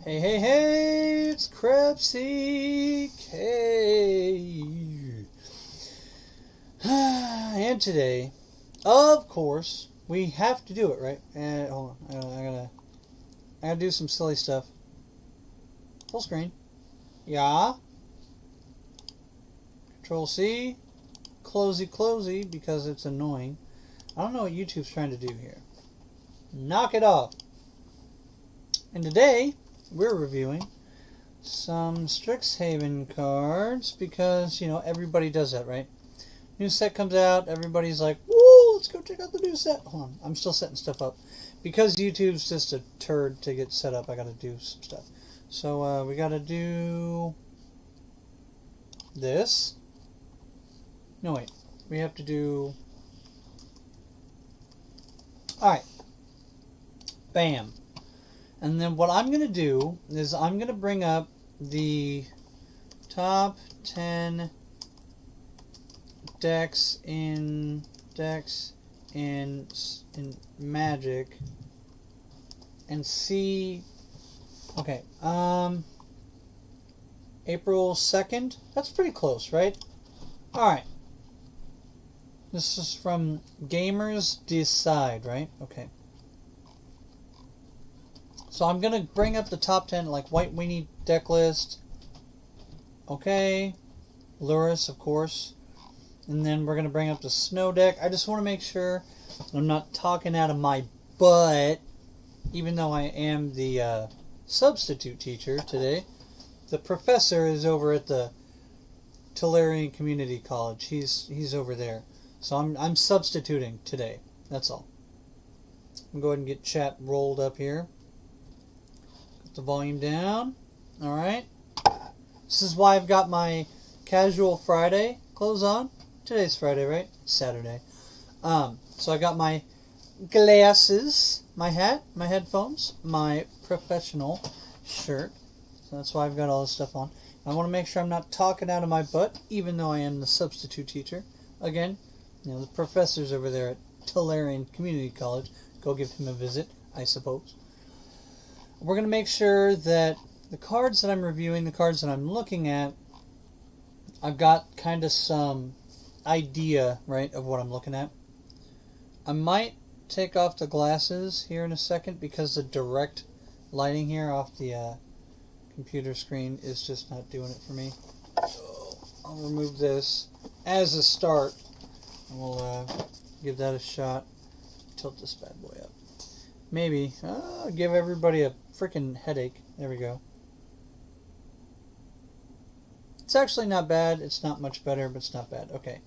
Hey, hey, hey, it's KrepsyK. And today, of course, we have to do it, right? And hold on, I gotta do some silly stuff. Full screen. Yeah. Control C. Closey, because it's annoying. I don't know what YouTube's trying to do here. Knock it off. And today, we're reviewing some Strixhaven cards because, you know, everybody does that, right? New set comes out, everybody's like, woo, let's go check out the new set. Hold on, I'm still setting stuff up. Because YouTube's just a turd to get set up, I gotta do some stuff. So, we gotta do this. No, wait. We have to do... Alright. Bam. And then what I'm going to do is I'm going to bring up the top 10 decks in Magic and see... Okay, April 2nd? That's pretty close, right? Alright. This is from Gamers Decide, right? Okay. So I'm going to bring up the top 10, like White Weenie deck list. Okay. Luris, of course. And then we're going to bring up the Snow deck. I just want to make sure I'm not talking out of my butt, even though I am the substitute teacher today. The professor is over at the Tellurian Community College. He's over there. So I'm substituting today. That's all. I'm going to go ahead and get chat rolled up here. The volume down. Alright. This is why I've got my casual Friday clothes on. Today's Friday, right? Saturday. So I got my glasses, my hat, my headphones, my professional shirt. So that's why I've got all this stuff on. I want to make sure I'm not talking out of my butt, even though I am the substitute teacher. Again, you know, the professor's over there at Tellurian Community College. Go give him a visit, I suppose. We're going to make sure that the cards that I'm reviewing, the cards that I'm looking at, I've got kind of some idea, right, of what I'm looking at. I might take off the glasses here in a second because the direct lighting here off the computer screen is just not doing it for me. So I'll remove this as a start, and we'll give that a shot. Tilt this bad boy up. Maybe. Give everybody a freaking headache. There we go. It's actually not bad. It's not much better, but it's not bad. Okay.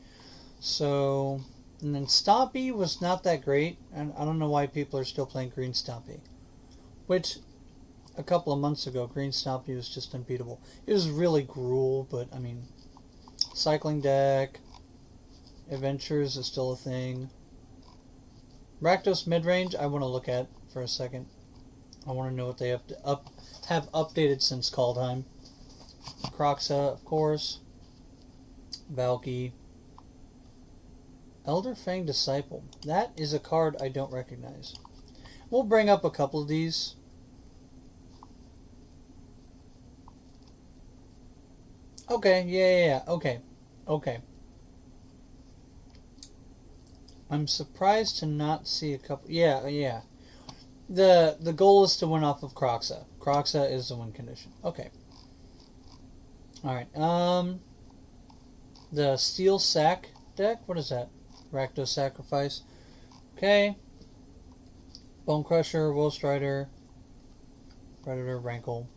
So, and then Stompy was not that great. And I don't know why people are still playing Green Stompy. Which, a couple of months ago, Green Stompy was just unbeatable. It was really gruel, but, I mean, Cycling Deck, Adventures is still a thing. Rakdos Midrange, I want to look at for a second. I want to know what they have to have updated since call time. Kroxa, of course. Valky. Elder Fang Disciple. That is a card I don't recognize. We'll bring up a couple of these. Okay, yeah. Okay. I'm surprised to not see a couple... Yeah. The goal is to win off of Kroxa. Kroxa is the win condition. Okay. Alright. The Steel Sack deck? What is that? Rakdos Sacrifice. Okay. Bone Crusher, Will Strider, Predator, Rankle,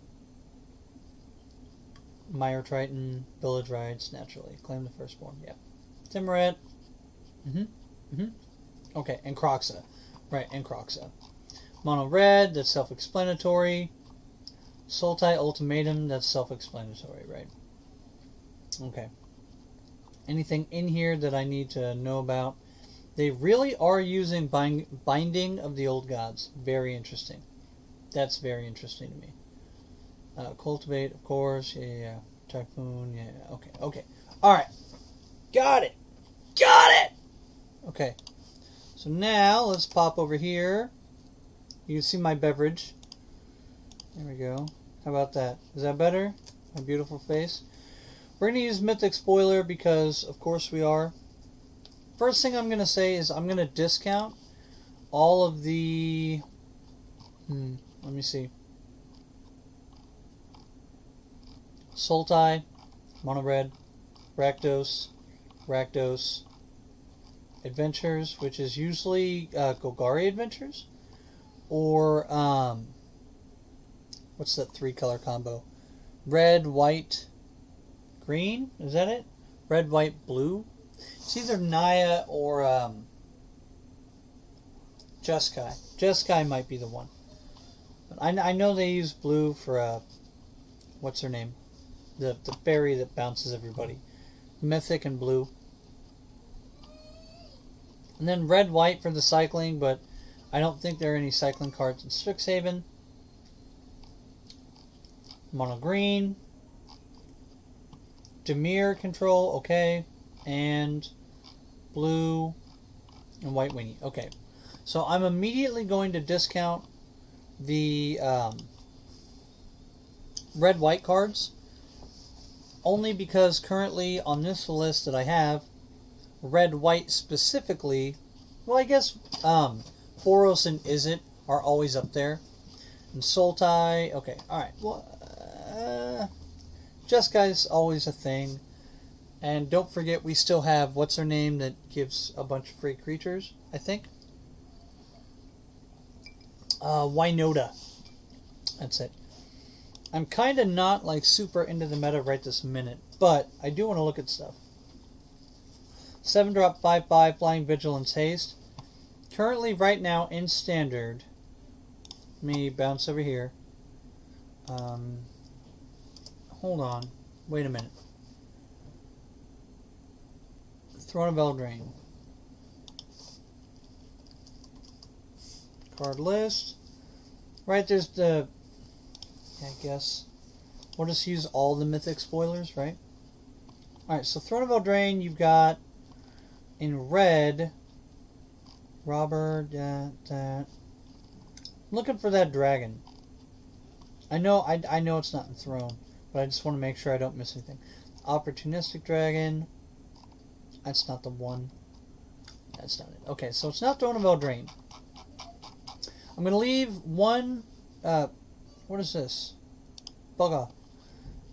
Mire Triton, Village Rides, naturally. Claim the Firstborn. Yeah. Timoret. Okay, and Kroxa. Right, and Kroxa. Mono Red, that's self-explanatory. Sultai Ultimatum, that's self-explanatory, right? Okay. Anything in here that I need to know about? They really are using Binding of the Old Gods. Very interesting. That's very interesting to me. Cultivate, of course. Yeah. Typhoon, yeah. Okay. Alright. Got it! Okay. So now, let's pop over here. You can see my beverage. There we go. How about that? Is that better? My beautiful face. We're going to use Mythic Spoiler because, of course, we are. First thing I'm going to say is I'm going to discount all of the... let me see. Sultai, Mono Red, Rakdos, Adventures, which is usually Golgari Adventures, or what's that 3-color combo? Red, white, green. Is that it? Red, white, blue. It's either Naya or Jeskai. Jeskai might be the one. But I know they use blue for what's her name? The fairy that bounces everybody. Mythic and blue. And then red, white for the cycling, but I don't think there are any cycling cards in Strixhaven. Mono green. Demir control, okay. And blue and white weenie. Okay. So I'm immediately going to discount the red, white cards. Only because currently on this list that I have, red, white specifically, well, I guess Boros and Izzet are always up there. And Sultai, okay, alright. Well, Jeskai's always a thing. And don't forget, we still have, what's her name that gives a bunch of free creatures, I think? Wynoda. That's it. I'm kind of not like super into the meta right this minute, but I do want to look at stuff. 7-drop, 5/5, Flying Vigilance, Haste. Currently, right now, in Standard, let me bounce over here. Hold on. Wait a minute. Throne of Eldraine. Card list. Right, there's the... I guess we'll just use all the Mythic Spoilers, right? Alright, so Throne of Eldraine, you've got in red, Robert, looking for that dragon. I know it's not in Throne, but I just want to make sure I don't miss anything. Opportunistic Dragon, that's not the one. That's not it. Okay, so it's not Throne of Eldraine. I'm going to leave one, what is this? Bug off.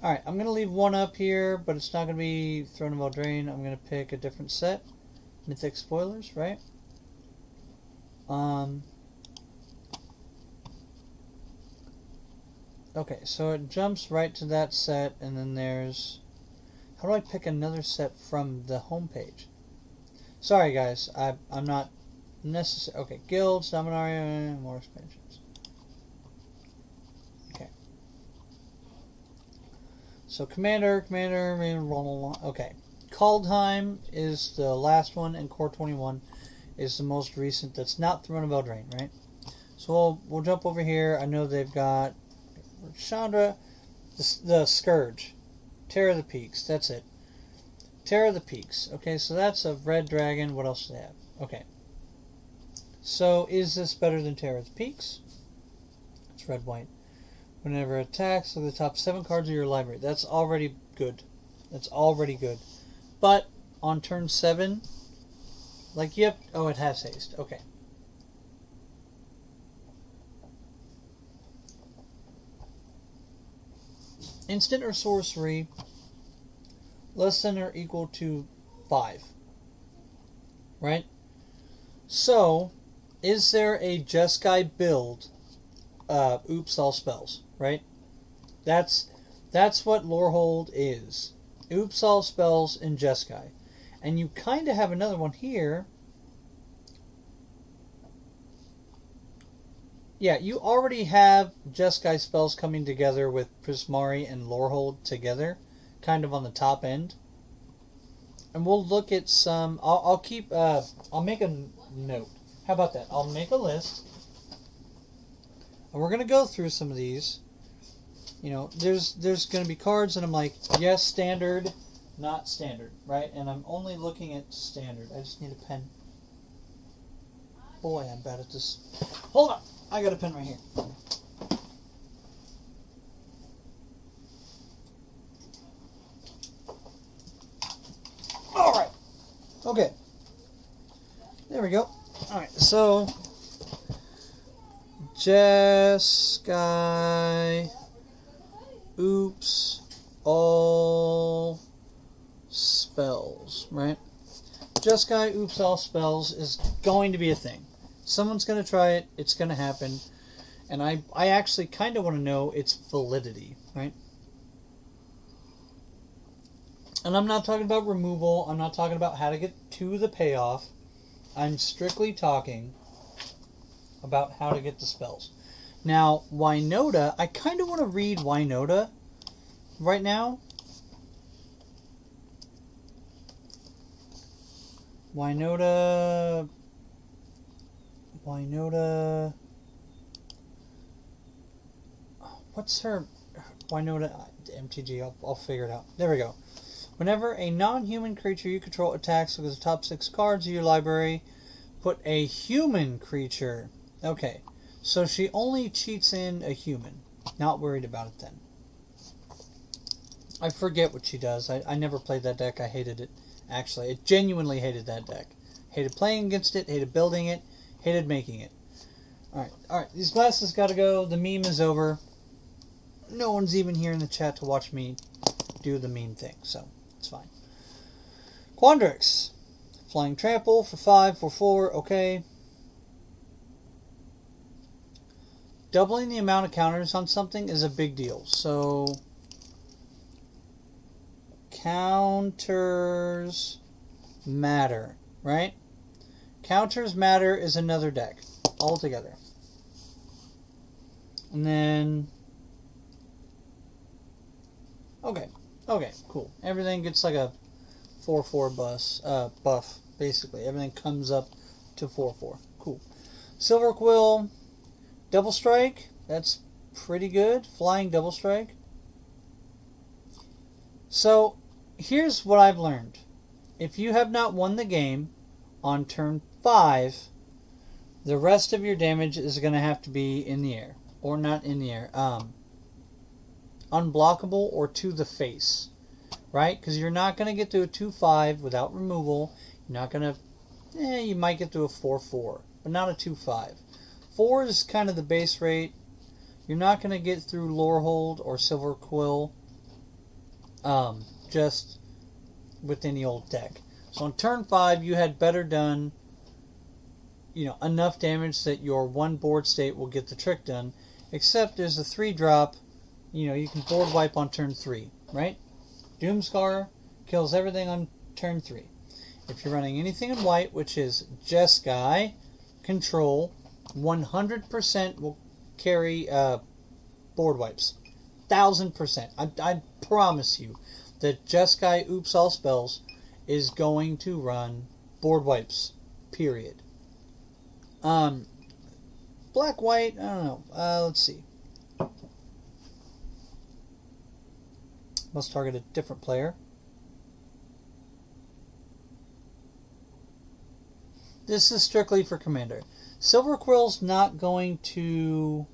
Alright, I'm going to leave one up here, but it's not going to be Throne of Eldraine. I'm going to pick a different set. Mythic Spoilers, right? Okay, so it jumps right to that set, and then there's... How do I pick another set from the homepage? Sorry, guys. I'm not necessary. Okay, Guilds, Dominaria, more expansions. Okay. So Commander, okay. Kaldheim is the last one, and Core 21 is the most recent. That's not Throne of Eldraine, right? So we'll jump over here. I know they've got Chandra, the Scourge, Terror of the Peaks. That's it. Terror of the Peaks. Okay, so that's a red dragon. What else do they have? Okay. So is this better than Terror of the Peaks? It's red white. Whenever it attacks, look at the top 7 cards of your library. That's already good. That's already good. But on turn 7, like you have... Oh, it has haste. Okay. Instant or sorcery less than or equal to 5. Right? So, is there a Jeskai build? Oops, all spells, right? That's what Lorehold is. Oops, all spells in Jeskai. And you kind of have another one here. Yeah, you already have Jeskai spells coming together with Prismari and Lorehold together, kind of on the top end. And we'll look at some... I'll make a note. How about that? I'll make a list. And we're going to go through some of these. You know, there's going to be cards and I'm like, yes, standard, not standard, right? And I'm only looking at standard. I just need a pen. Boy, I'm bad at this. Hold on. I got a pen right here. Okay. There we go. Alright, so Jeskai oops all spells, right? Jeskai oops all spells is going to be a thing. Someone's going to try it. It's going to happen. And I actually kind of want to know its validity, right? And I'm not talking about removal. I'm not talking about how to get to the payoff. I'm strictly talking about how to get the spells. Now, Wynota, I kind of want to read Wynota right now. Wynota. What's her Wynota MTG? I'll figure it out. There we go. Whenever a non-human creature you control attacks with the top 6 cards of your library, put a human creature. Okay, so she only cheats in a human. Not worried about it then. I forget what she does. I never played that deck. I hated it. Actually, I genuinely hated that deck. Hated playing against it. Hated building it. Hated making it. Alright. These glasses gotta go. The meme is over. No one's even here in the chat to watch me do the meme thing, so it's fine. Quandrix. Flying Trample for 5, for 4, okay. Doubling the amount of counters on something is a big deal. So, counters matter, right? Counters matter is another deck altogether. And then, okay, cool. Everything gets like a 4/4 buff, basically. Everything comes up to 4/4. Cool. Silver Quill, Double Strike. That's pretty good. Flying Double Strike. So, here's what I've learned. If you have not won the game on turn 5, the rest of your damage is going to have to be in the air. Or not in the air. Unblockable or to the face. Right? Because you're not going to get to a 2/5 without removal. You're not going to... you might get to a 4/4. But not a 2/5. 4 is kind of the base rate. You're not going to get through Lorehold or Silver Quill. Just with any old deck. So on turn 5, you had better done, enough damage that your one board state will get the trick done. Except there's a 3-drop, you can board wipe on turn 3, right? Doomscar kills everything on turn 3. If you're running anything in white, which is Jeskai, control, 100% will carry board wipes. 1000%. I promise you that Jeskai Oops All Spells is going to run board wipes. Period. Black, white, I don't know. Let's see. Must target a different player. This is strictly for Commander. Silver Quill's not going to...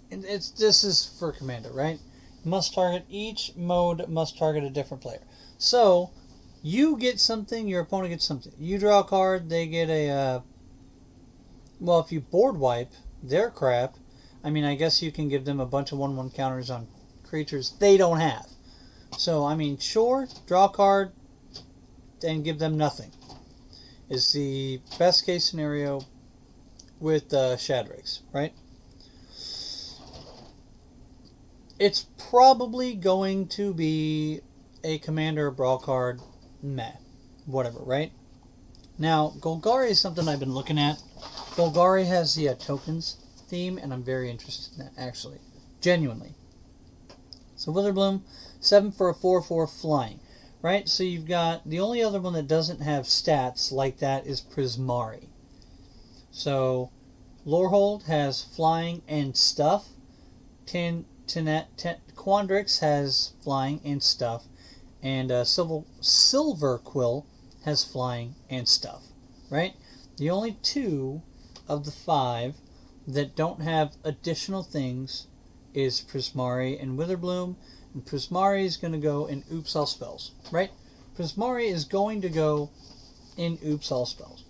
This is for Commander, right? Must target, each mode must target a different player. So, you get something, your opponent gets something. You draw a card, they get a... well, if you board wipe their crap, I guess you can give them a bunch of 1/1 counters on creatures they don't have. So, sure, draw a card and give them nothing. Is the best case scenario with Shadrix, right? It's probably going to be a Commander Brawl card, meh, whatever, right? Now, Golgari is something I've been looking at. Golgari has the tokens theme, and I'm very interested in that, actually. Genuinely. So, Witherbloom, 7 for a 4/4 flying, right? So, you've got, the only other one that doesn't have stats like that is Prismari. So, Lorehold has flying and stuff. Quandrix has flying and stuff. And Silver Quill has flying and stuff, right? The only 2 of the 5 that don't have additional things is Prismari and Witherbloom. And Prismari is going to go in Oops All Spells, right? Prismari is going to go in Oops All Spells.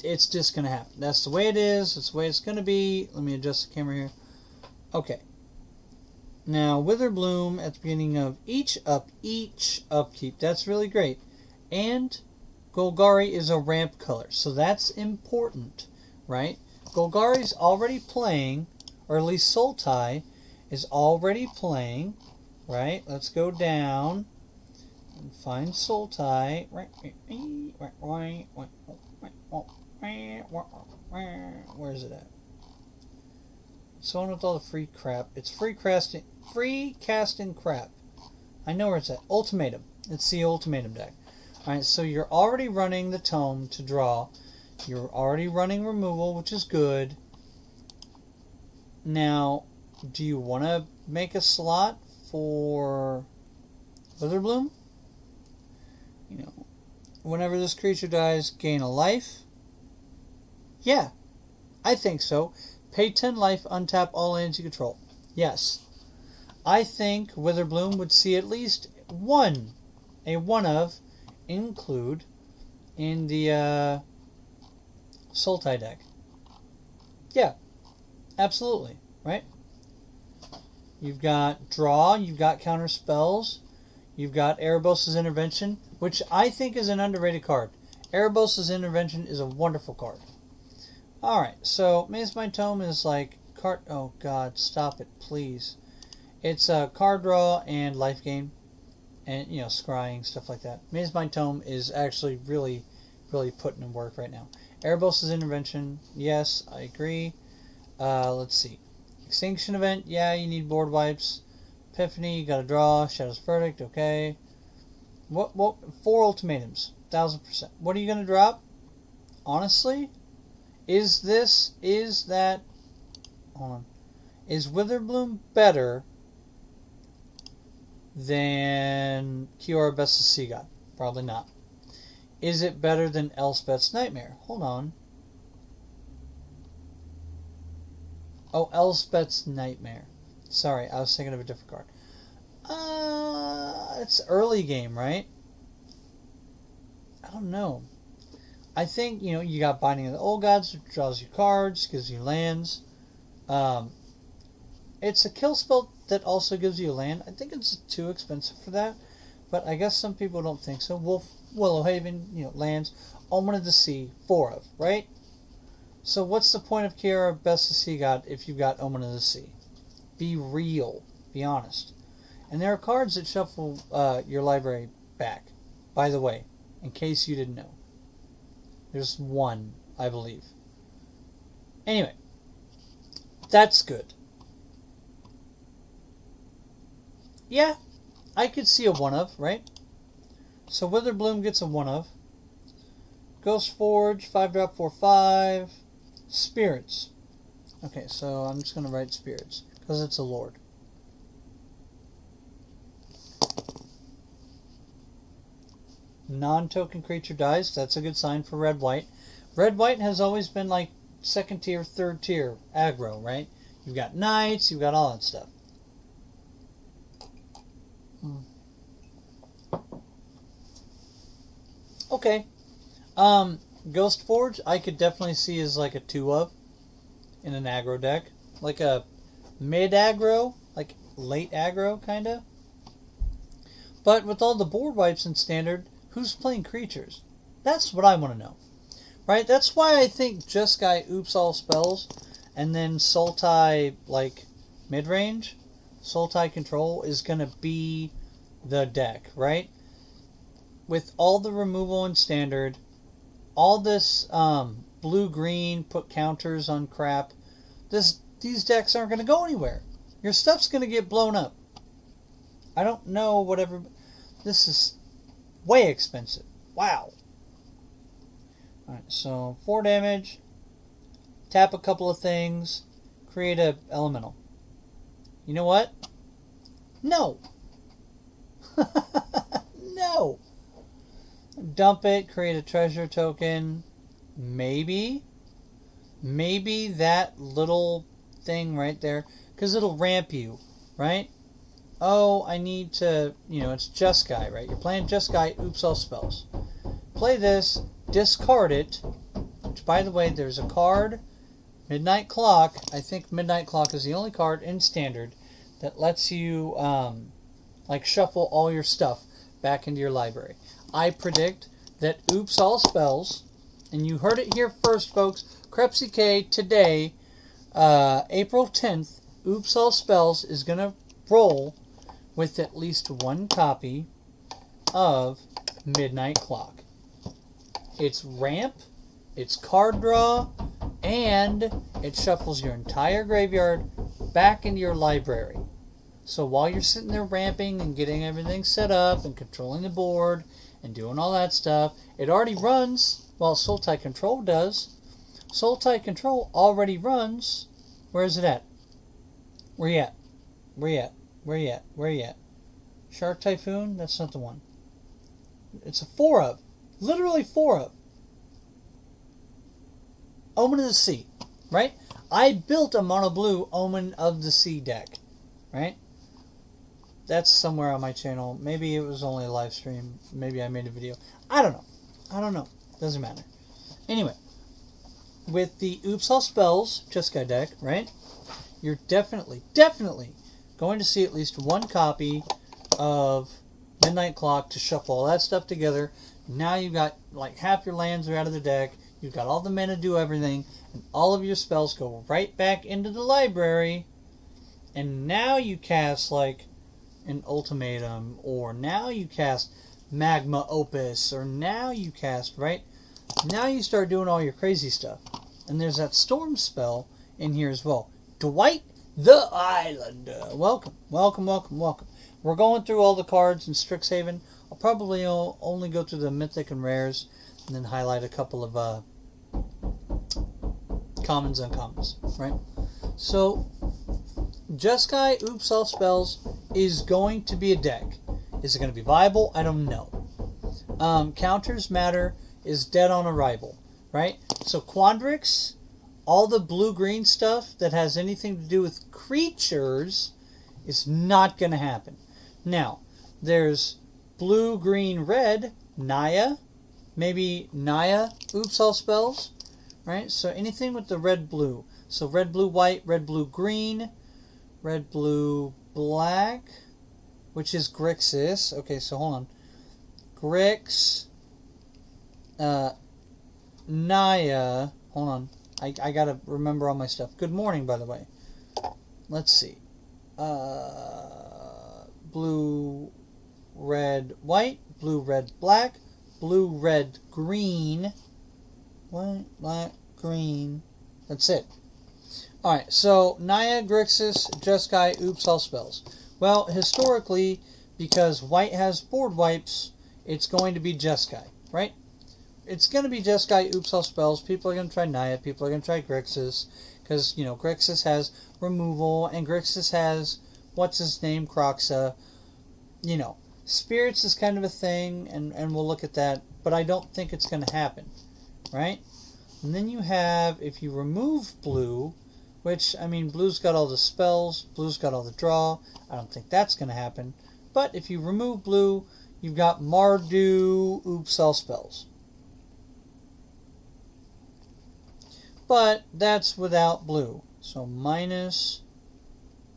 It's just going to happen. That's the way it is. It's the way it's going to be. Let me adjust the camera here. Okay. Now, Witherbloom at the beginning of each upkeep. That's really great. And Golgari is a ramp color. So that's important, right? Golgari's already playing, or at least Sultai is already playing, right? Let's go down and find Sultai. Where is it at? Someone with all the free crap. It's free casting crap. I know where it's at. Ultimatum. It's the Ultimatum deck. Alright, so you're already running the Tome to draw. You're already running removal, which is good. Now, do you want to make a slot for Witherbloom? You know, whenever this creature dies, gain a life. Yeah, I think so. Pay 10 life, untap all lands you control. Yes. I think Witherbloom would see at least a one of, include in the Sultai deck. Yeah, absolutely, right? You've got draw, you've got counter spells, you've got Erebos' Intervention, which I think is an underrated card. Erebos' Intervention is a wonderful card. Alright, so Mazemind Tome is like card. Oh god, stop it, please. It's a card draw and life gain, and you know, scrying, stuff like that. Mazemind Tome is actually really putting in work right now. Erebos' Intervention, yes, I agree. Let's see. Extinction Event, yeah, you need board wipes. Epiphany, you gotta draw. Shadow's Verdict, okay. What? 4 ultimatums, 1000%. What are you gonna drop? Honestly? Is that, hold on, is Witherbloom better than Kiora Best of Sea God? Probably not. Is it better than Elspeth's Nightmare? Hold on. Oh, Elspeth's Nightmare. Sorry, I was thinking of a different card. It's early game, right? I don't know. I think, you know, you got Binding of the Old Gods, which draws you cards, gives you lands. It's a kill spell that also gives you a land. I think it's too expensive for that, but I guess some people don't think so. Willowhaven, you know, lands. Omen of the Sea, 4 of, right? So what's the point of Kiora Best of Sea God if you've got Omen of the Sea? Be real. Be honest. And there are cards that shuffle your library back, by the way, in case you didn't know. There's one, I believe. Anyway, that's good. Yeah, I could see a one of, right? So Witherbloom gets a one of. Ghost Forge, 5-drop, 4/5. Spirits. Okay, so I'm just going to write Spirits, because it's a Lord. Non-token creature dies. That's a good sign for red-white. Red-white has always been like second tier, third tier aggro, right? You've got knights, you've got all that stuff. Okay. Ghost Forge, I could definitely see as like a 2 of in an aggro deck. Like a mid-aggro, like late aggro, kind of. But with all the board wipes in Standard, who's playing creatures? That's what I want to know. Right? That's why I think Jeskai Oops All Spells and then Sultai, like, mid-range, Sultai Control is going to be the deck, right? With all the removal in Standard, all this blue-green, put counters on crap, these decks aren't going to go anywhere. Your stuff's going to get blown up. I don't know whatever. This is way expensive. Wow. Alright, so 4 damage. Tap a couple of things. Create a elemental. You know what? No. No. Dump it. Create a treasure token. Maybe. Maybe that little thing right there. Because it'll ramp you. Right? oh, I need to, it's Jeskai, right? You're playing Jeskai, oops, all spells. Play this, discard it, which, by the way, there's a card, Midnight Clock. I think Midnight Clock is the only card in Standard that lets you, shuffle all your stuff back into your library. I predict that oops, all spells, and you heard it here first, folks, KrepsyK today, April 10th, oops, all spells is going to roll with at least one copy of Midnight Clock. It's ramp, it's card draw, and it shuffles your entire graveyard back into your library. So while you're sitting there ramping and getting everything set up and controlling the board and doing all that stuff, it already runs, while Sultai Control does. Sultai Control already runs. Where is it at? Where you at? Where you at? Where you at? Where you at? Shark Typhoon? That's not the one. It's a 4 of. Literally 4 of. Omen of the Sea. Right? I built a mono blue Omen of the Sea deck. Right? That's somewhere on my channel. Maybe it was only a live stream. Maybe I made a video. I don't know. Doesn't matter. Anyway. With the Oops All Spells Jeskai deck, right? You're definitely going to see at least one copy of Midnight Clock to shuffle all that stuff together. Now you've got like half your lands are out of the deck. You've got all the mana to do everything, and all of your spells go right back into the library. And now you cast like an Ultimatum, or now you cast Magma Opus, or now you cast, right? Now you start doing all your crazy stuff. And there's that Storm spell in here as well. Dwight the Islander. Welcome. We're going through all the cards in Strixhaven. I'll probably only go through the Mythic and Rares, and then highlight a couple of commons and uncommons, right? So, Jeskai Oops All Spells is going to be a deck. Is it going to be viable? I don't know. Counters Matter is dead on arrival, right? So Quandrix, all the blue-green stuff that has anything to do with creatures is not going to happen. Now, there's blue, green, red, Naya, maybe Naya, Oops All Spells, right? So anything with the red, blue. So red, blue, white, red, blue, green, red, blue, black, which is Grixis. Okay, so hold on. Grix, Naya, hold on. I gotta remember all my stuff. Good morning, by the way. Let's see. Blue, red, white, blue, red, black, blue, red, green, white, black, green. That's it. Alright, so Naya, Grixis, Jeskai, Oops All Spells. Well, historically, because white has board wipes, it's going to be Jeskai, right? It's going to be Jeskai, Oops All Spells. People are going to try Naya. People are going to try Grixis. Because, Grixis has removal. And Grixis has, what's his name, Croxa. Spirits is kind of a thing. And we'll look at that. But I don't think it's going to happen. Right? And then you have, if you remove blue, which, blue's got all the spells. Blue's got all the draw. I don't think that's going to happen. But if you remove blue, you've got Mardu, Oops All Spells. But that's without blue. So minus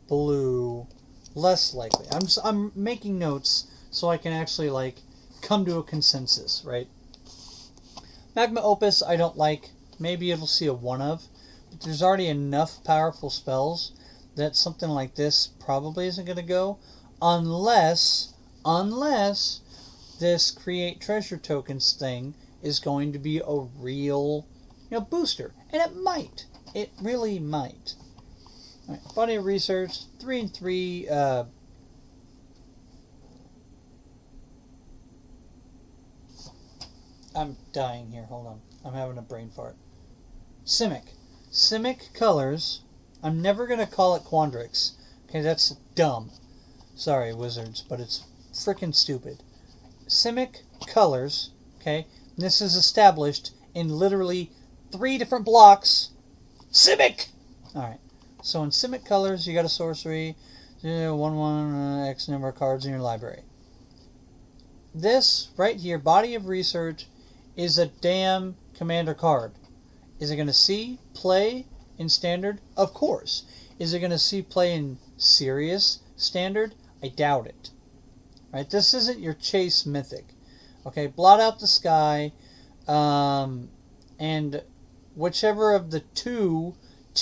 blue, less likely. I'm making notes so I can actually come to a consensus, right? Magma Opus I don't like. Maybe it'll see a 1 of. But there's already enough powerful spells that something like this probably isn't going to go. Unless this create treasure tokens thing is going to be a real booster. And it might. It really might. All right, body of research, 3 and 3. I'm dying here. Hold on. I'm having a brain fart. Simic. Simic colors. I'm never going to call it Quandrix. Okay, that's dumb. Sorry, wizards, but it's freaking stupid. Simic colors. Okay, and this is established in literally 3 different blocks. Simic! Alright. So in Simic colors, you got a sorcery. X number of cards in your library. This right here, body of research, is a damn commander card. Is it going to see play in standard? Of course. Is it going to see play in serious standard? I doubt it. Right? This isn't your chase mythic. Okay, blot out the sky, and whichever of the two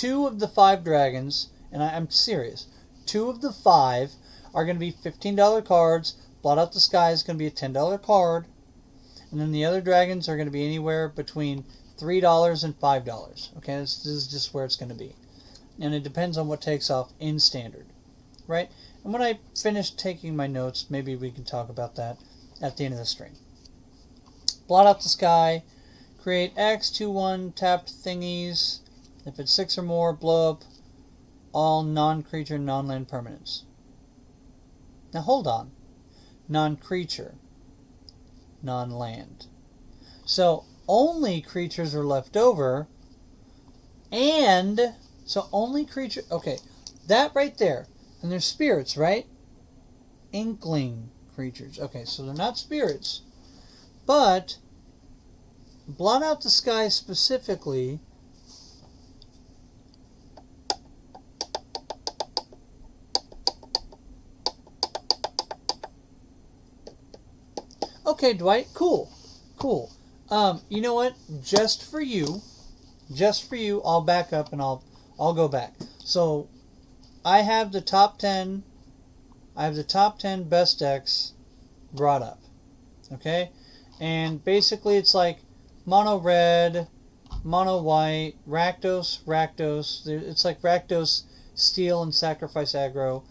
of the 5 dragons, and I'm serious, 2 of the 5 are going to be $15 cards. Blot out the sky is going to be a $10 card, and then the other dragons are going to be anywhere between $3 and $5. Okay, this is just where it's going to be, and it depends on what takes off in standard, right? And when I finish taking my notes, maybe we can talk about that at the end of the stream. Blot out the sky, create X 2/1 tapped thingies. If it's 6 or more, blow up all non-creature, non-land permanents. Now hold on. Non-creature, non-land. So only creatures are left over, and so only creature. Okay, that right there, and they're spirits, right? Inkling creatures. Okay, so they're not spirits, but blot out the sky specifically. Okay, Dwight, cool. You know what? Just for you, I'll back up and I'll go back. So, I have the top 10 best decks brought up. Okay? And basically it's like mono red, mono white, Rakdos. It's like Rakdos, steal and sacrifice aggro.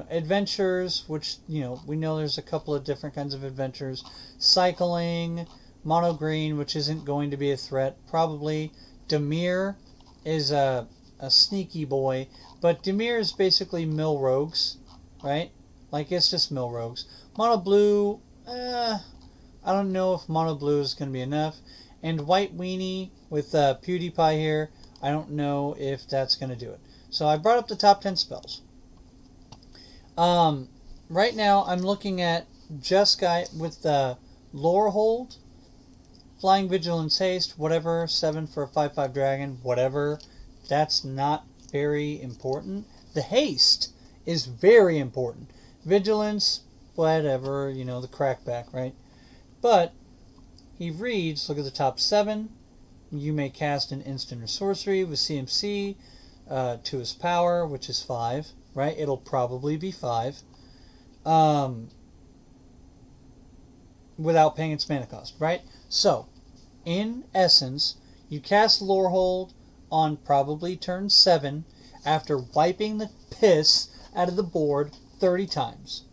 Adventures, which, we know there's a couple of different kinds of adventures. Cycling, mono green, which isn't going to be a threat, probably. Dimir is a sneaky boy, but Dimir is basically mill rogues, right? Like, it's just mill rogues. Mono blue, I don't know if mono blue is going to be enough. And white weenie with PewDiePie here, I don't know if that's going to do it. So I brought up the top 10 spells. Right now I'm looking at Jeskai with the Lore Hold, Flying Vigilance Haste, whatever, 7 for a 5/5 dragon, whatever. That's not very important. The haste is very important. Vigilance, whatever, the crackback, right? But he reads, look at the top 7. You may cast an instant or sorcery with CMC to his power, which is 5. Right? It'll probably be 5. Without paying its mana cost, right? So, in essence, you cast Lore Hold on probably turn 7 after wiping the piss out of the board 30 times.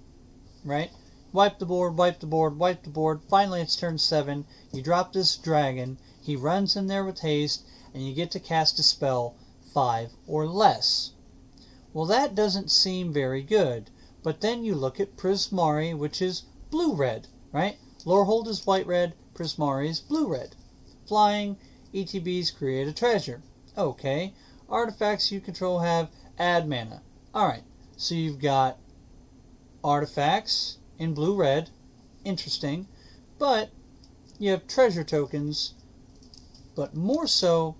Right? Wipe the board, wipe the board, wipe the board. Finally, it's turn 7. You drop this dragon. He runs in there with haste, and you get to cast a spell 5 or less. Well, that doesn't seem very good. But then you look at Prismari, which is blue-red, right? Lorehold is white-red, Prismari is blue-red. Flying, ETBs create a treasure. Okay. Artifacts you control have add mana. Alright, so you've got artifacts in blue-red. Interesting. But you have treasure tokens. But more so,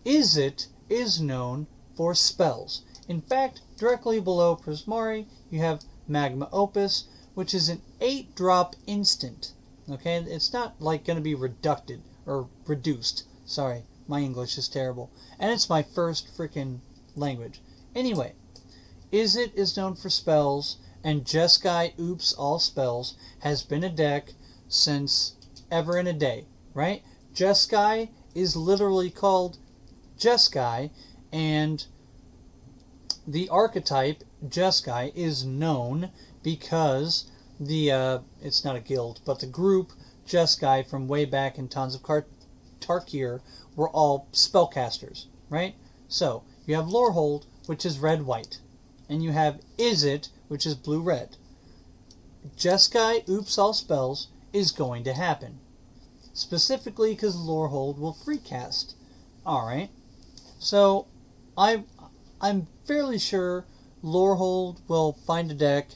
is known for spells. In fact, directly below Prismari, you have Magma Opus, which is an 8-drop instant. Okay, it's not like going to be reduced. Sorry, my English is terrible. And it's my first freaking language. Anyway, is known for spells, and Jeskai Oops All Spells has been a deck since ever in a day, right? Jeskai is literally called Jeskai, and the archetype Jeskai is known because it's not a guild, but the group Jeskai from way back in Tons of Tarkir were all spellcasters, right? So, you have Lorehold, which is red-white, and you have Izzet, which is blue-red. Jeskai Oops All Spells is going to happen. Specifically because Lorehold will free cast. Alright. So, I'm fairly sure Lorehold will find a deck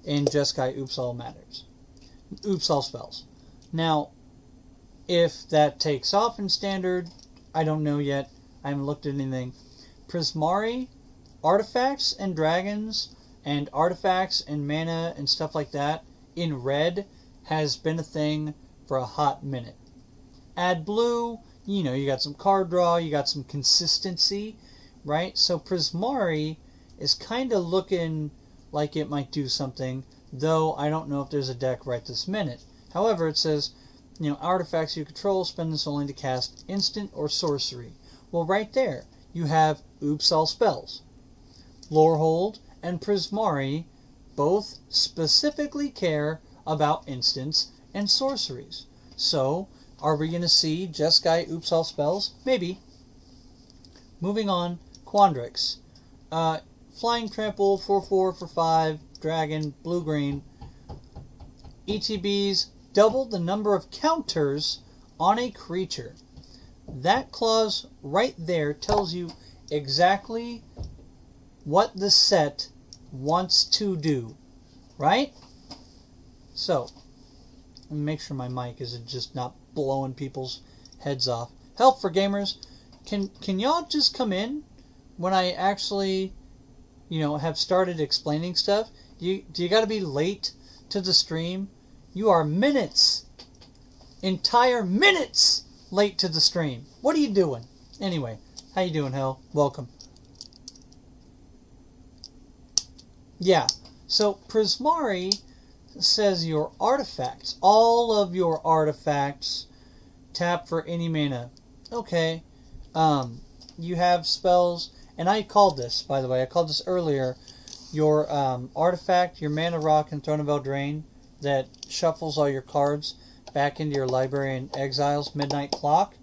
in Jeskai Oops All Matters. Oops All Spells. Now, if that takes off in Standard, I don't know yet. I haven't looked at anything. Prismari, artifacts and dragons, and artifacts and mana and stuff like that in red has been a thing for a hot minute. Add blue, you know, you got some card draw, you got some consistency, right? So Prismari is kind of looking like it might do something, though I don't know if there's a deck right this minute. However, it says, you know, artifacts you control, spend this only to cast instant or sorcery. Well, right there, you have Oops All Spells. Lorehold and Prismari both specifically care about instants and sorceries. So, are we going to see Jeskai Oops All Spells? Maybe. Moving on, Quandrix. Flying Trample, 4/4 for 5, Dragon, blue-green. ETBs double the number of counters on a creature. That clause right there tells you exactly what the set wants to do, right? So, let me make sure my mic isn't just not blowing people's heads off. Help for gamers. Can y'all just come in when I actually, you know, have started explaining stuff? Do you got to be late to the stream? You are minutes, entire minutes late to the stream. What are you doing? Anyway, how you doing, Hell? Welcome. Yeah, so Prismari says your artifacts, all of your artifacts, tap for any mana. Okay, you have spells, and I called this, by the way, I called this earlier, your artifact, your mana rock and Throne of Eldraine that shuffles all your cards back into your library and exiles Midnight Clock.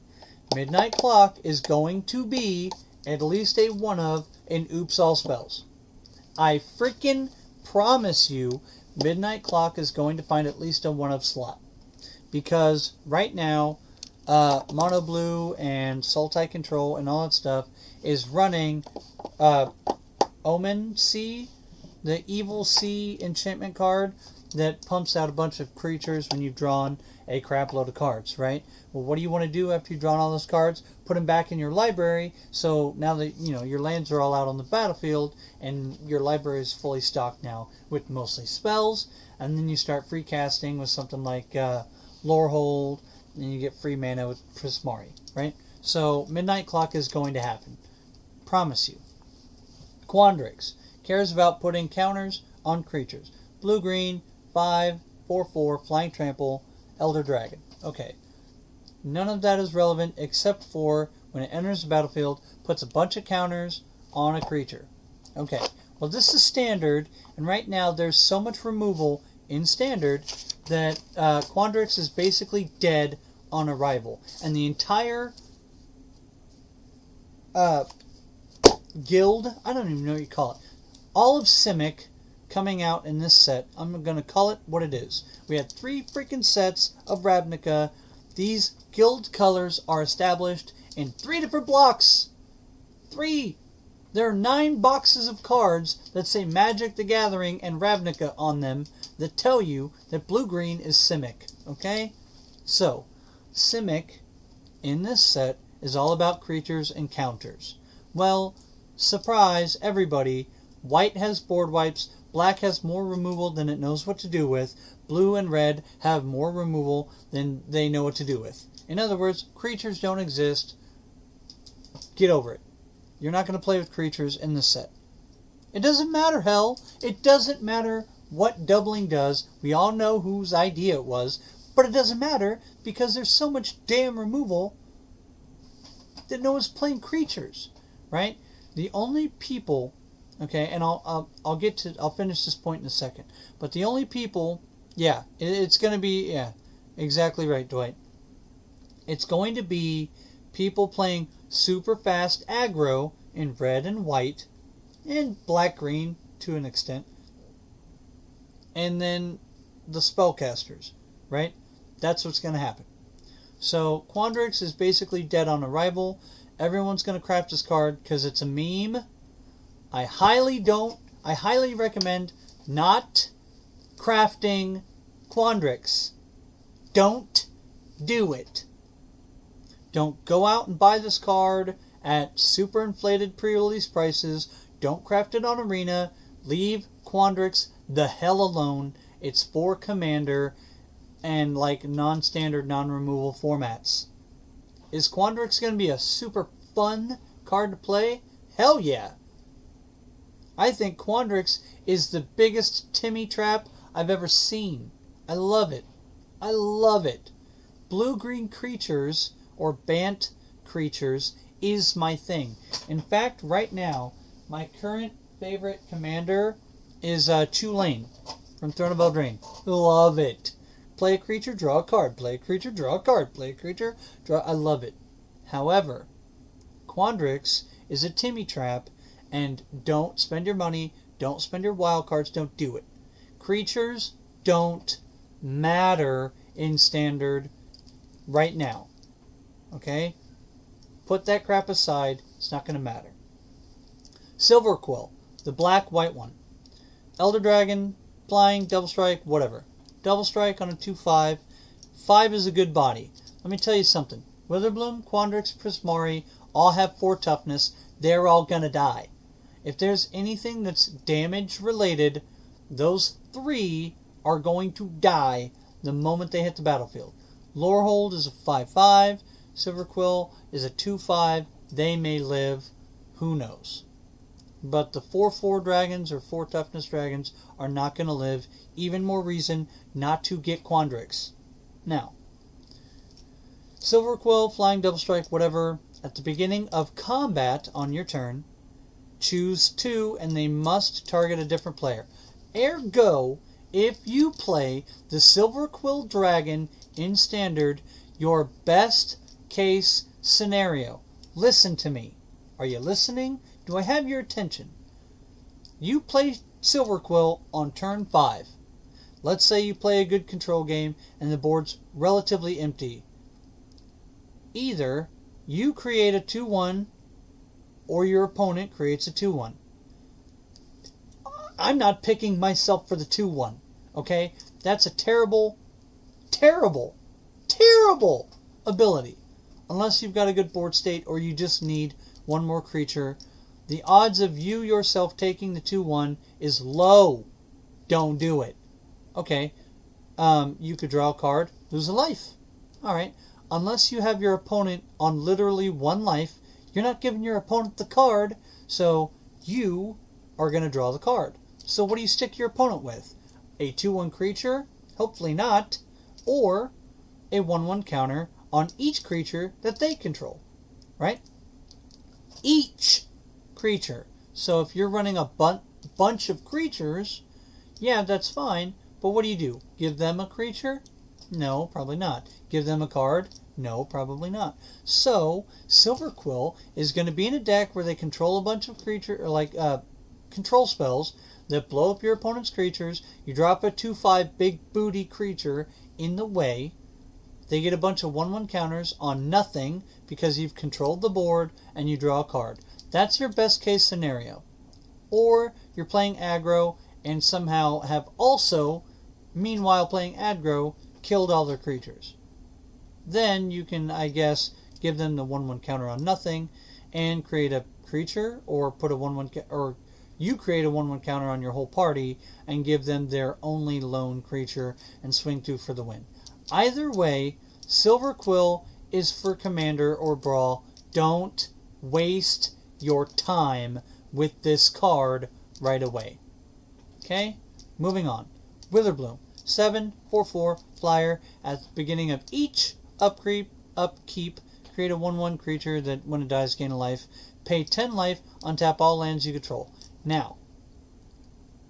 Midnight Clock is going to be at least a one of in Oops All Spells. I freaking promise you Midnight Clock is going to find at least a one of slot. Because right now, Mono Blue and Sultai Control and all that stuff is running Omen Sea, the Evil Sea enchantment card that pumps out a bunch of creatures when you've drawn a crap load of cards, right? Well, what do you want to do after you've drawn all those cards? Put them back in your library, so now that, you know, your lands are all out on the battlefield and your library is fully stocked now with mostly spells, and then you start free casting with something like Lorehold, and you get free mana with Prismari, right? So Midnight Clock is going to happen. Promise you. Quandrix cares about putting counters on creatures. Blue-green, 5/4/4, Flying Trample, Elder Dragon. Okay. None of that is relevant except for when it enters the battlefield, puts a bunch of counters on a creature. Okay. Well, this is standard, and right now there's so much removal in standard that Quandrix is basically dead on arrival. And the entire guild, I don't even know what you call it, all of Simic coming out in this set, I'm going to call it what it is. We had 3 freaking sets of Ravnica. These guild colors are established in 3 different blocks. 3! There are 9 boxes of cards that say Magic the Gathering and Ravnica on them that tell you that blue-green is Simic. Okay? So, Simic in this set is all about creatures and counters. Well, surprise everybody, white has board wipes, black has more removal than it knows what to do with, blue and red have more removal than they know what to do with. In other words, creatures don't exist. Get over it. You're not going to play with creatures in this set. It doesn't matter, hell. It doesn't matter what doubling does. We all know whose idea it was, but it doesn't matter because there's so much damn removal that no one's playing creatures, right? The only people, okay, and I'll finish this point in a second. But the only people, yeah, it's going to be, yeah, exactly right, Dwight. It's going to be people playing super fast aggro in red and white, and black-green to an extent, and then the spellcasters, right? That's what's going to happen. So Quandrix is basically dead on arrival. Everyone's going to craft this card because it's a meme. I highly I highly recommend not crafting Quandrix. Don't do it. Don't go out and buy this card at super inflated pre-release prices. Don't craft it on Arena. Leave Quandrix the hell alone. It's for Commander and like non-standard, non-removal formats. Is Quandrix going to be a super fun card to play? Hell yeah. I think Quandrix is the biggest Timmy trap I've ever seen. I love it. I love it. Blue-green creatures, or Bant creatures, is my thing. In fact, right now, my current favorite commander is Tulane from Throne of Eldraine. Love it. Play a creature, draw a card. Play a creature, draw a card. Play a creature, draw... I love it. However, Quandrix is a Timmy trap, and don't spend your money, don't spend your wild cards, don't do it. Creatures don't matter in Standard right now. Okay? Put that crap aside. It's not going to matter. Silver Quill, the black-white one. Elder Dragon, flying, double strike, whatever. Double strike on a 2/5. 5 is a good body. Let me tell you something. Witherbloom, Quandrix, Prismari all have 4 toughness. They're all going to die. If there's anything that's damage related, those 3 are going to die the moment they hit the battlefield. Lorehold is a 5/5. Silver Quill is a 2/5. They may live. Who knows? But the 4/4 dragons or 4 toughness dragons are not going to live. Even more reason not to get Quandrix. Now, Silver Quill, flying, double strike, whatever. At the beginning of combat on your turn, choose 2 and they must target a different player. Ergo, if you play the Silver Quill Dragon in Standard, your best case scenario. Listen to me. Are you listening? Do I have your attention? You play Silver Quill on turn 5. Let's say you play a good control game and the board's relatively empty. Either you create a 2/1 or your opponent creates a 2/1. I'm not picking myself for the 2/1. Okay? That's a terrible, terrible, terrible ability. Unless you've got a good board state or you just need one more creature. The odds of you yourself taking the 2/1 is low. Don't do it. Okay. You could draw a card, lose a life. Alright. Unless you have your opponent on literally 1 life, you're not giving your opponent the card, so you are going to draw the card. So what do you stick your opponent with? A 2/1 creature? Hopefully not. Or a 1/1 counter on each creature that they control. Right? Each creature. So if you're running a bunch of creatures, yeah, that's fine. But what do? Give them a creature? No, probably not. Give them a card? No, probably not. So, Silver Quill is going to be in a deck where they control a bunch of control spells that blow up your opponent's creatures. You drop a 2/5 big booty creature in the way. They get a bunch of 1/1 counters on nothing because you've controlled the board and you draw a card. That's your best case scenario. Or you're playing aggro and somehow have also, meanwhile playing aggro, killed all their creatures. Then you can, I guess, give them the 1/1 counter on nothing and create a creature, or put a 1/1 or you create a 1/1 counter on your whole party and give them their only lone creature and swing 2 for the win. Either way, Silver Quill is for Commander or Brawl. Don't waste your time with this card right away. Okay? Moving on. Witherbloom. 7, 4/4, flyer. At the beginning of each upkeep, create a 1/1 creature that, when it dies, gain a life. Pay 10 life, untap all lands you control. Now,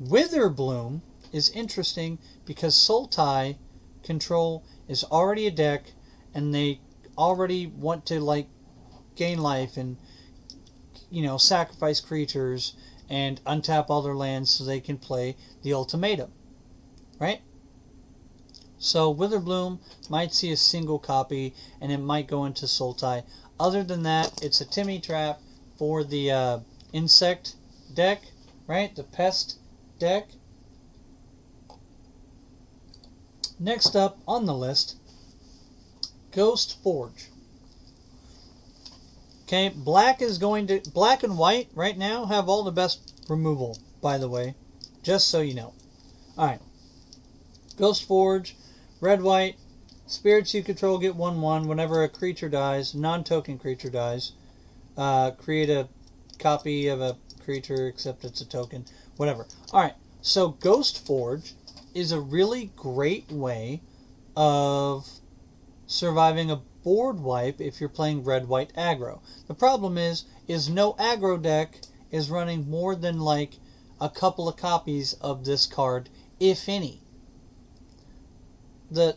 Witherbloom is interesting because Sultai control is already a deck, and they already want to gain life and sacrifice creatures and untap all their lands so they can play the ultimatum, right? So Witherbloom might see a single copy and it might go into Sultai. Other than that, it's a Timmy trap for the insect deck. right? The pest deck. Next up on the list, Ghost Forge. Okay, black and white right now have all the best removal, by the way, just so you know. Alright, Ghost Forge, red, white, spirits you control get 1/1 whenever a creature dies, non-token creature dies. Create a copy of a creature except it's a token, whatever. Alright, so Ghost Forge is a really great way of surviving a board wipe if you're playing red-white aggro. The problem is no aggro deck is running more than like a couple of copies of this card, if any.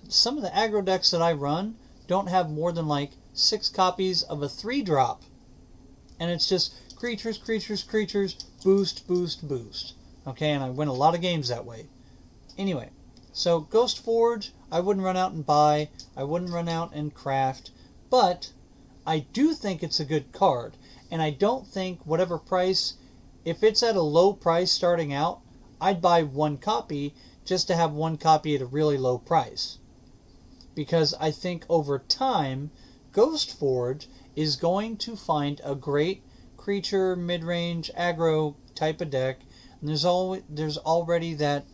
Some of the aggro decks that I run don't have more than like 6 copies of a 3-drop. And it's just creatures, creatures, creatures, boost, boost, boost. Okay, and I win a lot of games that way. Anyway, so Ghost Forge, I wouldn't run out and buy. I wouldn't run out and craft. But I do think it's a good card. And I don't think whatever price, if it's at a low price starting out, I'd buy 1 copy just to have 1 copy at a really low price. Because I think over time, Ghost Forge is going to find a great creature, mid-range, aggro type of deck. And there's already that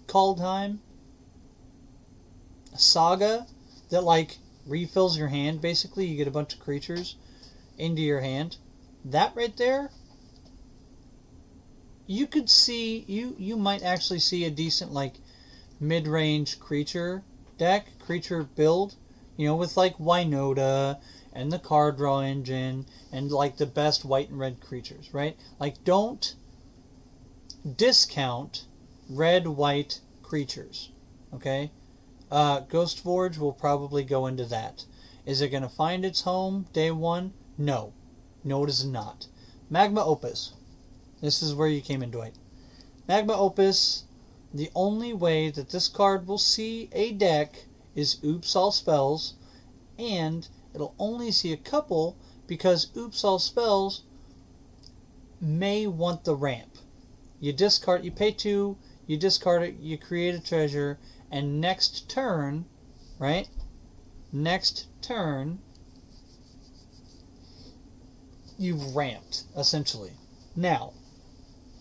Kaldheim Saga that like refills your hand. Basically, you get a bunch of creatures into your hand. That right there, you could see you might actually see a decent like mid-range creature deck, creature build, you know, with like Winota and the card draw engine and like the best white and red creatures, right? Like, don't discount red-white creatures, okay? Ghost Forge will probably go into that. Is it going to find its home day 1? No. No, it is not. Magma Opus. This is where you came in, Dwight. Magma Opus, the only way that this card will see a deck is Oops All Spells, and it'll only see a couple because Oops All Spells may want the ramp. You discard, you pay 2, you discard it, you create a treasure, and next turn, right? Next turn, you've ramped, essentially. Now,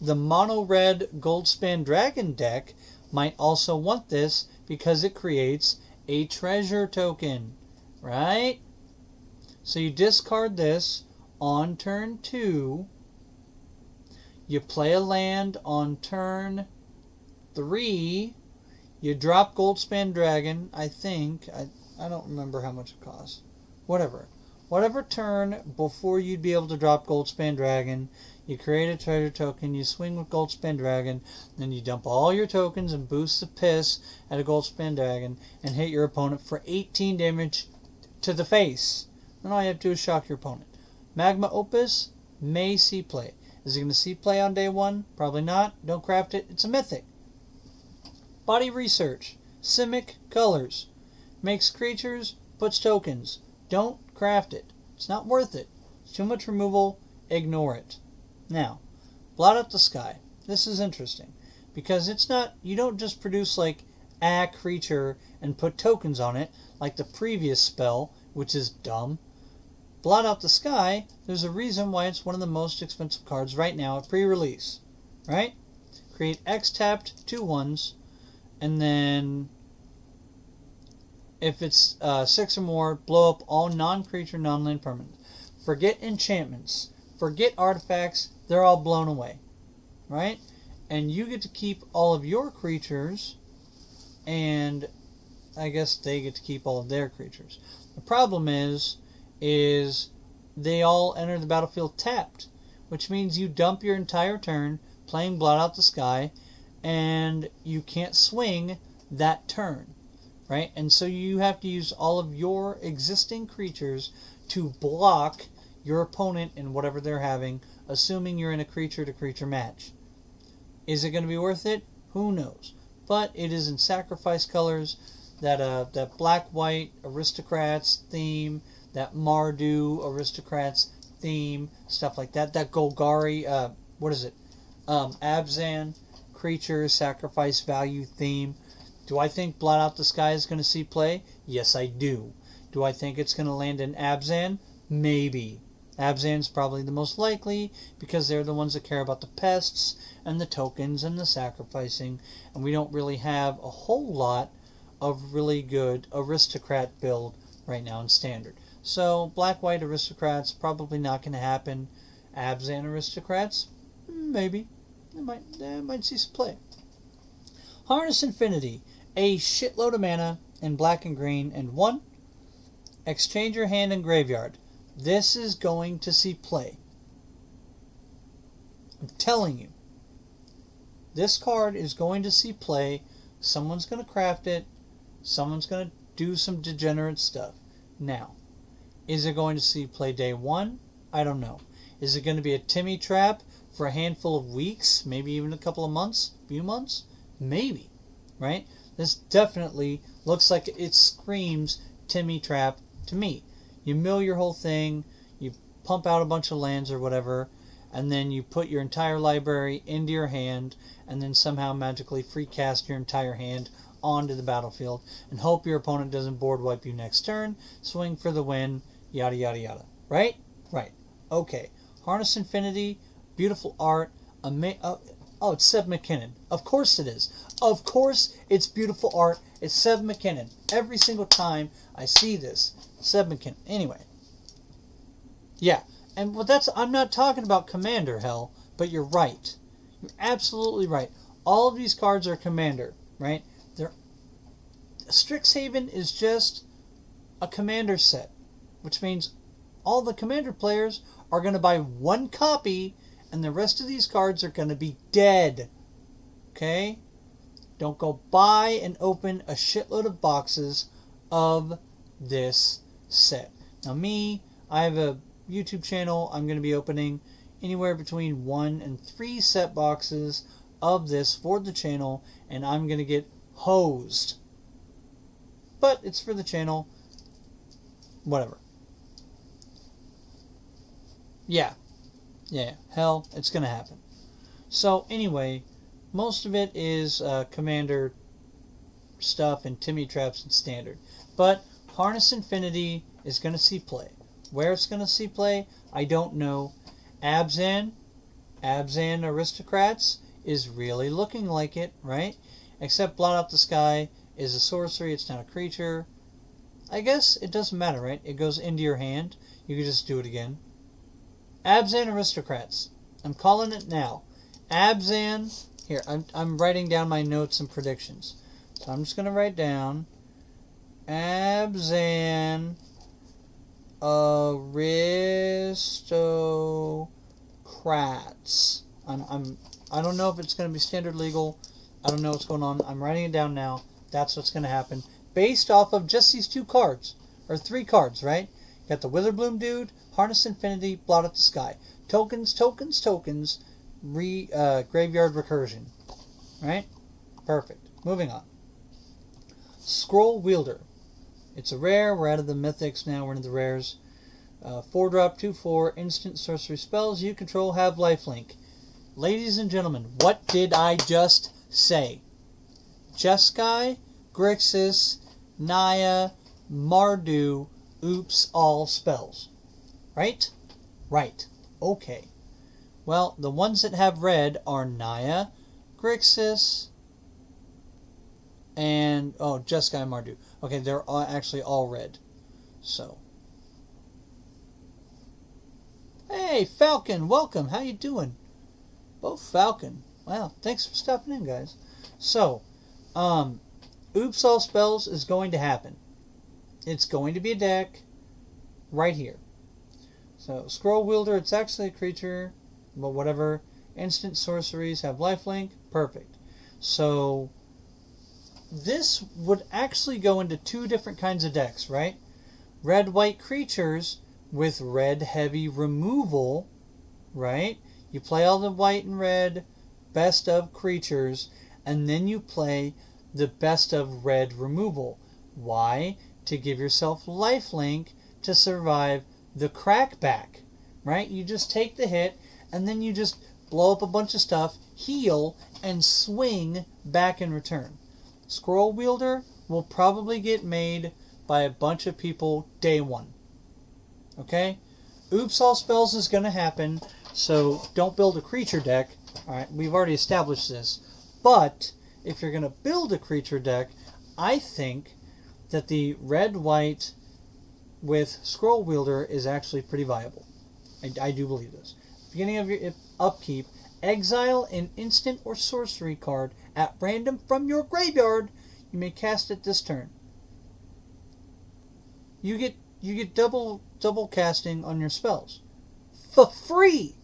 the mono red Goldspan Dragon deck might also want this because it creates a treasure token, right? So you discard this on turn 2. You play a land on turn 3. You drop Goldspan Dragon, I think. I don't remember how much it costs. Whatever turn before you'd be able to drop Goldspan Dragon, you create a treasure token, you swing with Goldspan Dragon, then you dump all your tokens and boost the piss at a Goldspan Dragon and hit your opponent for 18 damage to the face. Then all you have to do is shock your opponent. Magma Opus may see play. Is it going to see play on day 1? Probably not. Don't craft it. It's a mythic. Body Research. Simic Colors. Makes creatures, puts tokens. Don't craft it. It's not worth it. It's too much removal. Ignore it. Now, Blot Out the Sky. This is interesting because it's not, you don't just produce like a creature and put tokens on it like the previous spell, which is dumb. Blot Out the Sky, there's a reason why it's one of the most expensive cards right now at pre-release, right? Create X tapped 2/1s, and then if it's 6 or more, blow up all non-creature, non-land permanents. Forget enchantments. Forget artifacts. They're all blown away, right? And you get to keep all of your creatures, and I guess they get to keep all of their creatures. The problem is they all enter the battlefield tapped, which means you dump your entire turn playing Blot Out the Sky, and you can't swing that turn, right? And so you have to use all of your existing creatures to block your opponent in whatever they're having, assuming you're in a creature-to-creature match. Is it going to be worth it? Who knows? But it is in Sacrifice colors, that black-white aristocrats theme, that Mardu aristocrats theme, stuff like that. That Golgari, Abzan creature sacrifice value theme. Do I think Blot Out the Sky is going to see play? Yes, I do. Do I think it's going to land in Abzan? Maybe. Abzan's probably the most likely because they're the ones that care about the pests and the tokens and the sacrificing, and we don't really have a whole lot of really good aristocrat build right now in standard. So black-white aristocrats probably not going to happen. Abzan aristocrats, maybe. They might see some play. Harness Infinity, a shitload of mana in black and green, and 1. Exchange your hand and graveyard. This is going to see play. I'm telling you. This card is going to see play. Someone's going to craft it. Someone's going to do some degenerate stuff. Now, is it going to see play day 1? I don't know. Is it going to be a Timmy trap for a handful of weeks? Maybe even a couple of months? Few months? Maybe. Right? This definitely looks like it screams Timmy trap to me. You mill your whole thing, you pump out a bunch of lands or whatever, and then you put your entire library into your hand, and then somehow magically free cast your entire hand onto the battlefield, and hope your opponent doesn't board wipe you next turn, swing for the win, yada yada yada. Right? Right. Okay. Harness Infinity, beautiful art, it's Seb McKinnon. Of course it is. Of course it's beautiful art. It's Seb McKinnon. Every single time I see this, Seb McKinnon. Anyway. Yeah. And I'm not talking about Commander, hell, but you're right. You're absolutely right. All of these cards are Commander, right? Strixhaven is just a Commander set, which means all the Commander players are going to buy 1 copy, and the rest of these cards are going to be dead. Okay? Don't go buy and open a shitload of boxes of this set. Now I have a YouTube channel. I'm going to be opening anywhere between 1 and 3 set boxes of this for the channel, and I'm going to get hosed. But it's for the channel. Whatever. Yeah. Hell, it's going to happen. So anyway, most of it is Commander stuff and Timmy traps and standard. But Harness Infinity is going to see play. Where it's going to see play, I don't know. Abzan Aristocrats is really looking like it, right? Except Blot Out the Sky is a sorcery. It's not a creature. I guess it doesn't matter, right? It goes into your hand. You can just do it again. Abzan Aristocrats. I'm calling it now. Abzan. Here, I'm writing down my notes and predictions. So I'm just going to write down Abzan Aristocrats. I don't know if it's going to be standard legal. I don't know what's going on. I'm writing it down now. That's what's going to happen. Based off of just these 2 cards. Or 3 cards, right? You got the Witherbloom dude, Harness Infinity, Blot Out the Sky. Tokens, graveyard recursion. Right? Perfect. Moving on. Scroll Wielder. It's a rare. We're out of the mythics now. We're into the rares. 4-drop, 2/4, instant sorcery spells you control have lifelink. Ladies and gentlemen, what did I just say? Jeskai, Grixis, Naya, Mardu, oops, all spells. Right? Right. Okay. Well, the ones that have red are Naya, Grixis, and Jeskai and Mardu. Okay, they're actually all red. So. Hey, Falcon, welcome. How you doing? Both Falcon. Wow, thanks for stopping in, guys. So, oops, all spells is going to happen. It's going to be a deck right here. So, Scroll Wielder, it's actually a creature, but whatever. Instant sorceries have lifelink. Perfect. So, this would actually go into 2 different kinds of decks, right? Red-white creatures with red-heavy removal, right? You play all the white and red best of creatures, and then you play the best of red removal. Why? To give yourself lifelink to survive the crackback. right? You just take the hit, and then you just blow up a bunch of stuff, heal, and swing back in return. Scroll Wielder will probably get made by a bunch of people day one. Okay? Oops All Spells is going to happen, so don't build a creature deck. Alright, we've already established this. But, if you're going to build a creature deck, I think that the red-white with Scroll Wielder is actually pretty viable. I do believe this. Beginning of your upkeep, exile an instant or sorcery card at random from your graveyard. You may cast it this turn. You get double casting on your spells for free.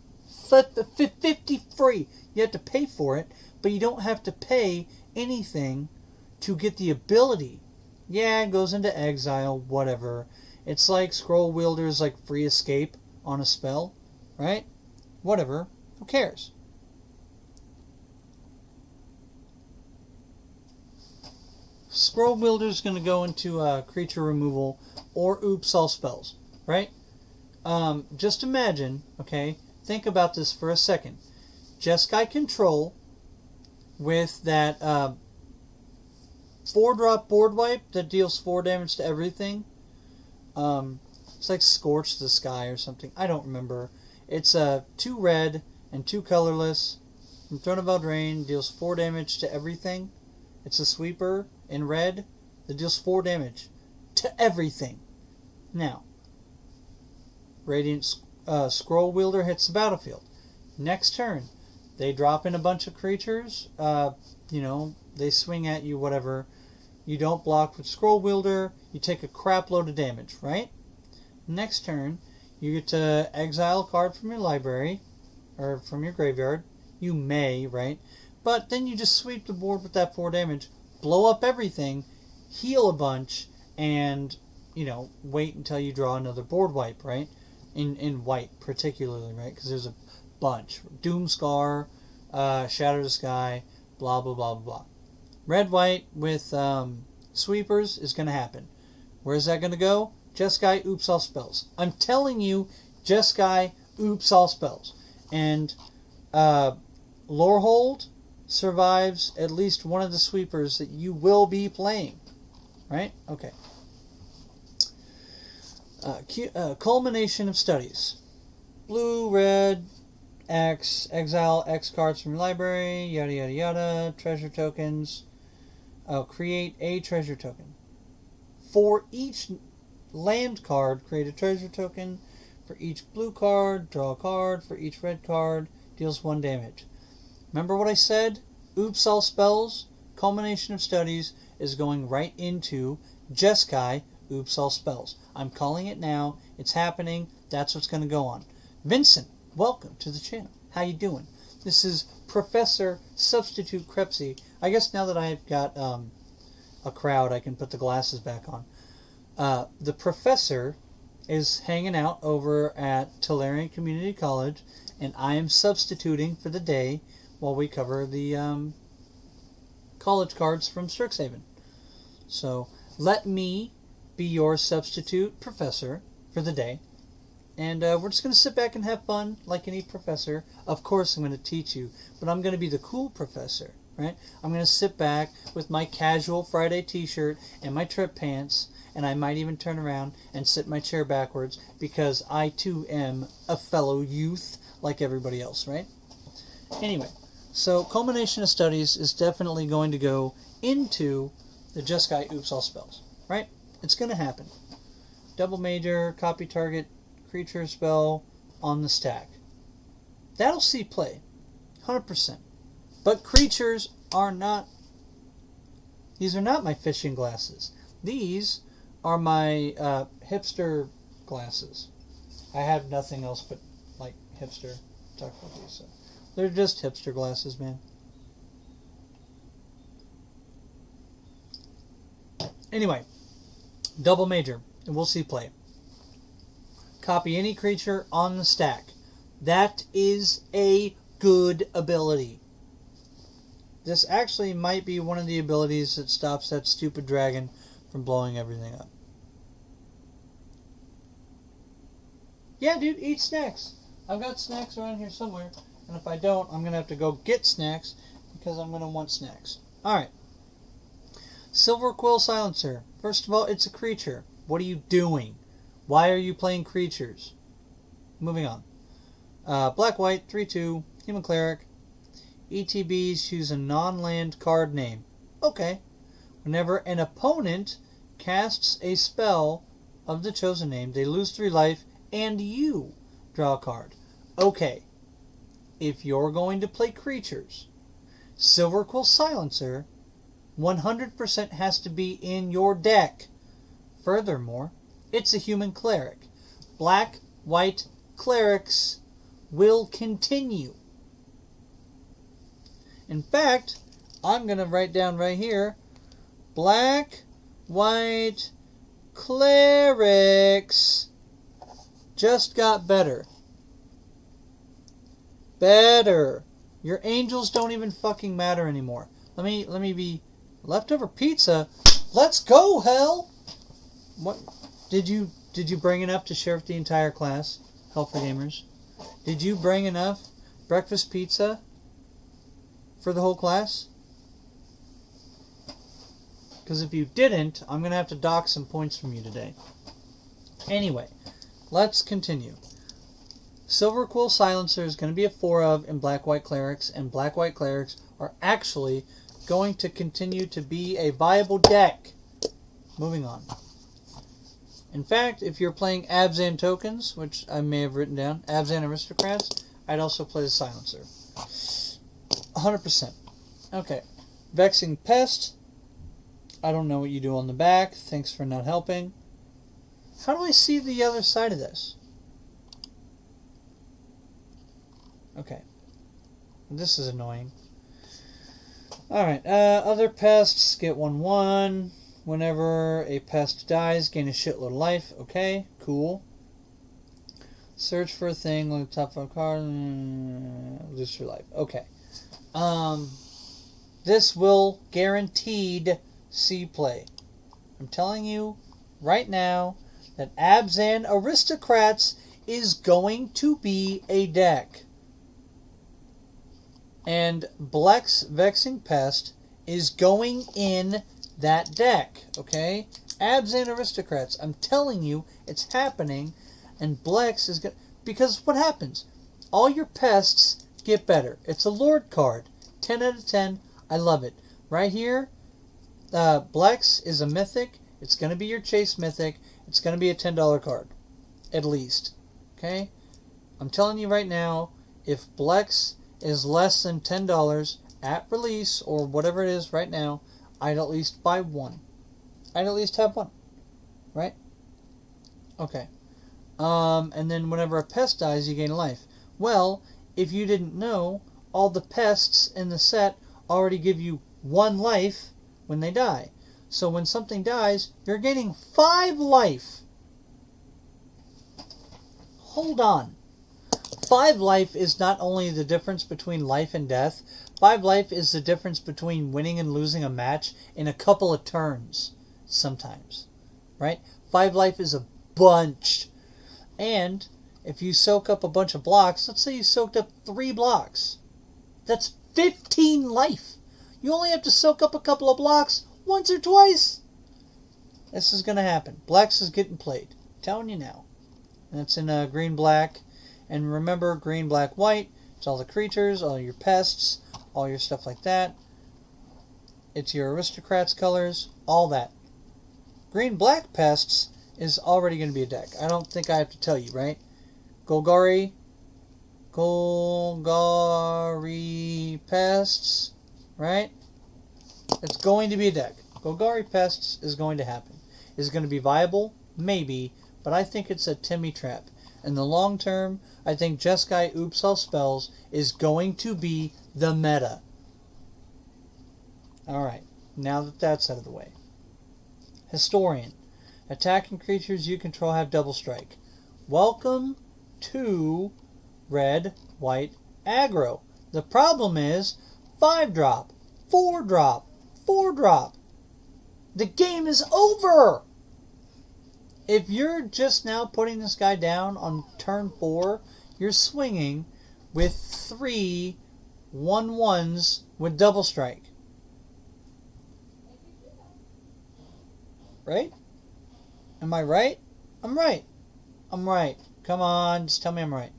50 free. You have to pay for it, but you don't have to pay anything to get the ability. Yeah, it goes into exile, whatever. It's like Scroll Wielder's like free escape on a spell, right? Whatever. Who cares? Scroll Wielder's going to go into creature removal or Oops All Spells, right? Just imagine, okay? Think about this for a second. Jeskai Control with that 4-drop board wipe that deals 4 damage to everything. It's like Scorch the Sky or something. I don't remember. It's 2 red and 2 colorless. From Throne of Eldraine, deals 4 damage to everything. It's a sweeper in red that deals 4 damage to everything. Now, Radiant Scroll Wielder hits the battlefield. Next turn, they drop in a bunch of creatures. They swing at you, whatever. You don't block with Scroll Wielder. You take a crap load of damage, right? Next turn, you get to exile a card from your library or from your graveyard. You may, right? But then you just sweep the board with that 4 damage, blow up everything, heal a bunch, and, wait until you draw another board wipe, right? In white, particularly, right? Because there's a bunch. Doomscar, Shatter the Sky, blah, blah, blah, blah, blah. Red-white with sweepers is going to happen. Where's that going to go? Jeskai Oops All Spells. I'm telling you, Jeskai Oops All Spells. And Lorehold survives at least one of the sweepers that you will be playing. Right? Okay. Culmination of Studies. Blue, red, X, exile X cards from your library, yada yada yada, treasure tokens. Create a treasure token. For each land card, create a treasure token. For each blue card, draw a card. For each red card, deals 1 damage. Remember what I said? Oops All Spells, Culmination of Studies is going right into Jeskai Oops All Spells. I'm calling it now. It's happening. That's what's going to go on. Vincent, welcome to the channel. How you doing? This is Professor Substitute KrepsyK. I guess now that I've got a crowd, I can put the glasses back on. The professor is hanging out over at Tolarian Community College, and I am substituting for the day while we cover the college cards from Strixhaven. So let me be your substitute professor for the day. And we're just going to sit back and have fun like any professor. Of course I'm going to teach you, but I'm going to be the cool professor, right? I'm going to sit back with my casual Friday t-shirt and my trip pants, and I might even turn around and sit in my chair backwards because I too am a fellow youth like everybody else, right? Anyway, so Culmination of Studies is definitely going to go into the Jeskai Oops All Spells, right? It's going to happen. Double major, copy target, creature spell on the stack. That'll see play. 100%. But creatures are not... These are not my fishing glasses. These are my hipster glasses. I have nothing else but, like, hipster to talk about these. So they're just hipster glasses, man. Anyway, double major, and we'll see play. Copy any creature on the stack. That is a good ability. This actually might be one of the abilities that stops that stupid dragon from blowing everything up. Yeah, dude, eat snacks. I've got snacks around here somewhere. And if I don't, I'm going to have to go get snacks because I'm going to want snacks. Alright. Silver Quill Silencer. First of all, it's a creature. What are you doing? Why are you playing creatures? Moving on. Black-White, 3/2, Human Cleric. ETBs choose a non-land card name. Okay. Whenever an opponent casts a spell of the chosen name, they lose 3 life, and you draw a card. Okay. If you're going to play creatures, Silver Quill Silencer 100% has to be in your deck. Furthermore, it's a human cleric. Black-White clerics will continue. In fact, I'm going to write down right here, Black-White clerics just got better. Better. Your angels don't even fucking matter anymore. Let me be leftover pizza. Let's go, hell. What did you bring enough to share with the entire class? Helpful Gamers. Did you bring enough breakfast pizza for the whole class? Because if you didn't, I'm going to have to dock some points from you today. Anyway, let's continue. Silver Quill Silencer is going to be a 4 of in Black-White Clerics, and Black-White Clerics are actually going to continue to be a viable deck. Moving on. In fact, if you're playing Abzan tokens, which I may have written down, Abzan Aristocrats, I'd also play the Silencer. 100%. Okay. Vexing Pest. I don't know what you do on the back. Thanks for not helping. How do I see the other side of this? Okay. This is annoying. Alright. Other pests get 1/1. Whenever a pest dies, gain a shitload of life. Okay. Cool. Search for a thing. Look at the top 5 card. Lose your life. Okay. This will guaranteed see play. I'm telling you right now that Abzan Aristocrats is going to be a deck. And Blex Vexing Pest is going in that deck. Okay? Abzan Aristocrats. I'm telling you, it's happening. And Blex is going to... Because what happens? All your pests get better. It's a Lord card. 10 out of 10. I love it. Right here, Blex is a mythic. It's going to be your chase mythic. It's going to be a $10 card. At least. Okay? I'm telling you right now, if Blex is less than $10 at release, or whatever it is right now, I'd at least buy one. I'd at least have one. Right? Okay. And then whenever a pest dies, you gain life. Well, if you didn't know, all the pests in the set already give you 1 life when they die. So when something dies, you're gaining 5 life. Hold on. 5 life is not only the difference between life and death. 5 life is the difference between winning and losing a match in a couple of turns. Sometimes. Right? 5 life is a bunch. And if you soak up a bunch of blocks, let's say you soaked up 3 blocks. That's 15 life. You only have to soak up a couple of blocks once or twice. This is going to happen. Blex is getting played. I'm telling you now. And it's in green-black. And remember, green, black, white. It's all the creatures, all your pests, all your stuff like that. It's your aristocrats colors, all that. Green, black pests is already going to be a deck. I don't think I have to tell you, right? Golgari pests, right? It's going to be a deck. Golgari pests is going to happen. Is it going to be viable? Maybe, but I think it's a Timmy trap. In the long term, I think Jeskai Oops All Spells is going to be the meta. Alright, now that that's out of the way. Historian. Attacking creatures you control have double strike. Welcome to red, white, aggro. The problem is 5-drop, 4-drop, 4-drop. The game is over! If you're just now putting this guy down on turn 4, you're swinging with 3 1/1s with double strike. Right? Am I right? I'm right. I'm right. Come on, just tell me I'm right.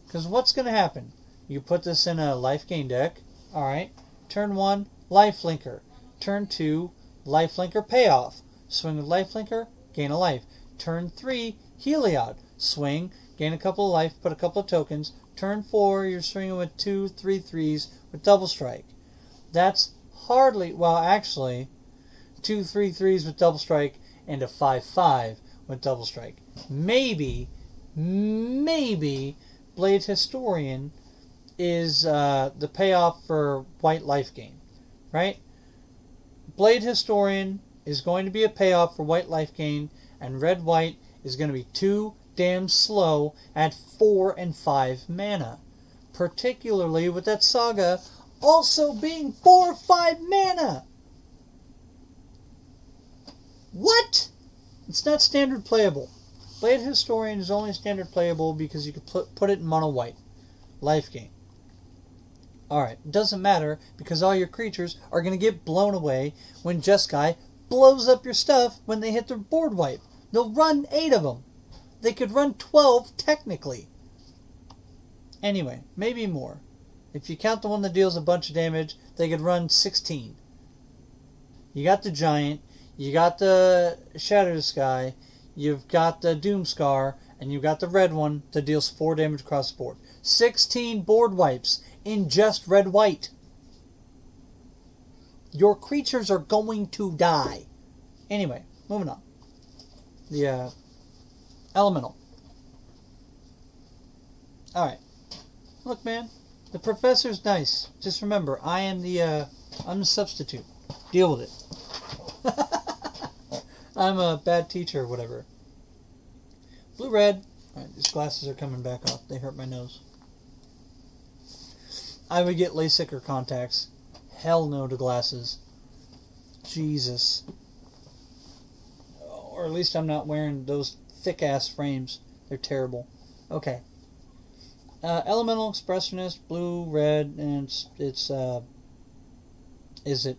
Because what's going to happen? You put this in a life gain deck. Alright. Turn 1, lifelinker. Turn 2, lifelinker payoff. Swing with lifelinker, gain a life. Turn 3, Heliod. Swing, gain a couple of life, put a couple of tokens. Turn 4, you're swinging with 2 3/3s with double strike. That's hardly, well, actually, 2 3/3s with double strike and a 5/5 with double strike. Maybe Blade Historian is the payoff for white life gain, right? Blade Historian is going to be a payoff for white life gain, and red-white is going to be too damn slow at 4 and 5 mana. Particularly with that saga also being 4 or 5 mana. What? It's not standard playable. Blade Historian is only standard playable because you can put it in mono white. Life gain. Alright, it doesn't matter because all your creatures are going to get blown away when Jeskai blows up your stuff when they hit their board wipe. They'll run 8 of them. They could run 12 technically. Anyway, maybe more. If you count the one that deals a bunch of damage, they could run 16. You got the Giant, you got the Shatter the Sky, you've got the Doomscar, and you've got the red one that deals 4 damage across the board. 16 board wipes in just red-white. Your creatures are going to die. Anyway, moving on. The Elemental. Alright. Look, man. The professor's nice. Just remember, I'm the substitute. Deal with it. I'm a bad teacher or whatever. Blue-red. Alright, these glasses are coming back off. They hurt my nose. I would get LASIK or contacts. Hell no to glasses. Jesus. Or at least I'm not wearing those thick-ass frames. They're terrible. Okay. Elemental Expressionist, blue, red, and it's is it?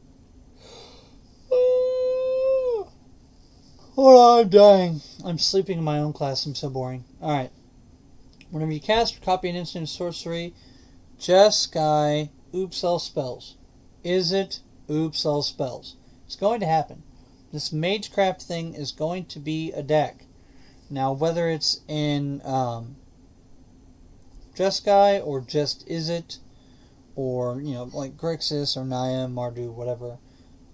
Oh, I'm dying. I'm sleeping in my own class. I'm so boring. Alright. Whenever you cast or copy an instant sorcery, Jeskai, oops all spells. Is it oops all spells? It's going to happen. This Magecraft thing is going to be a deck. Now, whether it's in Jeskai or just is it, or, you know, like Grixis or Naya, Mardu, whatever.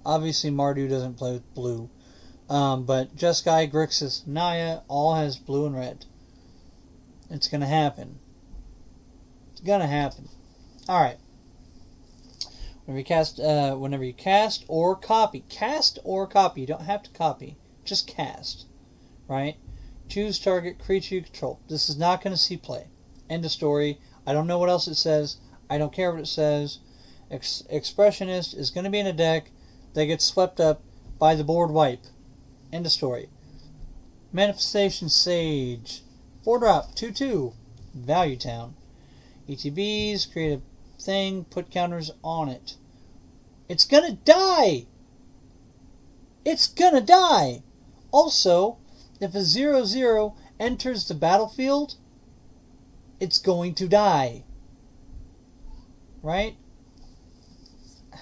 Obviously, Mardu doesn't play with blue. But Jeskai, Grixis, Naya all has blue and red. It's going to happen. It's going to happen. Alright. Whenever you cast or copy. Cast or copy. You don't have to copy. Just cast. Right? Choose target creature you control. This is not going to see play. End of story. I don't know what else it says. I don't care what it says. Expressionist is going to be in a deck that gets swept up by the board wipe. End of story. Manifestation Sage. 4-drop. 2/2. Value Town. ETBs. Create a thing. Put counters on it. It's going to die! It's going to die! Also, if a 0/0 enters the battlefield, it's going to die. Right?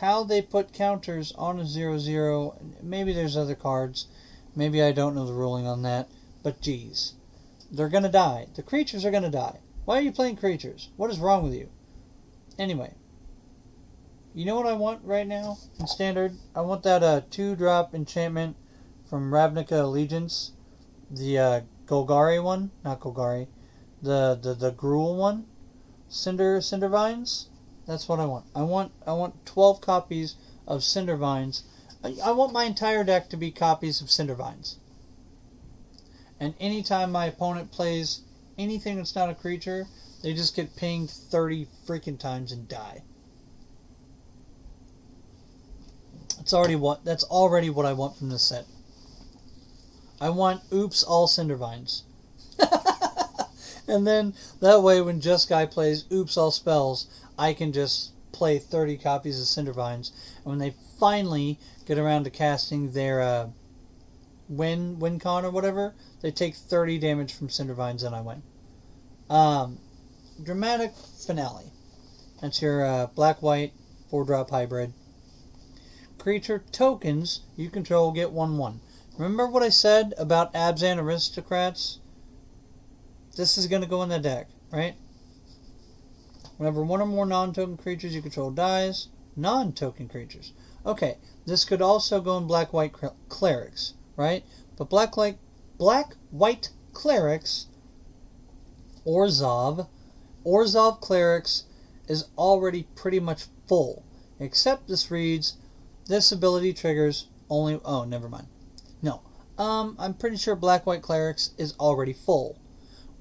How they put counters on a 0/0, maybe there's other cards. Maybe I don't know the ruling on that. But geez. They're going to die. The creatures are going to die. Why are you playing creatures? What is wrong with you? Anyway. You know what I want right now in Standard? I want that 2-drop enchantment from Ravnica Allegiance. The Golgari one. Not Golgari. The Gruul one. Cindervines. That's what I want. I want 12 copies of Cindervines. I want my entire deck to be copies of Cindervines. And anytime my opponent plays anything that's not a creature, they just get pinged 30 freaking times and die. That's already what I want from this set. I want oops all Cindervines. And then that way when Just Guy plays oops all spells, I can just play 30 copies of Cindervines. And when they finally get around to casting their WinCon or whatever, they take 30 damage from Cindervines and I win. Dramatic Finale. That's your black-white 4-drop hybrid. Creature tokens you control get 1/1. Remember what I said about Abzan Aristocrats? This is going to go in the deck, right? Whenever one or more non-token creatures you control dies, non-token creatures. Okay, this could also go in black-white clerics, right? But black-white clerics, Orzhov clerics is already pretty much full. Except this reads, this ability triggers only... Oh, never mind. No. I'm pretty sure black-white clerics is already full.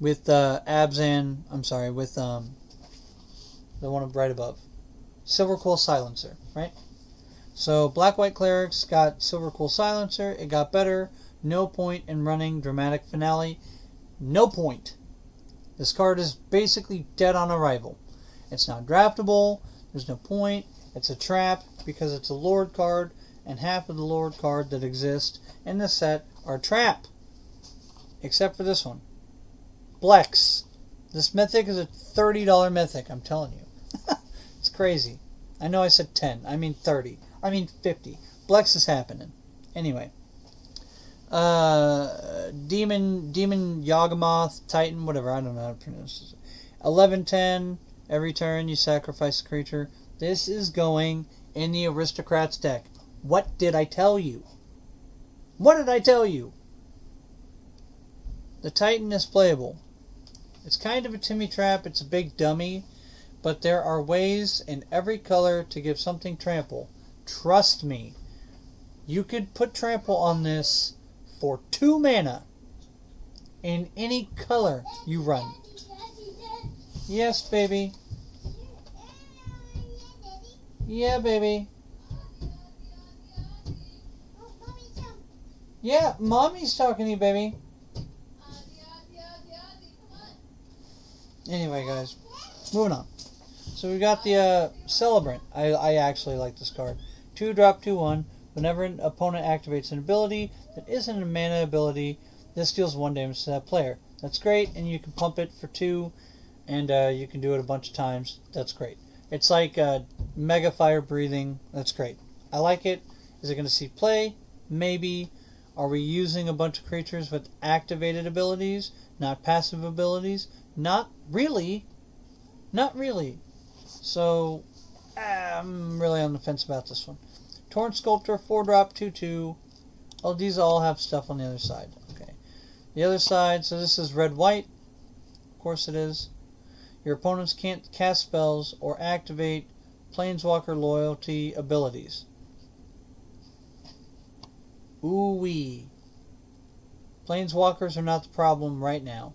With Abzan... I'm sorry, with the one right above. Silverquill Silencer, right? So black-white clerics got Silverquill Silencer. It got better. No point in running Dramatic Finale. No point. This card is basically dead on arrival. It's not draftable. There's no point. It's a trap because it's a Lord card, and half of the Lord card that exist in the set are trap. Except for this one. Blex. This mythic is a $30 mythic, I'm telling you. It's crazy. I know I said 10. I mean 30. I mean 50. Blex is happening. Anyway. Demon Yawgmoth, Titan, whatever. I don't know how to pronounce this. 11/10. Every turn you sacrifice a creature. This is going in the Aristocrats deck. What did I tell you? What did I tell you? The Titan is playable. It's kind of a Timmy trap. It's a big dummy. But there are ways in every color to give something trample. Trust me. You could put trample on this for 2 mana in any color you run. Yes, baby. Yeah, baby. Yeah, mommy's talking to you, baby. Anyway, guys, moving on. So we got the Celebrant. I actually like this card. 2-drop, 2/1. Whenever an opponent activates an ability that isn't a mana ability, this deals 1 damage to that player. That's great, and you can pump it for 2, and you can do it a bunch of times. That's great. It's like Mega Fire Breathing. That's great. I like it. Is it going to see play? Maybe. Are we using a bunch of creatures with activated abilities, not passive abilities? Not really. Not really. So, I'm really on the fence about this one. Torrent Sculptor, 4-drop, 2/2. Oh, these all have stuff on the other side. Okay. The other side, so this is red-white. Of course it is. Your opponents can't cast spells or activate Planeswalker loyalty abilities. Ooh-wee. Planeswalkers are not the problem right now.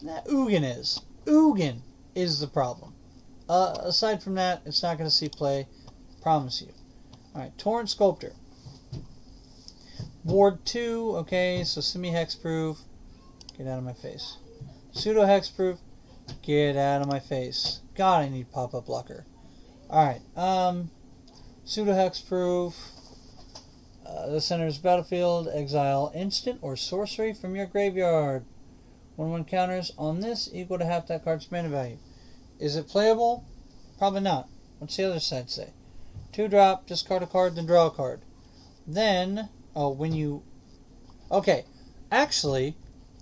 Ugin is. Ugin is the problem. Aside from that, it's not going to see play. Promise you. Alright, Torrent Sculptor. Ward 2, okay, so semi-hexproof. Get out of my face. Pseudo-hexproof. Get out of my face. God, I need pop-up blocker. Alright, pseudo-hexproof. This enters battlefield. Exile instant or sorcery from your graveyard. 1/1 counters on this equal to half that card's mana value. Is it playable? Probably not. What's the other side say? 2-drop, discard a card, then draw a card. Then, okay, actually,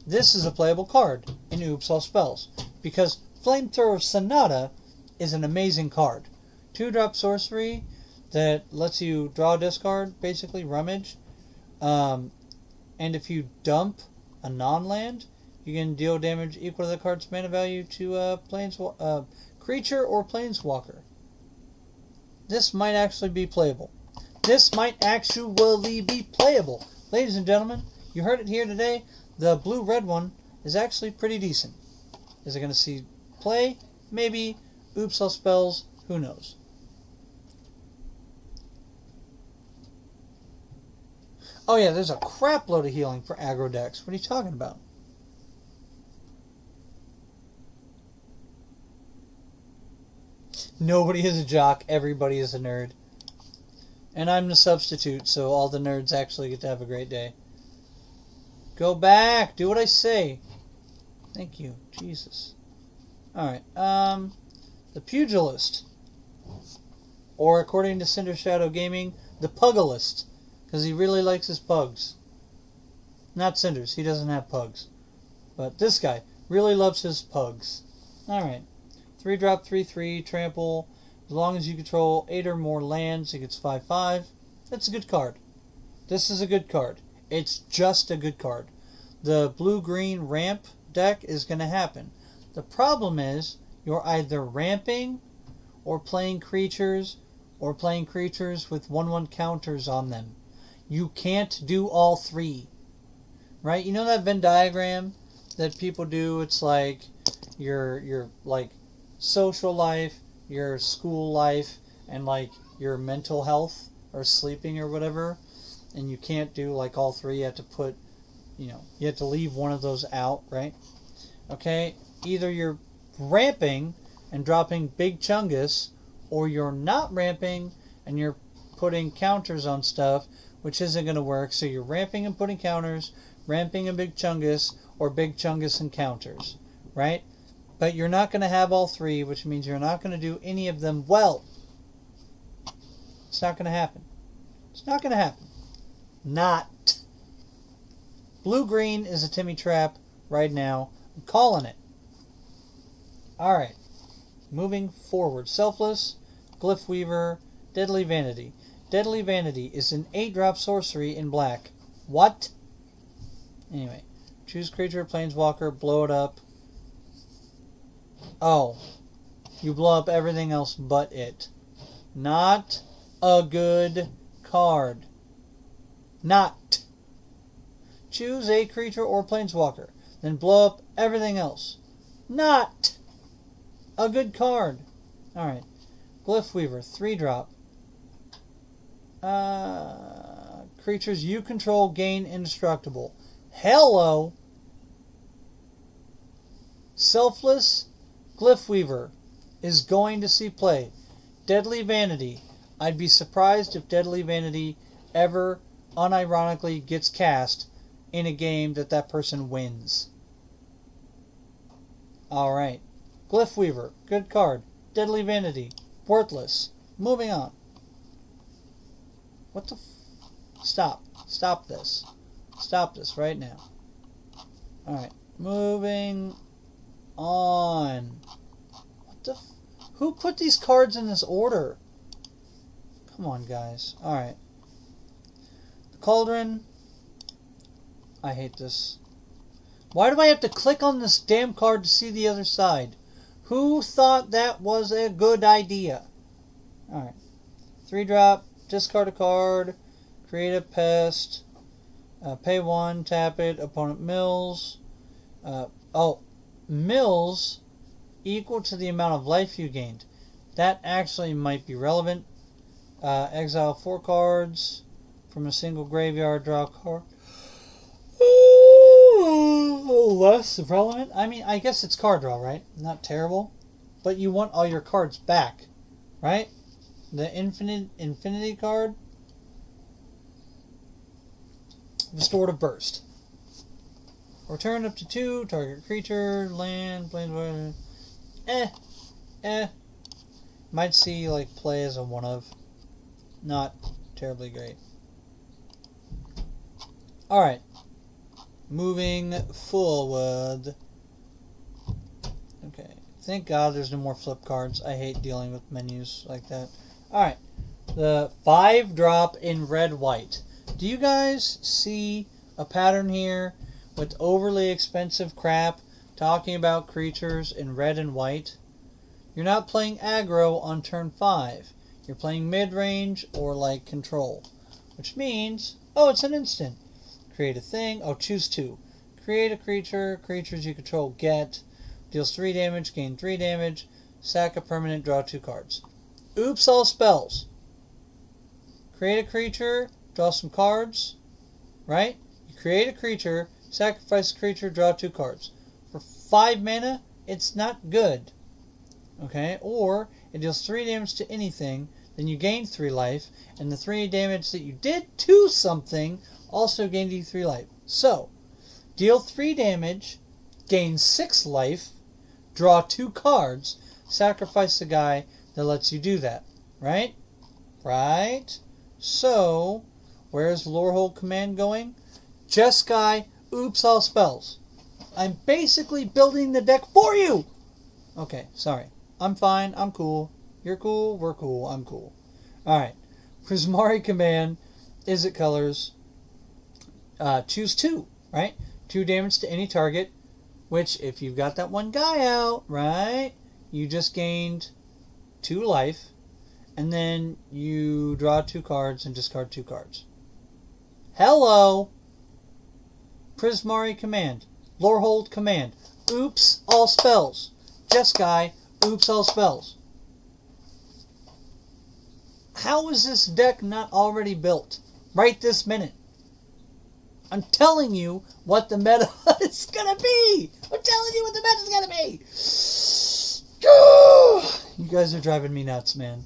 this is a playable card in Oops All Spells, because Flamethrower Sonata is an amazing card. 2-drop sorcery that lets you draw a discard, basically rummage, and if you dump a non-land, you can deal damage equal to the card's mana value to a creature or planeswalker. This might actually be playable. This might actually be playable. Ladies and gentlemen, you heard it here today. The blue-red one is actually pretty decent. Is it going to see play? Maybe. Oops, all spells. Who knows? Oh yeah, there's a crap load of healing for aggro decks. What are you talking about? Nobody is a jock. Everybody is a nerd. And I'm the substitute, so all the nerds actually get to have a great day. Go back. Do what I say. Thank you. Jesus. Alright. The Pugilist. Or according to Cinder Shadow Gaming, the Pugilist. Because he really likes his pugs. Not Cinders. He doesn't have pugs. But this guy really loves his pugs. Alright. 3-drop, 3/3, trample. As long as you control 8 or more lands, he gets 5/5. That's a good card. This is a good card. It's just a good card. The blue-green ramp deck is going to happen. The problem is you're either ramping or playing creatures with 1/1 counters on them. You can't do all three. Right? You know that Venn diagram that people do? It's like your like social life, your school life, and like your mental health or sleeping or whatever. And you can't do like all three. You have to put, you have to leave one of those out, right? Okay? Either you're ramping and dropping big chungus, or you're not ramping and you're putting counters on stuff, which isn't going to work. So you're ramping and putting counters, ramping and big chungus, or big chungus and counters, right? But you're not going to have all three, which means you're not going to do any of them well. It's not going to happen. It's not going to happen. Not. Blue-green is a Timmy trap right now. I'm calling it. Alright. Moving forward. Selfless, Glyph Weaver, Deadly Vanity. Deadly Vanity is an 8-drop sorcery in black. What? Anyway. Choose creature, planeswalker, blow it up. Oh. You blow up everything else but it. Not a good card. Not. Choose a creature or planeswalker. Then blow up everything else. Not a good card. Alright. Glyph Weaver, 3-drop. Creatures you control gain indestructible. Hello. Selfless Glyph Weaver is going to see play. Deadly Vanity. I'd be surprised if Deadly Vanity ever unironically gets cast in a game that person wins. Alright. Glyph Weaver. Good card. Deadly Vanity. Worthless. Moving on. What the Stop. Stop this. Stop this right now. Alright. Moving on. What the Who put these cards in this order? Come on, guys. Alright. The Cauldron. I hate this. Why do I have to click on this damn card to see the other side? Who thought that was a good idea? Alright. 3-drop. Discard a card. Create a pest. Pay 1. Tap it. Opponent mills. Mills equal to the amount of life you gained. That actually might be relevant. Exile 4 cards from a single graveyard. Draw a card. Less relevant. I mean, I guess it's card draw, right? Not terrible. But you want all your cards back, right? The infinity card. Restorative Burst. Return up to 2. Target creature, land, planeswalker. Might see like play as a one of. Not terribly great. Alright. Moving forward. Okay. Thank God there's no more flip cards. I hate dealing with menus like that. Alright. The 5-drop in red-white. Do you guys see a pattern here with overly expensive crap talking about creatures in red and white? You're not playing aggro on turn 5. You're playing mid-range or like control. Which means, it's an instant. Create a thing. Choose 2. Create a creature. Creatures you control get. Deals 3 damage, gain 3 damage. Sack a permanent, draw 2 cards. Oops, all spells. Create a creature, draw some cards. right? You create a creature, sacrifice a creature, draw 2 cards. For 5 mana, it's not good. Okay? Or it deals 3 damage to anything, then you gain 3 life, and the 3 damage that you did to something also gained you 3 life. So, deal 3 damage, gain 6 life, draw 2 cards, sacrifice the guy that lets you do that. Right? Right? So, where's Lorehold Command going? Jeskai, oops, all spells. I'm basically building the deck for you! Okay, sorry. I'm fine, I'm cool. You're cool, we're cool, I'm cool. Alright. Prismari Command, Izzet colors. Choose 2, right? 2 damage to any target, which if you've got that one guy out, right, you just gained 2 life, and then you draw 2 cards and discard 2 cards. Hello! Prismari Command, Lorehold Command, oops, all spells. Jeskai, oops, all spells. How is this deck not already built right this minute? I'm telling you what the meta is going to be. I'm telling you what the meta is going to be. You guys are driving me nuts, man.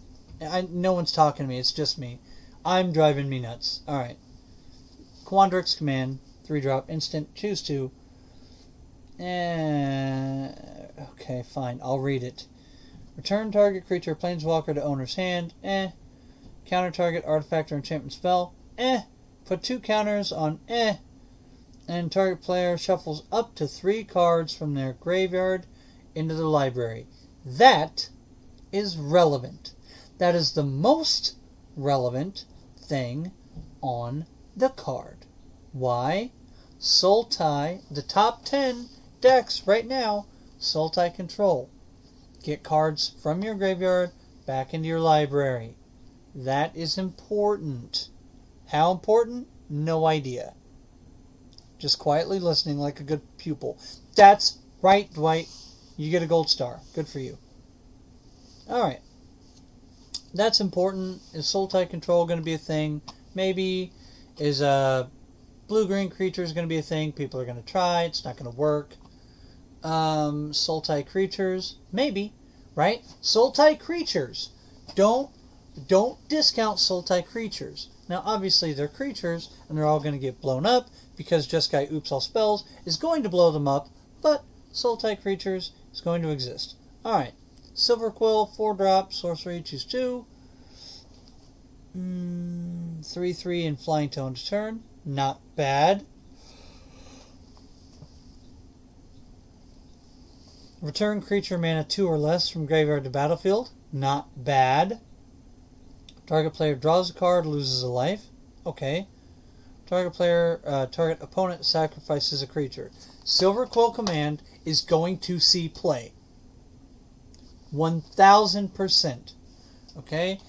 No one's talking to me. It's just me. I'm driving me nuts. All right. Quandrix Command, 3-drop, instant, choose 2. Okay, fine. I'll read it. Return target creature or planeswalker to owner's hand. Counter target artifact or enchantment spell. Put 2 counters on and target player shuffles up to 3 cards from their graveyard into the library. That is relevant. That is the most relevant thing on the card. Why? Sultai, the top 10 decks right now, Sultai control. Get cards from your graveyard back into your library. That is important. How important? No idea. Just quietly listening like a good pupil. That's right, Dwight. You get a gold star. Good for you. Alright. That's important. Is Sultai control going to be a thing? Maybe. Is blue-green creatures going to be a thing? People are going to try. It's not going to work. Sultai creatures? Maybe. Right? Sultai creatures. Don't discount Sultai creatures. Now, obviously, they're creatures, and they're all going to get blown up, because Jeskai Oops All Spells is going to blow them up, but Sultai creatures is going to exist. Alright. Silver Quill, 4-drop, sorcery, choose 2. 3/3 and Flying Tone to turn. Not bad. Return creature mana 2 or less from graveyard to battlefield. Not bad. Target player draws a card, loses a life. Okay. Target opponent sacrifices a creature. Silver Quill Command is going to see play. 1000%. Okay?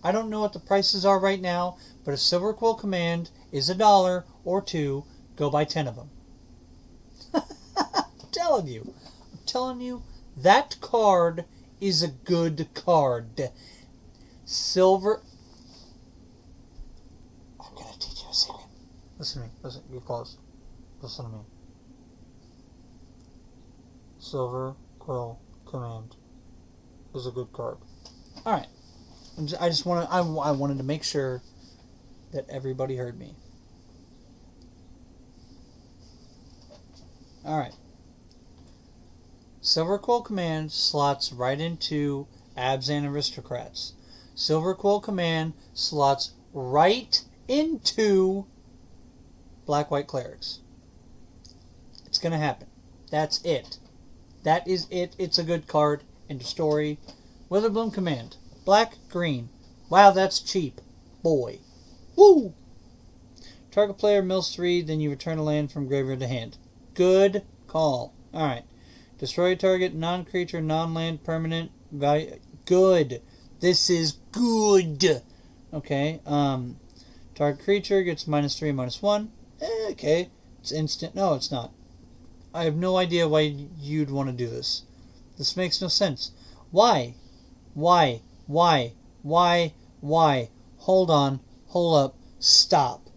I don't know what the prices are right now, but if Silver Quill Command is $1 or $2, go buy 10 of them. I'm telling you, that card is a good card. Silver. I'm going to teach you a secret. Listen to me. Listen. Get close. Listen to me. Silver Quill Command is a good card. Alright. I wanted to make sure that everybody heard me. Alright. Silver Quill Command slots right into Abzan Aristocrats. Silver Quill Command slots right into Black-White Clerics. It's going to happen. That's it. That is it. It's a good card. End of story. Witherbloom Command. Black, green. Wow, that's cheap. Boy. Woo! Target player mills 3, then you return a land from graveyard to hand. Good call. Alright. Destroy a target, non-creature, non-land, permanent, value. Good. This is good. Okay. Target creature gets -3, -1. Okay. It's instant. No, it's not. I have no idea why you'd want to do this. This makes no sense. Why? Why? Hold on. Hold up. Stop.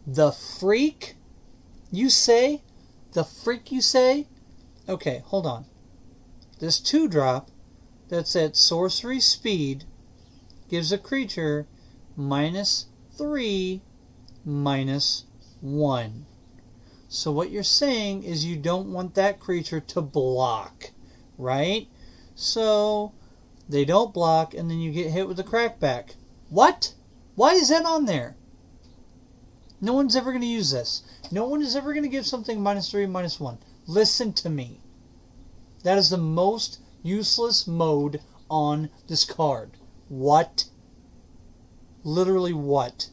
The freak, you say? The freak, you say? Okay, hold on. This 2-drop that's at sorcery speed gives a creature -3, -1. So what you're saying is you don't want that creature to block, right? So they don't block, and then you get hit with a crackback. What? Why is that on there? No one's ever going to use this. No one is ever going to give something -3, -1. Listen to me. That is the most useless mode on this card. What? Literally what?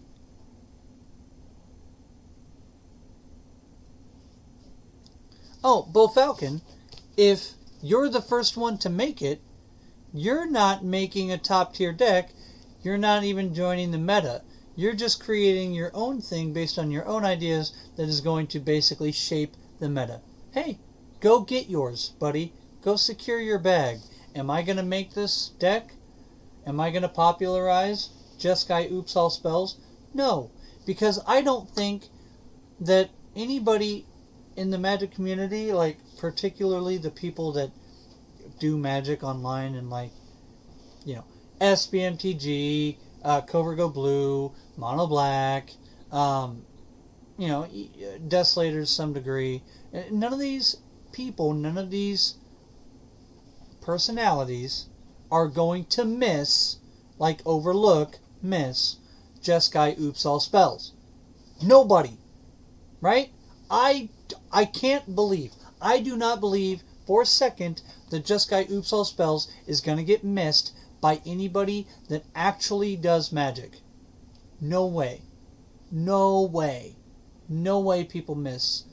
Oh, Bull Falcon, if you're the first one to make it, you're not making a top tier deck. You're not even joining the meta. You're just creating your own thing based on your own ideas that is going to basically shape the meta. Hey, go get yours, buddy. Go secure your bag. Am I going to make this deck? Am I going to popularize Jeskai Oops All Spells? No, because I don't think that anybody in the Magic community, like particularly the people that do Magic online and like, you know, SBMTG, Covert Go Blue, Mono Black, you know, Desolator to some degree. None of these people, none of these personalities are going to miss, like overlook, miss Jeskai Oops All Spells. Nobody. Right? I can't believe, I do not believe for a second that Jeskai Oops All Spells is going to get missed by anybody that actually does Magic. No way. No way. No way people miss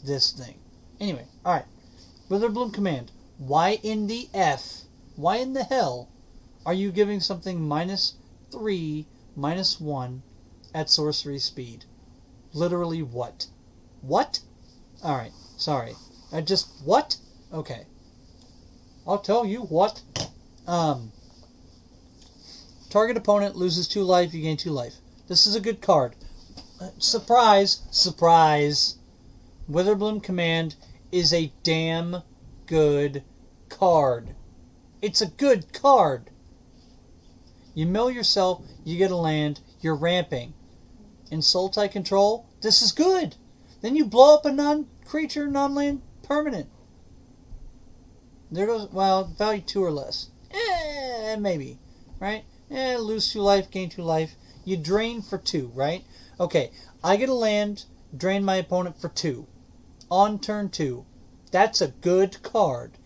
this thing. Anyway, alright. Witherbloom Command. Why in the F? Why in the hell are you giving something -3, -1 at sorcery speed? Literally what? What? Alright, sorry. What? Okay. I'll tell you what. Target opponent loses 2 life, you gain 2 life. This is a good card. Surprise, surprise. Witherbloom Command is a damn good card. It's a good card. You mill yourself, you get a land, you're ramping. In Sultai Control, this is good. Then you blow up a non-creature, non-land permanent. There goes, well, value 2 or less. Maybe, right? Lose 2 life, gain 2 life. You drain for 2, right? Okay, I get a land, drain my opponent for 2. On turn 2. That's a good card.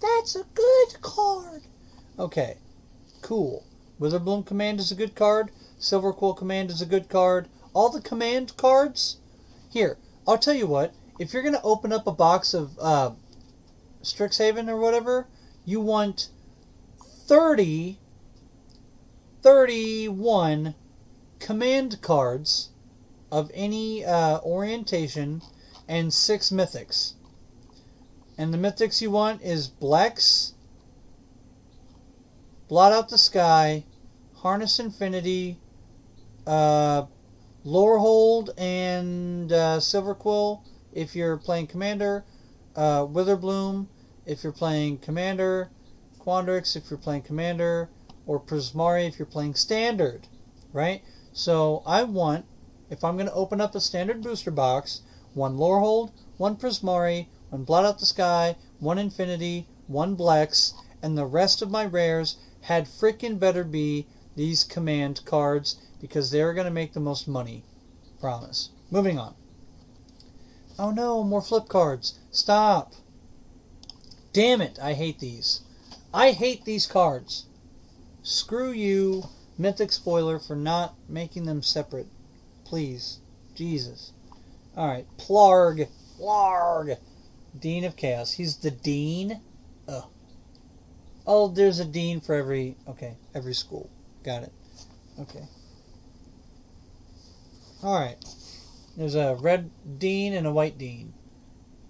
That's a good card. Okay, cool. Witherbloom Command is a good card. Silverquill Command is a good card. All the command cards. Here, I'll tell you what. If you're going to open up a box of Strixhaven or whatever, you want 31 command cards of any orientation and 6 mythics. And the mythics you want is Blex, Blot Out the Sky, Harness Infinity, Lorehold, and Silverquill if you're playing Commander, Witherbloom if you're playing Commander, Quandrix if you're playing Commander, or Prismari if you're playing Standard, right? So I want, if I'm going to open up a Standard booster box, 1 Lorehold, 1 Prismari, 1 Blot Out the Sky, 1 Infinity, 1 Blex, and the rest of my rares had frickin' better be these command cards because they're going to make the most money. Promise. Moving on. Oh no, more flip cards. Stop. Damn it, I hate these. I hate these cards. Screw you, Mythic Spoiler, for not making them separate. Please. Jesus. Alright, Plarg. Plarg. Dean of Chaos. He's the Dean? Ugh. Oh, there's a Dean for every school. Got it. Okay. Alright. There's a red Dean and a white Dean.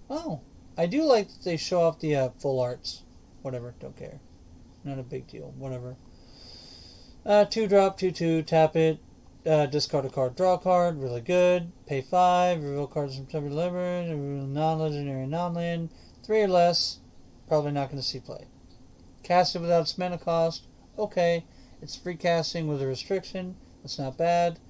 Oh, I do like that they show off the full arts. Whatever, don't care. Not a big deal. Whatever. 2-drop, 2/2, tap it. Discard a card, draw a card, really good. Pay 5, reveal cards from temporary delivery, non-legendary, non-land. 3 or less, probably not going to see play. Cast it without its mana cost, okay. It's free casting with a restriction, that's not bad.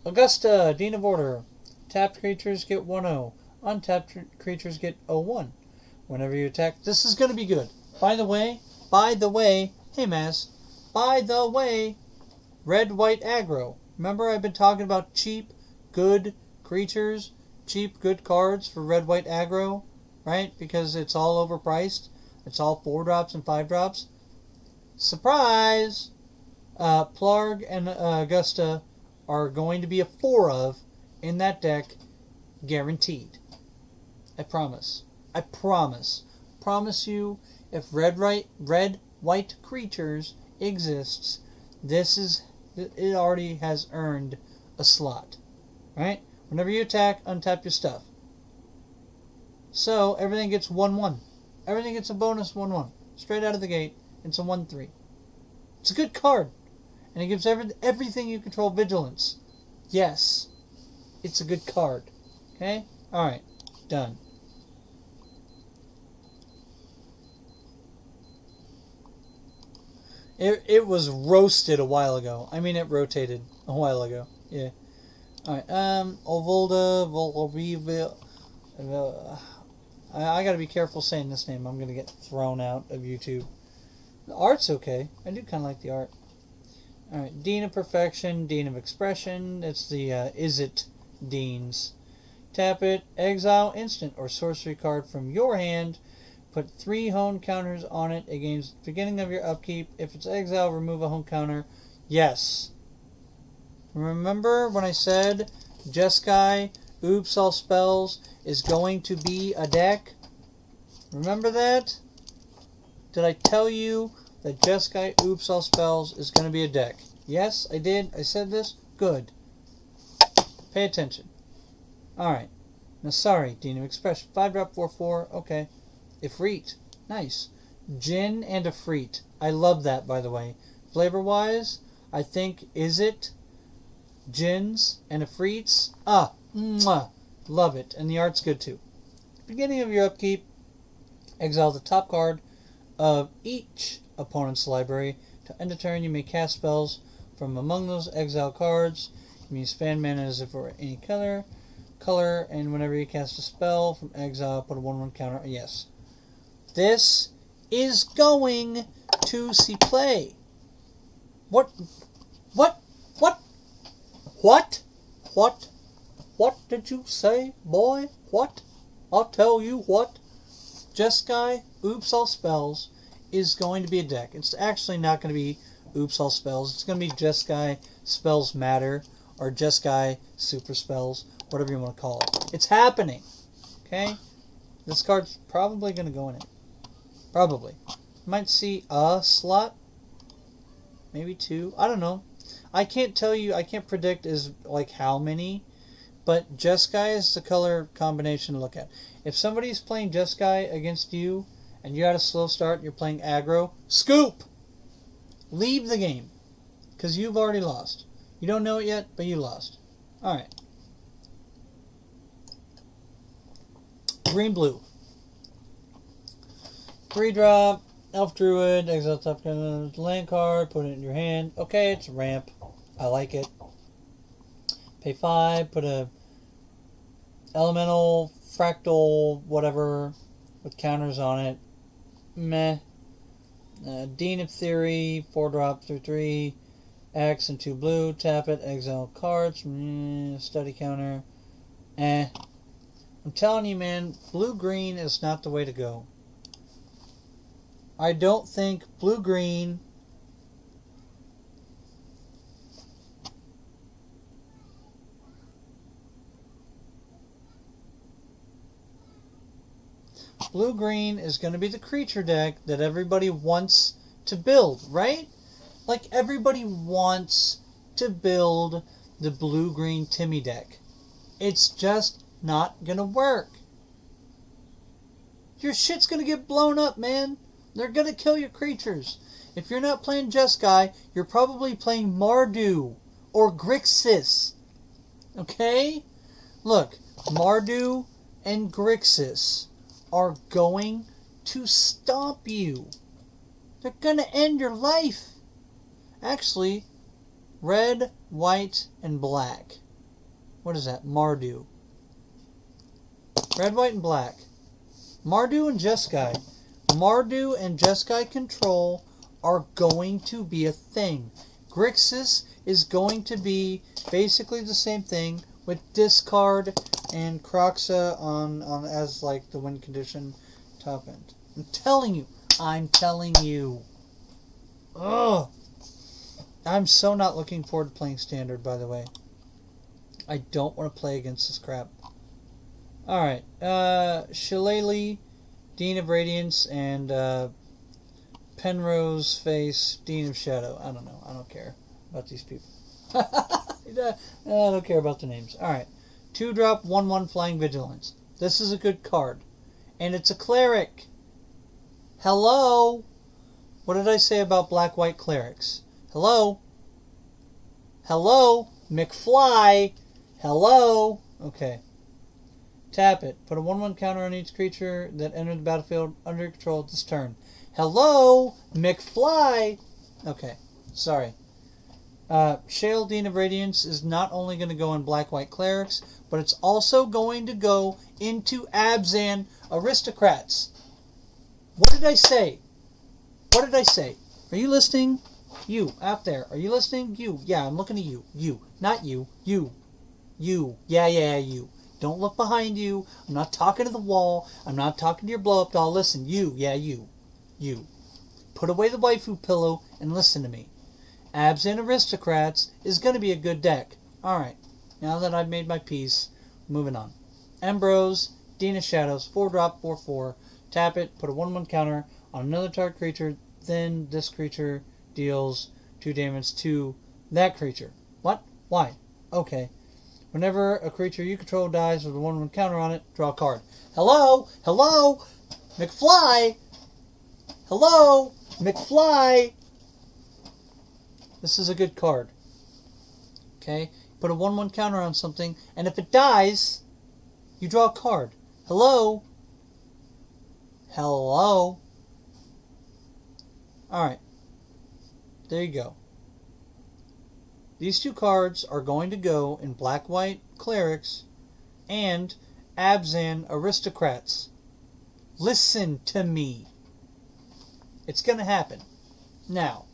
Augusta, Dean of Order. Tapped creatures get 1/0. Untapped creatures get 0/1. Whenever you attack, this is going to be good. By the way, hey Maz, by the way, red-white aggro. Remember I've been talking about cheap, good creatures, cheap, good cards for red-white aggro, right? Because it's all overpriced. It's all 4 drops and 5 drops. Surprise! Plarg and Augusta are going to be a 4 of in that deck, guaranteed. I promise. I promise. Promise you, if red-white creatures exists, it already has earned a slot. Right? Whenever you attack, untap your stuff. So everything gets 1/1. Everything gets a bonus 1/1. Straight out of the gate, it's a 1/3. It's a good card. And it gives everything you control vigilance. Yes. It's a good card. Okay? Alright. Done. It was roasted a while ago. I mean, it rotated a while ago. Yeah. Alright. Ovolda, Volviva. I gotta be careful saying this name. I'm gonna get thrown out of YouTube. The art's okay. I do kind of like the art. Alright. Dean of Perfection, Dean of Expression. It's the Is It Deans. Tap it. Exile instant or sorcery card from your hand. Put 3 hone counters on it against the beginning of your upkeep. If it's exile, remove a hone counter. Yes. Remember when I said Jeskai, Oops All Spells is going to be a deck? Remember that? Did I tell you that Jeskai, Oops All Spells is going to be a deck? Yes, I did. I said this? Good. Pay attention. Alright. Now, sorry, Dean of Expression. 5-drop, 4/4. Okay. Ifrit. Nice. Jin and Ifrit. I love that, by the way. Flavor-wise, I think Is It, Jins, and Ifrits. Mwah. Love it. And the art's good, too. Beginning of your upkeep, exile the top card of each opponent's library. To end a turn, you may cast spells from among those exile cards. You may spend mana as if it were any color, and whenever you cast a spell from exile, put a 1/1 counter. Yes. This is going to see play. What did you say, boy? What? I'll tell you what. Jeskai, Oops All Spells is going to be a deck. It's actually not going to be Oops All Spells. It's going to be Jeskai Spells Matter or Jeskai Super Spells, whatever you want to call it. It's happening. Okay? This card's probably going to go in it. Probably. Might see a slot. Maybe 2. I don't know. I can't tell you. I can't predict like how many. But Jeskai is the color combination to look at. If somebody's playing Jeskai against you and you had a slow start and you're playing aggro, scoop! Leave the game. Because you've already lost. You don't know it yet, but you lost. Alright. Green-blue. 3-drop, Elf Druid, exile top land card, put it in your hand. Okay, it's a ramp. I like it. Pay 5, put a elemental, fractal, whatever, with counters on it. Meh. Dean of Theory, 4-drop, 3/3, X and 2 blue, tap it, exile cards, study counter. I'm telling you, man, blue-green is not the way to go. I don't think blue-green blue-green is going to be the creature deck that everybody wants to build, right? Like, everybody wants to build the blue-green Timmy deck. It's just not going to work. Your shit's going to get blown up, man. They're going to kill your creatures. If you're not playing Jeskai, you're probably playing Mardu or Grixis. Okay? Look, Mardu and Grixis are going to stomp you. They're going to end your life. Actually, red, white, and black. What is that? Mardu. Red, white, and black. Mardu and Jeskai. Mardu and Jeskai control are going to be a thing. Grixis is going to be basically the same thing with discard and Kroxa on as like the win condition top end. I'm telling you. Ugh. I'm so not looking forward to playing Standard, by the way. I don't want to play against this crap. Alright. Shillelagh, Dean of Radiance, and Penrose Face, Dean of Shadow. I don't know. I don't care about these people. I don't care about the names. Alright. 2-drop, 1/1 Flying Vigilance. This is a good card. And it's a cleric. Hello? What did I say about black-white clerics? Hello? Hello? McFly? Hello? Okay. Tap it. Put a 1/1 counter on each creature that entered the battlefield under your control this turn. Hello? McFly? Okay. Sorry. Shale, Dean of Radiance is not only going to go in black-white clerics, but it's also going to go into Abzan Aristocrats. What did I say? What did I say? Are you listening? You, out there. Are you listening? You. Yeah, I'm looking at you. You. Not you. You. You. Yeah, you. Don't look behind you. I'm not talking to the wall. I'm not talking to your blow-up doll. Listen, you. Yeah, you. You. Put away the waifu pillow and listen to me. Abzan Aristocrats is going to be a good deck. Alright. Now that I've made my peace, moving on. Ambrose, Dean of Shadows, 4-drop, 4/4. Tap it, put a 1/1 counter on another target creature, then this creature deals 2 damage to that creature. What? Why? Okay. Whenever a creature you control dies with a 1/1 counter on it, draw a card. Hello? Hello? McFly? Hello? McFly? This is a good card. Okay? Put a 1/1 counter on something, and if it dies, you draw a card. Hello? Hello? Alright. There you go. These 2 cards are going to go in black-white clerics and Abzan Aristocrats. Listen to me. It's going to happen. Now,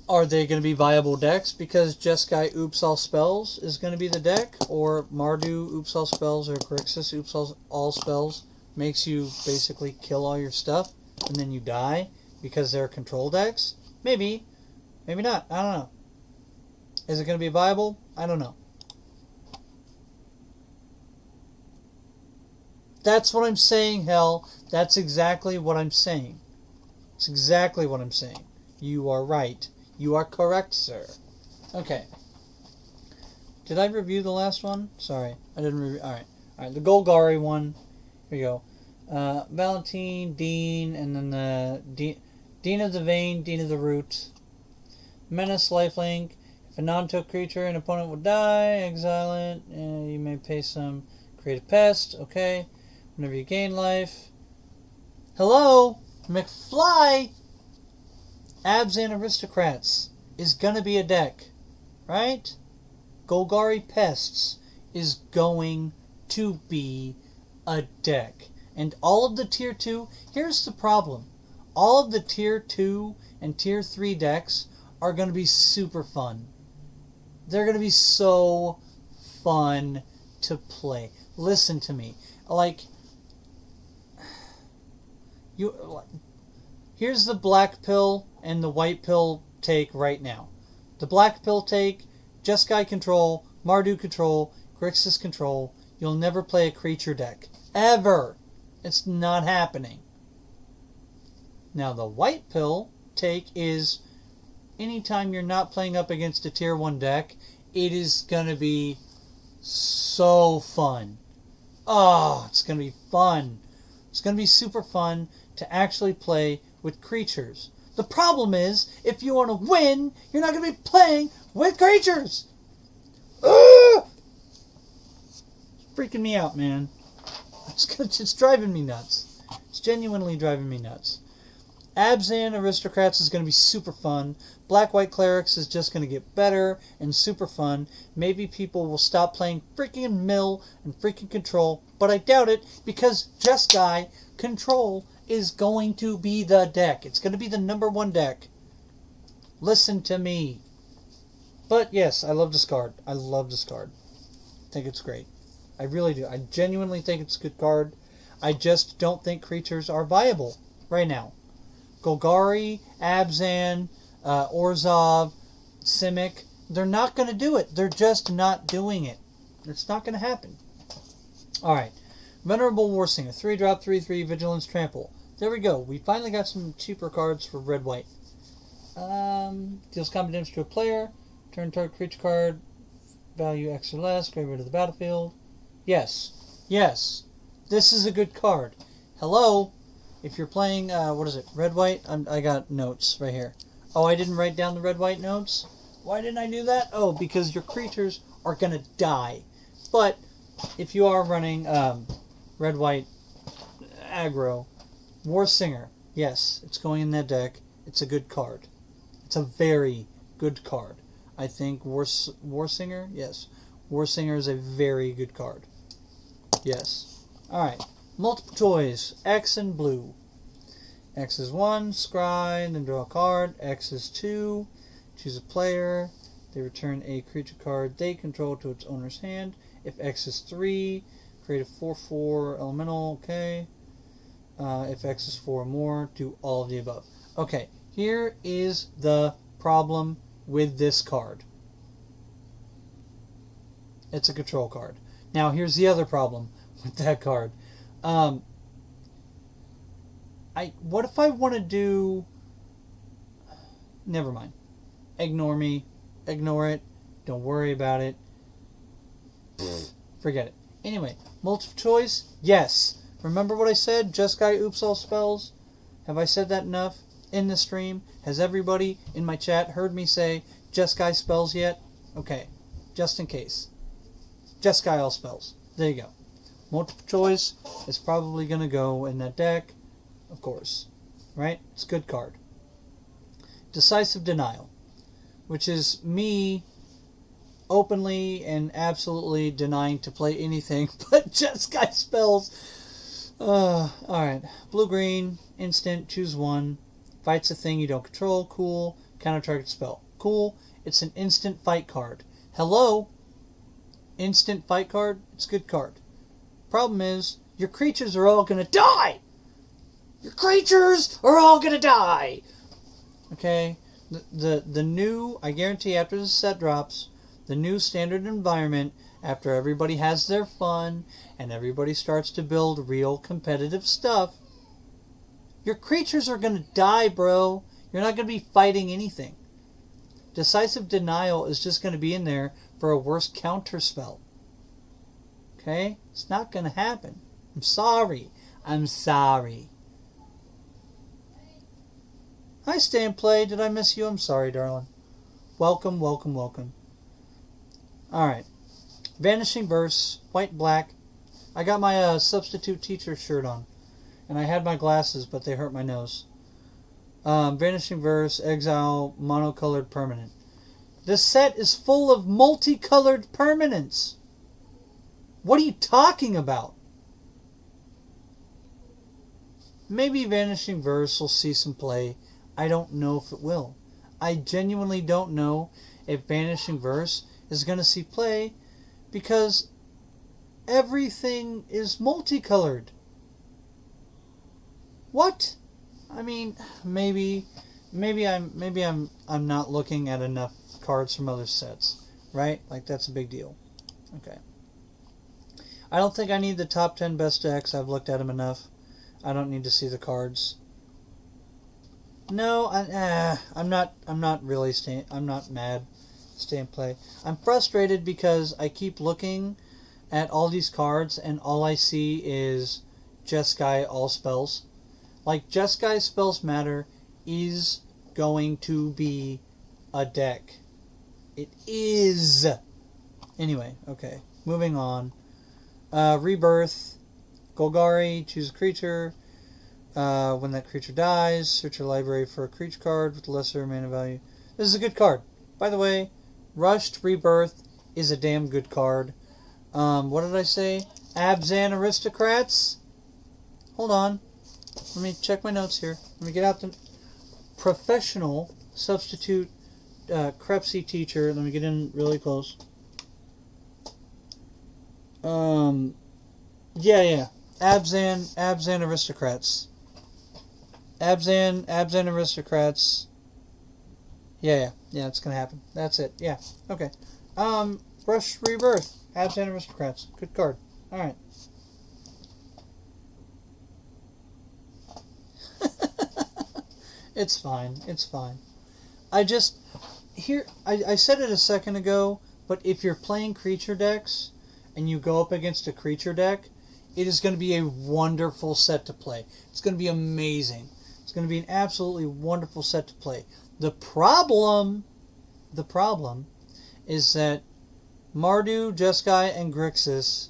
are they going to be viable decks because Jeskai Oops All Spells is going to be the deck? Or Mardu Oops All Spells or Grixis Oops All Spells makes you basically kill all your stuff and then you die because they're control decks? Maybe. Maybe not. I don't know. Is it going to be viable? I don't know. That's what I'm saying, hell. That's exactly what I'm saying. It's exactly what I'm saying. You are right. You are correct, sir. Okay. Did I review the last one? Sorry. I didn't review. Alright. Alright, the Golgari one. Here we go. Valentine, Dean, and then the Dean of the Vein, Dean of the Root. Menace, lifelink. If a non-took creature, an opponent will die, exile it. You may pay some, create a pest. Okay. Whenever you gain life. Hello? McFly? Abzan Aristocrats is going to be a deck. Right? Golgari Pests is going to be a deck. And all of the Tier 2, here's the problem. All of the Tier 2 and Tier 3 decks are going to be super fun. They're going to be so fun to play. Listen to me. Here's the black pill and the white pill take right now. The black pill take, Jeskai control, Mardu control, Grixis control. You'll never play a creature deck. Ever. It's not happening. Now the white pill take is anytime you're not playing up against a tier 1 deck, it is going to be so fun. Oh, it's going to be fun. It's going to be super fun to actually play with creatures. The problem is, if you want to win, you're not going to be playing with creatures. Ugh! Freaking me out, man. It's driving me nuts. It's genuinely driving me nuts. Abzan Aristocrats is going to be super fun. Black-White Clerics is just going to get better and super fun. Maybe people will stop playing freaking Mill and freaking Control, but I doubt it because Jeskai Control is going to be the deck. It's going to be the #1 deck. Listen to me. But yes, I love Discard. I love Discard. I think it's great. I really do. I genuinely think it's a good card. I just don't think creatures are viable right now. Golgari, Abzan, Orzhov, Simic, they're not going to do it. They're just not doing it. It's not going to happen. Alright. Venerable Warsinger, 3-drop, 3/3, Vigilance, Trample. There we go. We finally got some cheaper cards for red-white. Deals combat damage to a player. Turn target creature card, value X or less, get rid of the battlefield. Yes. Yes. This is a good card. Hello? If you're playing, what is it, red-white? I got notes right here. Oh, I didn't write down the red-white notes? Why didn't I do that? Oh, because your creatures are going to die. But if you are running red-white aggro, Warsinger, yes, it's going in that deck. It's a good card. It's a very good card. I think Warsinger, yes. Warsinger is a very good card. Yes. Alright. Multiple choice. X and blue. X is 1, scry, then draw a card. X is 2, choose a player. They return a creature card they control to its owner's hand. If X is 3, create a 4/4 elemental. Okay. If X is 4 or more, do all of the above. Okay. Here is the problem with this card. It's a control card. Now, here's the other problem with that card. What if I want to do... Never mind. Ignore me. Ignore it. Don't worry about it. Forget it. Anyway, multiple choice? Yes. Remember what I said? Jeskai oops all spells? Have I said that enough in the stream? Has everybody in my chat heard me say Jeskai spells yet? Okay. Just in case. Jeskai all spells. There you go. Multiple choice is probably going to go in that deck. Of course. Right? It's a good card. Decisive Denial. Which is me openly and absolutely denying to play anything but Jeskai spells. Alright. Blue-green. Instant. Choose one. Fights a thing you don't control. Cool. Counter target spell. Cool. It's an instant fight card. Hello? Instant fight card? It's a good card. Problem is, your creatures are all going to die! Your creatures are all going to die! Okay? The new, I guarantee after the set drops, the new standard environment, after everybody has their fun, and everybody starts to build real competitive stuff, your creatures are going to die, bro. You're not going to be fighting anything. Decisive Denial is just going to be in there for a worse counter spell. Okay? It's not going to happen. I'm sorry. I'm sorry. Hi, Stay and Play. Did I miss you? I'm sorry, darling. Welcome, welcome, welcome. Alright. Vanishing Verse. White, black. I got my substitute teacher shirt on. And I had my glasses, but they hurt my nose. Vanishing Verse. Exile. Monocolored permanent. This set is full of multicolored permanents. What are you talking about? Maybe Vanishing Verse will see some play. I don't know if it will. I genuinely don't know if Vanishing Verse is going to see play because everything is multicolored. What? I mean, maybe I'm not looking at enough cards from other sets, right? Like that's a big deal. Okay. I don't think I need the top 10 best decks. I've looked at them enough. I don't need to see the cards. No, I'm not really staying. I'm not mad. Stay and Play. I'm frustrated because I keep looking at all these cards and all I see is Jeskai all spells. Like Jeskai spells matter is going to be a deck. It is. Anyway, okay. Moving on. Rebirth. Golgari, choose a creature. When that creature dies, search your library for a creature card with lesser mana value. This is a good card. By the way, Rushed Rebirth is a damn good card. What did I say? Abzan Aristocrats? Hold on. Let me check my notes here. Let me get out the professional substitute KrepsyK teacher. Let me get in really close. Yeah. Abzan Aristocrats. Abzan Aristocrats. Yeah, it's gonna happen. That's it. Yeah, okay. Rush Rebirth. Abzan Aristocrats. Good card. Alright. It's fine. I said it a second ago, but if you're playing creature decks and you go up against a creature deck, it is going to be a wonderful set to play. It's going to be amazing. It's going to be an absolutely wonderful set to play. The problem is that Mardu, Jeskai, and Grixis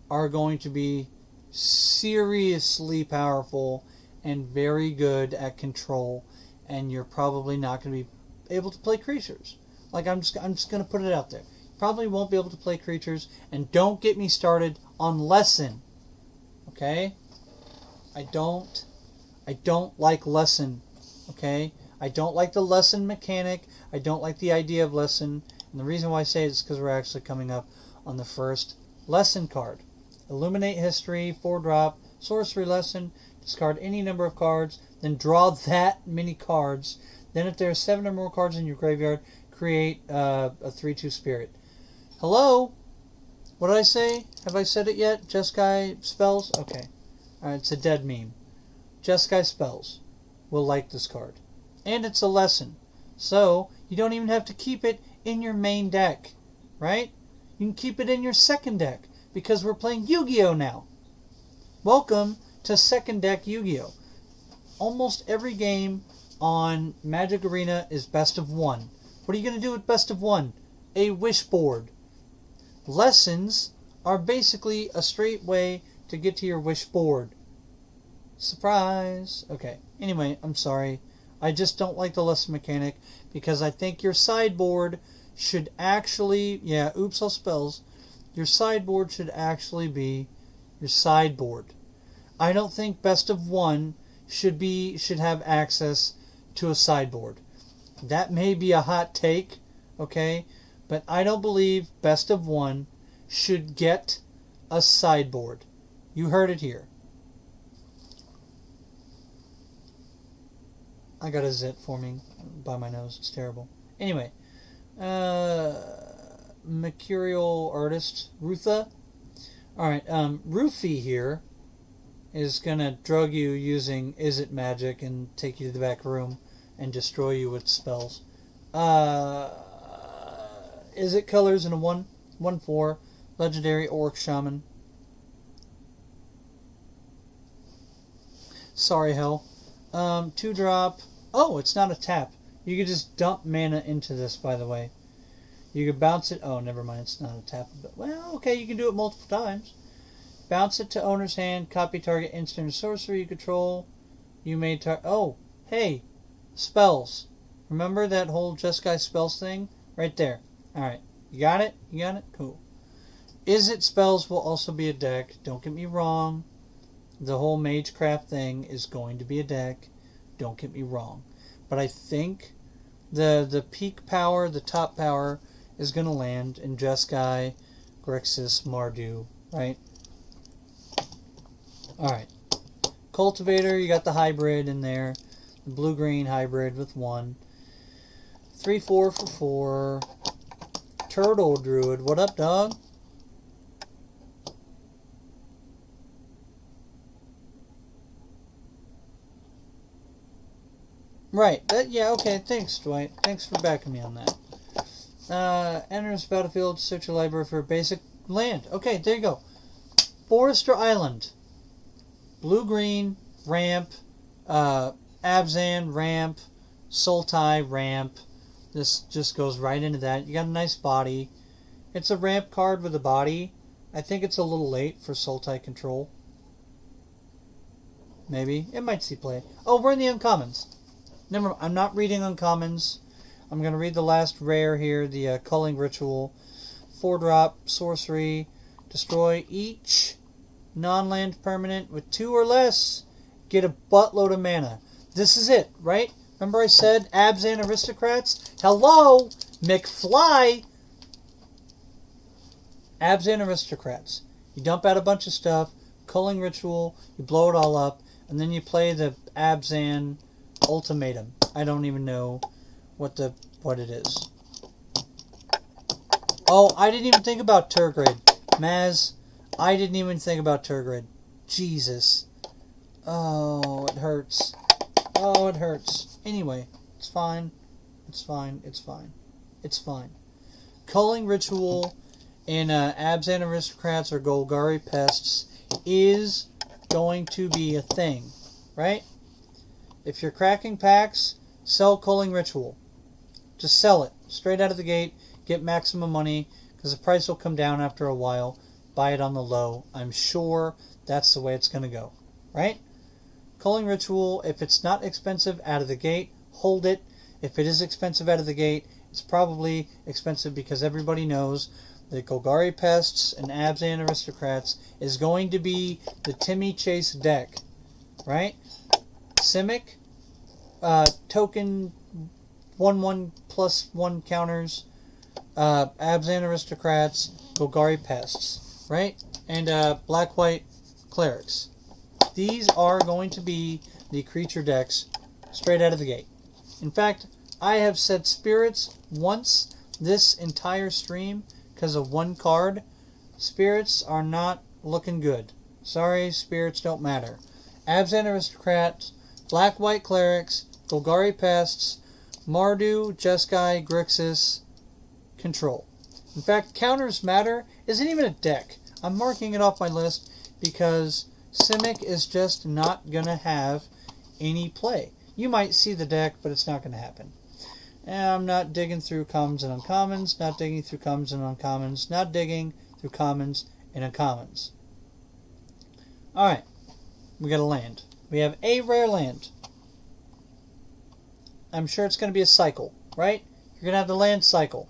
are going to be seriously powerful and very good at control, and you're probably not going to be able to play creatures. Like, I'm just going to put it out there. Probably won't be able to play creatures, and don't get me started on Lesson. Okay? I don't like Lesson. Okay? I don't like the Lesson mechanic. I don't like the idea of Lesson. And the reason why I say it is because we're actually coming up on the first Lesson card. Illuminate History, 4-drop, Sorcery Lesson, discard any number of cards, then draw that many cards. Then if there are 7 or more cards in your graveyard, create a 3/2 spirit. Hello? What did I say? Have I said it yet? Jeskai spells? Okay. Alright, it's a dead meme. Jeskai spells will like this card. And it's a lesson. So, you don't even have to keep it in your main deck. Right? You can keep it in your second deck. Because we're playing Yu-Gi-Oh! Now. Welcome to second deck Yu-Gi-Oh! Almost every game on Magic Arena is best of 1. What are you going to do with best of 1? A wish board. Lessons are basically a straight way to get to your wish board. Surprise! Okay, anyway, I'm sorry. I just don't like the lesson mechanic because I think your sideboard should actually... Yeah, oops, all spells. Your sideboard should actually be your sideboard. I don't think best of 1 should have access to a sideboard. That may be a hot take, okay? But I don't believe best of 1 should get a sideboard. You heard it here. I got a zit forming by my nose. It's terrible. Anyway, Mercurial Artist, Rutha. Alright, Rufy here is going to drug you using Is It Magic and take you to the back room and destroy you with spells. Is It colors in a 1/4 legendary Orc Shaman. Sorry, hell. 2-drop. Oh, it's not a tap. You could just dump mana into this, by the way. You could bounce it. Oh, never mind. It's not a tap. But, well, okay, you can do it multiple times. Bounce it to owner's hand. Copy target instant or sorcery you control. You may oh, hey. Spells. Remember that whole Jeskai spells thing? Right there. Alright. You got it? You got it? Cool. Is It spells will also be a deck. Don't get me wrong. The whole Magecraft thing is going to be a deck. Don't get me wrong. But I think the peak power, the top power, is going to land in Jeskai, Grixis, Mardu. Right? Alright. Cultivator, you got the hybrid in there. The blue-green hybrid with 1. 3/4 for 4. Turtle Druid. What up, dog? Right. Yeah, okay. Thanks, Dwight. Thanks for backing me on that. Enters battlefield. Search your library for a basic land. Okay, there you go. Forester Island. Blue-green. Ramp. Abzan. Ramp. Sultai ramp. This just goes right into that. You got a nice body. It's a ramp card with a body. I think it's a little late for Sultai control. Maybe. It might see play. Oh, we're in the uncommons. Never mind. I'm not reading uncommons. I'm going to read the last rare here, the Culling Ritual. 4-drop, sorcery. Destroy each non-land permanent with 2 or less. Get a buttload of mana. This is it, right? Remember I said Abzan Aristocrats? Hello, McFly! Abzan Aristocrats. You dump out a bunch of stuff, Culling Ritual, you blow it all up, and then you play the Abzan Ultimatum. I don't even know what it is. Oh, I didn't even think about Tergrid. Maz, I didn't even think about Tergrid. Jesus. Oh, it hurts. Oh, it hurts. Anyway, it's fine. It's fine. It's fine. It's fine. Culling Ritual in Abzan Aristocrats or Golgari Pests is going to be a thing, right? If you're cracking packs, sell Culling Ritual. Just sell it. Straight out of the gate. Get maximum money, because the price will come down after a while. Buy it on the low. I'm sure that's the way it's going to go, right? Culling Ritual, if it's not expensive out of the gate, hold it. If it is expensive out of the gate, it's probably expensive because everybody knows that Golgari Pests and Abzan Aristocrats is going to be the Timmy Chase deck, right? Simic, token 1/1+1 counters, Abzan Aristocrats, Golgari Pests, right? And black-white Clerics. These are going to be the creature decks straight out of the gate. In fact, I have said Spirits once this entire stream because of one card. Spirits are not looking good. Sorry, Spirits don't matter. Abzan Aristocrats, black-white Clerics, Golgari Pests, Mardu, Jeskai, Grixis, Control. In fact, Counters Matter isn't even a deck. I'm marking it off my list because Simic is just not going to have any play. You might see the deck, but it's not going to happen. And I'm not digging through commons and uncommons, not digging through commons and uncommons, not digging through commons and uncommons. Alright, we got a land. We have a rare land. I'm sure it's going to be a cycle, right? You're going to have the land cycle.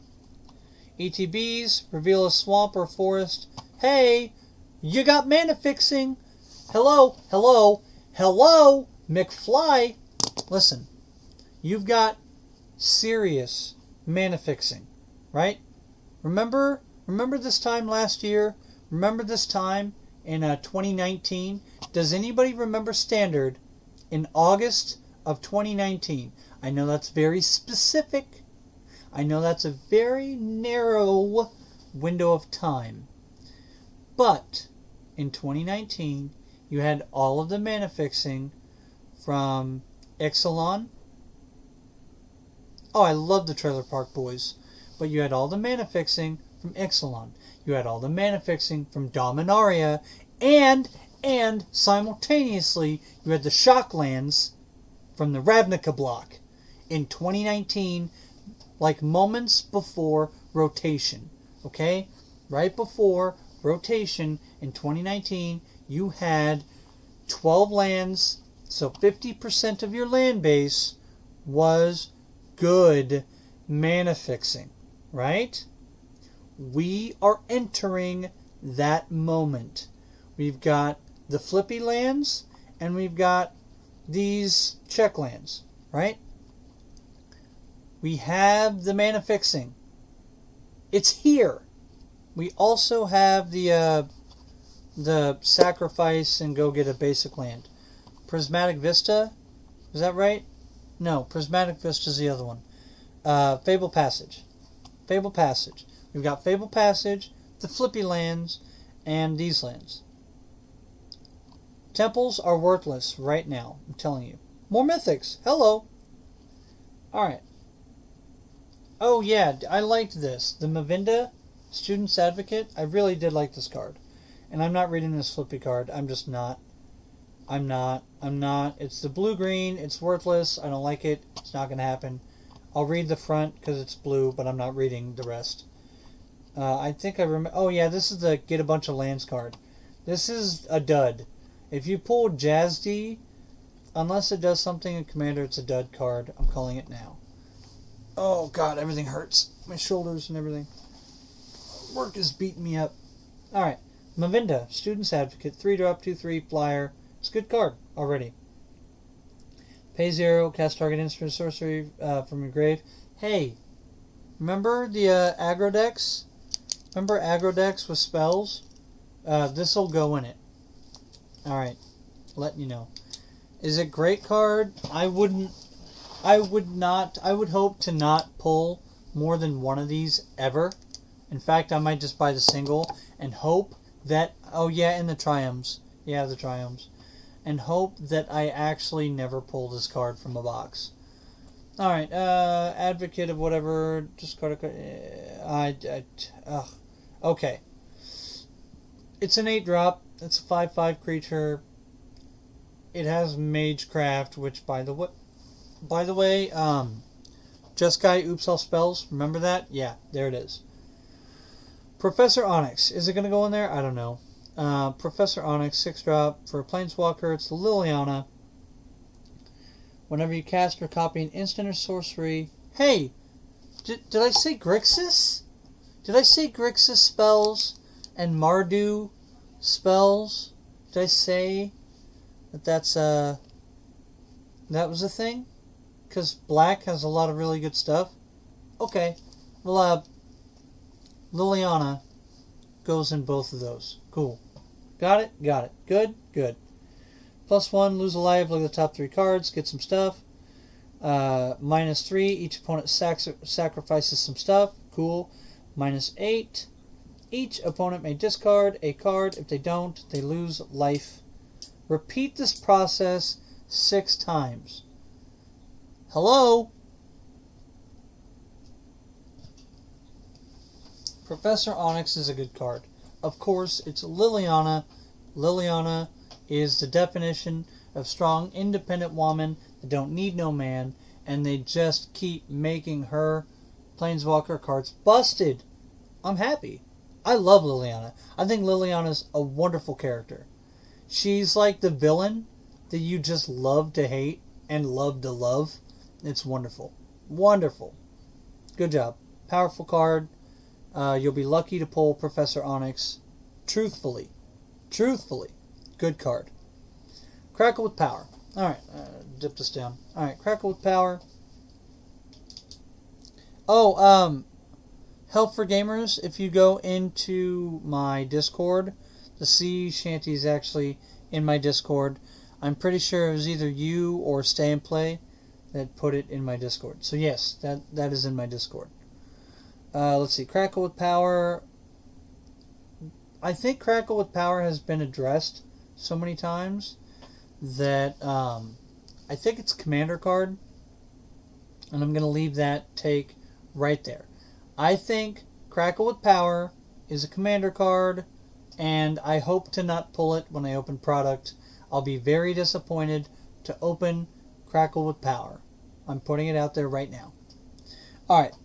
ETBs, reveal a swamp or forest. Hey, you got mana fixing. Hello, hello, hello, McFly. Listen, you've got serious mana fixing, right? Remember this time last year? Remember this time in 2019? Does anybody remember Standard in August of 2019? I know that's very specific. I know that's a very narrow window of time. But in 2019, you had all of the mana fixing from Ixalan. Oh, I love the Trailer Park Boys. But you had all the mana fixing from Ixalan. You had all the mana fixing from Dominaria. And simultaneously, you had the Shocklands from the Ravnica block in 2019, like moments before rotation. Okay? Right before rotation in 2019, you had 12 lands, so 50% of your land base was good mana fixing, right? We are entering that moment. We've got the flippy lands, and we've got these check lands, right? We have the mana fixing. It's here. We also have the sacrifice and go get a basic land. Prismatic Vista, is that right? No, Prismatic Vista is the other one. Fable Passage. Fable Passage. We've got Fable Passage, the flippy lands, and these lands. Temples are worthless right now, I'm telling you. More mythics. Hello. Alright. Oh yeah, I liked this. The Mavinda, Student's Advocate, I really did like this card. And I'm not reading this flippy card. I'm just not. I'm not. I'm not. It's the blue-green. It's worthless. I don't like it. It's not going to happen. I'll read the front because it's blue, but I'm not reading the rest. I think I remember. Oh, yeah, this is the get a bunch of lands card. This is a dud. If you pull Jazz-D, unless it does something in Commander, it's a dud card. I'm calling it now. Oh, God, everything hurts. My shoulders and everything. Work is beating me up. Alright. Mavinda, Student's Advocate. 3-drop, 2/3, flyer. It's a good card already. Pay 0, cast target instant sorcery from your grave. Hey, remember the aggro decks? Remember aggro decks with spells? This will go in it. Alright, letting you know. Is it a great card? I would hope to not pull more than one of these ever. In fact, I might just buy the single and hope that, oh yeah, and the Triumphs. Yeah, the Triumphs. And hope that I actually never pull this card from a box. Alright, Advocate of whatever, discard a card. Okay. It's an 8-drop. It's a 5/5 creature. It has Magecraft, which by the way, Jeskai oops all spells. Remember that? Yeah, there it is. Professor Onyx. Is it going to go in there? I don't know. Professor Onyx, 6-drop. For a Planeswalker, it's Liliana. Whenever you cast or copy an instant or sorcery... Hey! Did I say Grixis? Did I say Grixis spells and Mardu spells? Did I say that that was a thing? Because black has a lot of really good stuff. Okay. Well, Liliana goes in both of those. Cool. Got it? Got it. Good? Good. +1, lose a life, look at the top 3 cards, get some stuff. -3, each opponent sacrifices some stuff. Cool. -8, each opponent may discard a card. If they don't, they lose life. Repeat this process 6 times. Hello? Professor Onyx is a good card. Of course, it's Liliana. Liliana is the definition of strong, independent woman that don't need no man, and they just keep making her Planeswalker cards busted. I'm happy. I love Liliana. I think Liliana's a wonderful character. She's like the villain that you just love to hate and love to love. It's wonderful. Wonderful. Good job. Powerful card. You'll be lucky to pull Professor Onyx. Truthfully. Good card. Crackle with Power. Alright, dip this down. Alright, Crackle with Power. Oh, Help for Gamers, if you go into my Discord, the sea shanty is actually in my Discord. I'm pretty sure it was either you or Stay and Play that put it in my Discord. So yes, that is in my Discord. Let's see, Crackle with Power. I think Crackle with Power has been addressed so many times that I think it's a commander card. And I'm going to leave that take right there. I think Crackle with Power is a commander card, and I hope to not pull it when I open product. I'll be very disappointed to open Crackle with Power. I'm putting it out there right now. Alright,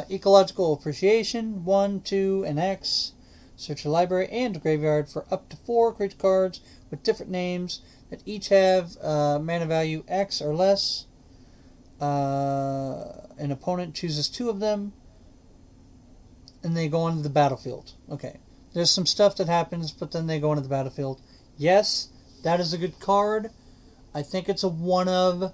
Ecological Appreciation, 1, 2, and X. Search your library and graveyard for up to 4 creature cards with different names that each have mana value X or less. An opponent chooses 2 of them, and they go onto the battlefield. Okay, there's some stuff that happens, but then they go into the battlefield. Yes, that is a good card. I think it's a one of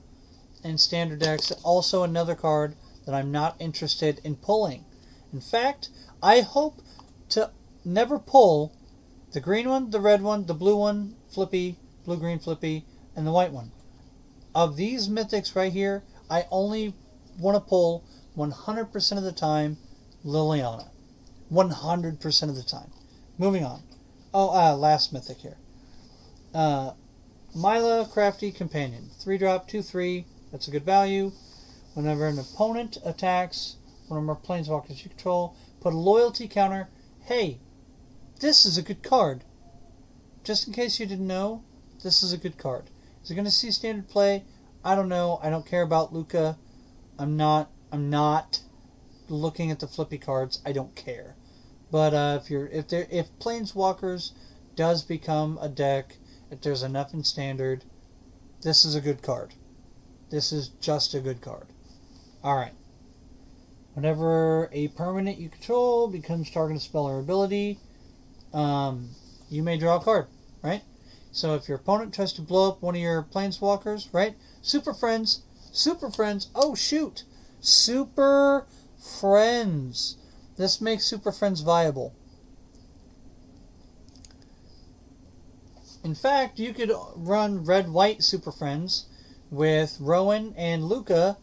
in standard decks. Also another card that I'm not interested in pulling. In fact, I hope to never pull the green one, the red one, the blue one, flippy, blue-green flippy, and the white one. Of these mythics right here, I only want to pull 100% of the time Liliana. 100% of the time. Moving on. Oh, last mythic here. Myla, Crafty Companion. 3-drop, 2/3. That's a good value. Whenever an opponent attacks one of our planeswalkers you control, put a loyalty counter. Hey, this is a good card. Just in case you didn't know, this is a good card. Is it going to see standard play? I don't know. I don't care about Luca. I'm not looking at the flippy cards. I don't care. But if Planeswalkers does become a deck, if there's enough in standard, this is a good card. This is just a good card. Alright. Whenever a permanent you control becomes target of spell or ability, you may draw a card, right? So if your opponent tries to blow up one of your Planeswalkers, right? Super Friends. Oh, shoot. Super Friends. This makes Super Friends viable. In fact, you could run red-white Super Friends with Rowan and Luca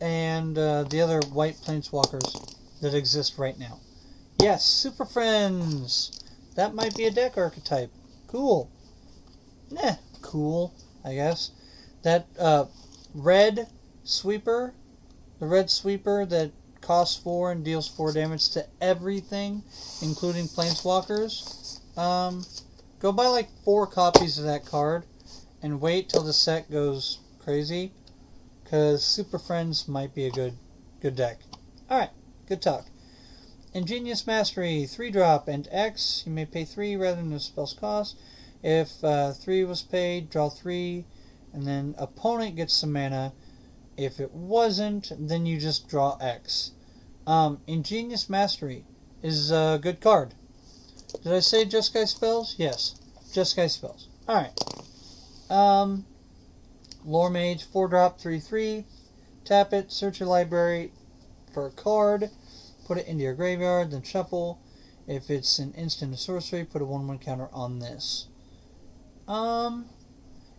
and the other white Planeswalkers that exist right now. Yes, Super Friends. That might be a deck archetype. Cool. Cool, I guess. That red sweeper, the red sweeper that costs 4 and deals 4 damage to everything, including Planeswalkers. Go buy like 4 copies of that card and wait till the set goes crazy, because Super Friends might be a good deck. Alright, good talk. Ingenious Mastery, 3-drop and X. You may pay 3 rather than the spell's cost. If 3 was paid, draw 3, and then opponent gets some mana. If it wasn't, then you just draw X. Ingenious Mastery is a good card. Did I say Jeskai spells? Yes, Jeskai spells. Alright. Lore Mage, 4-drop, 3/3. Tap it, search your library for a card, put it into your graveyard, then shuffle. If it's an instant or sorcery, put a 1/1 counter on this.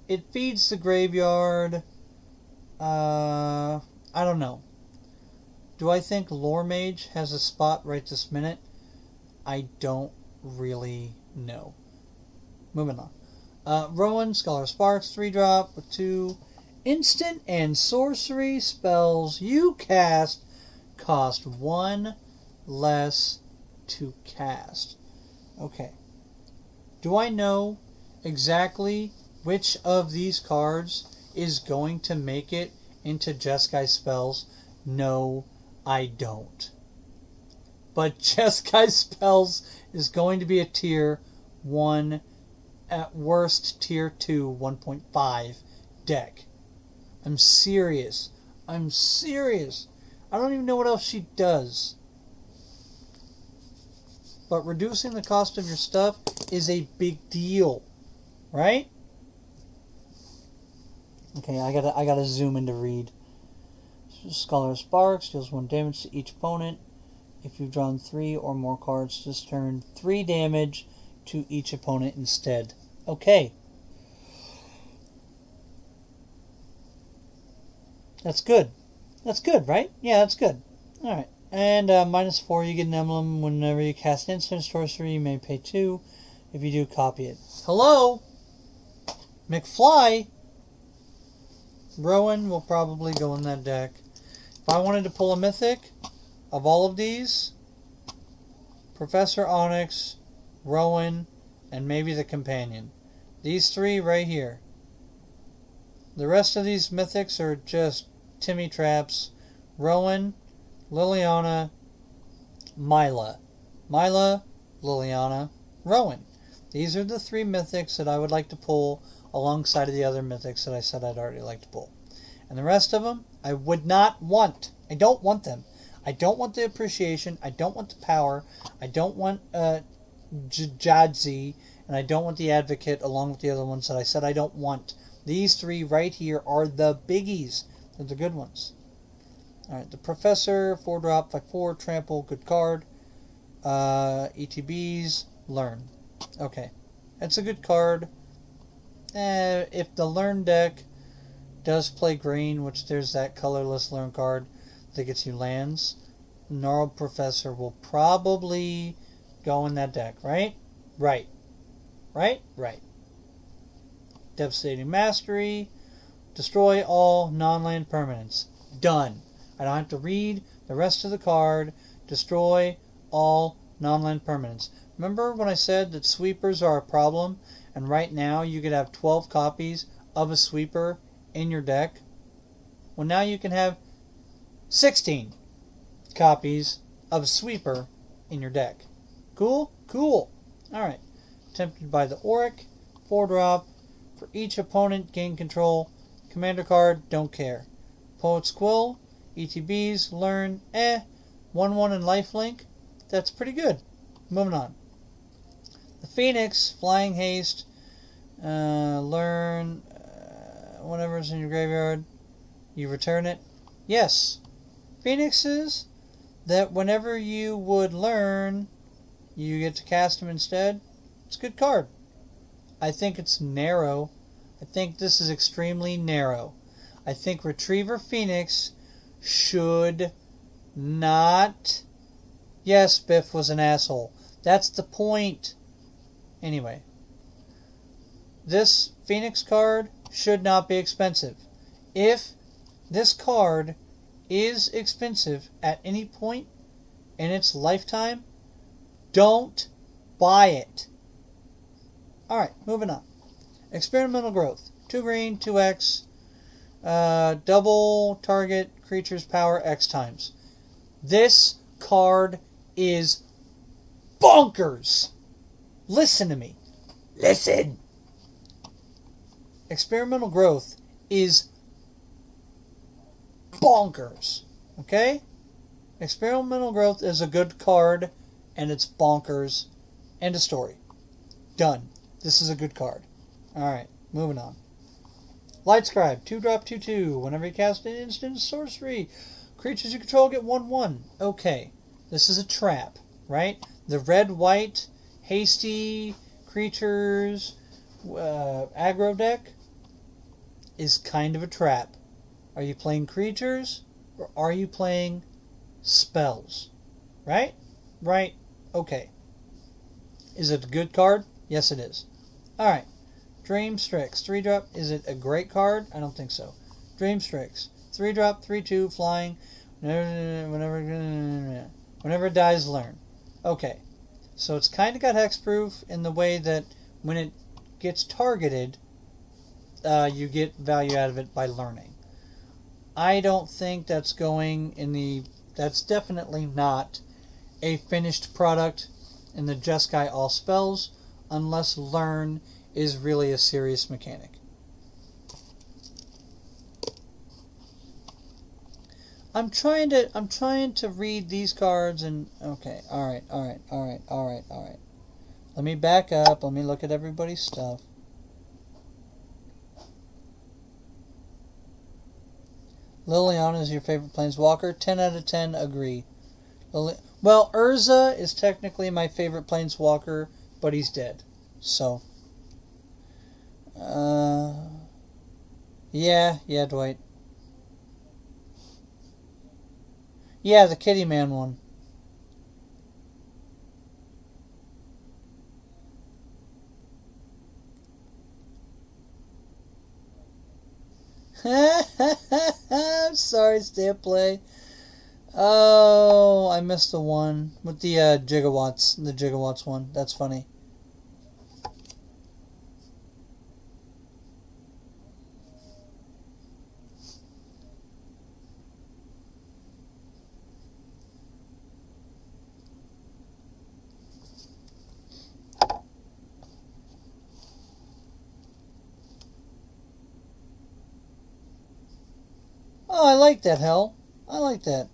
It feeds the graveyard. I don't know. Do I think Lore Mage has a spot right this minute? I don't really know. Moving on. Rowan, Scholar of Sparks, 3-drop with 2 instant and sorcery spells you cast cost 1 less to cast. Okay. Do I know exactly which of these cards is going to make it into Jeskai spells? No, I don't. But Jeskai spells is going to be a tier 1, at worst tier 2, 1.5 deck. I'm serious. I don't even know what else she does. But reducing the cost of your stuff is a big deal, right? Okay, I gotta zoom in to read. Scholar of Sparks deals 1 damage to each opponent. If you've drawn 3 or more cards this turn, 3 damage to each opponent instead. Okay. That's good. That's good, right? Yeah, that's good. Alright. And -4, you get an emblem. Whenever you cast instant sorcery, you may pay 2. If you do, copy it. Hello? McFly? Rowan will probably go in that deck. If I wanted to pull a mythic of all of these, Professor Onyx, Rowan, and maybe the companion. These 3 right here. The rest of these mythics are just Timmy traps. Rowan, Liliana, Mila. Mila, Liliana, Rowan. These are the 3 mythics that I would like to pull alongside of the other mythics that I said I'd already like to pull. And the rest of them, I would not want. I don't want them. I don't want the appreciation. I don't want the power. I don't want Jadzi. And I don't want the Advocate along with the other ones that I said I don't want. These 3 right here are the biggies. They're the good ones. Alright, the Professor, 4-drop, 5/4, trample, good card. ETBs, learn. Okay. That's a good card. If the learn deck does play green, which there's that colorless learn card that gets you lands, Gnarled Professor will probably go in that deck, right? Right. Devastating Mastery. Destroy all non-land permanents. Done. I don't have to read the rest of the card. Destroy all non-land permanents. Remember when I said that sweepers are a problem? And right now you could have 12 copies of a sweeper in your deck, well, now you can have 16 copies of a sweeper in your deck. Cool? Cool. Alright. Tempted by the Auric. 4-drop. For each opponent, gain control. Commander card, don't care. Poet's Quill. ETBs, learn, 1/1 and lifelink. That's pretty good. Moving on. The Phoenix, flying haste. Learn, whenever's in your graveyard, you return it. Yes. Phoenixes that whenever you would learn, you get to cast them instead. It's a good card. I think it's narrow. I think this is extremely narrow. I think Retriever Phoenix should not... Yes, Biff was an asshole. That's the point. Anyway. This Phoenix card should not be expensive. If this card is expensive at any point in its lifetime, don't buy it. Alright, moving on. Experimental Growth. 2 green, 2x. Double target creature's power X times. This card is bonkers. Listen to me. Listen. Experimental Growth is bonkers. Okay? Experimental Growth is a good card, and it's bonkers. End of story. Done. This is a good card. Alright, moving on. Light Scribe, 2-drop, 2/2. Whenever you cast an instant sorcery, creatures you control get 1/1. Okay, this is a trap, right? The red-white, hasty creatures aggro deck is kind of a trap. Are you playing creatures, or are you playing spells? Right? Right. Okay. Is it a good card? Yes, it is. Alright. Dream Strix. 3-drop. Is it a great card? I don't think so. Dream Strix. 3-drop, 3/2, flying. Whenever it dies, learn. Okay. So it's kind of got hexproof in the way that when it gets targeted, you get value out of it by learning. I don't think that's going in the... That's definitely not a finished product in the Jeskai All Spells, unless learn is really a serious mechanic. I'm trying to read these cards and okay, alright. Let me back up, let me look at everybody's stuff. Liliana is your favorite planeswalker. 10 out of 10 agree. Well, Urza is technically my favorite planeswalker, but he's dead. So yeah, Dwight. Yeah, the Kitty Man one. I'm sorry, stay at play. Oh, I missed the one with the gigawatts. The gigawatts one. That's funny. Oh, I like that, Hell. I like that.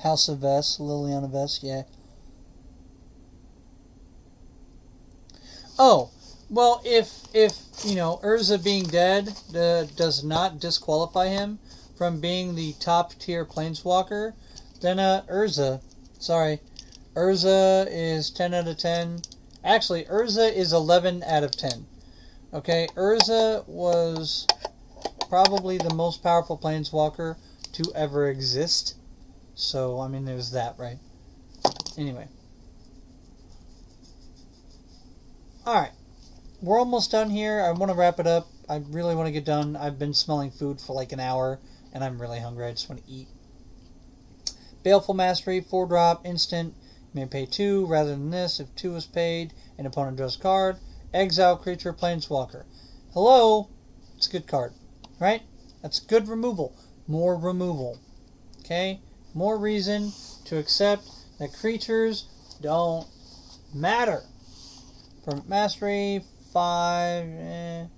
House of Vess, Liliana Vess, yeah. Oh, well, if you know, Urza being dead does not disqualify him from being the top tier planeswalker, then Urza is 10 out of 10. Actually, Urza is 11 out of 10. Okay, Urza was probably the most powerful planeswalker to ever exist. So, I mean, there's that, right? Anyway. Alright. We're almost done here. I want to wrap it up. I really want to get done. I've been smelling food for like an hour, and I'm really hungry. I just want to eat. Baleful Mastery, 4-drop, instant. May pay 2 rather than this if 2 is paid. An opponent draws a card. Exile creature, planeswalker. Hello? It's a good card, right? That's good removal. More removal. Okay? More reason to accept that creatures don't matter. From Mastery, 5.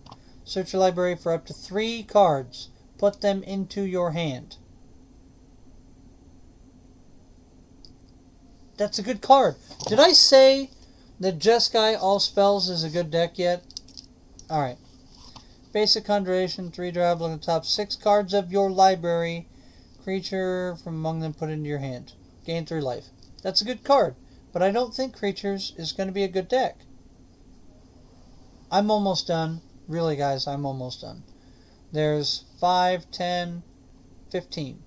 Search your library for up to 3 cards. Put them into your hand. That's a good card. Did I say that Jeskai All Spells is a good deck yet? Alright. Basic Conjuration, 3 drop, look at the top 6 cards of your library. Creature from among them put into your hand. Gain 3 life. That's a good card. But I don't think Creatures is going to be a good deck. I'm almost done. Really, guys, I'm almost done. There's 5, 10, 15.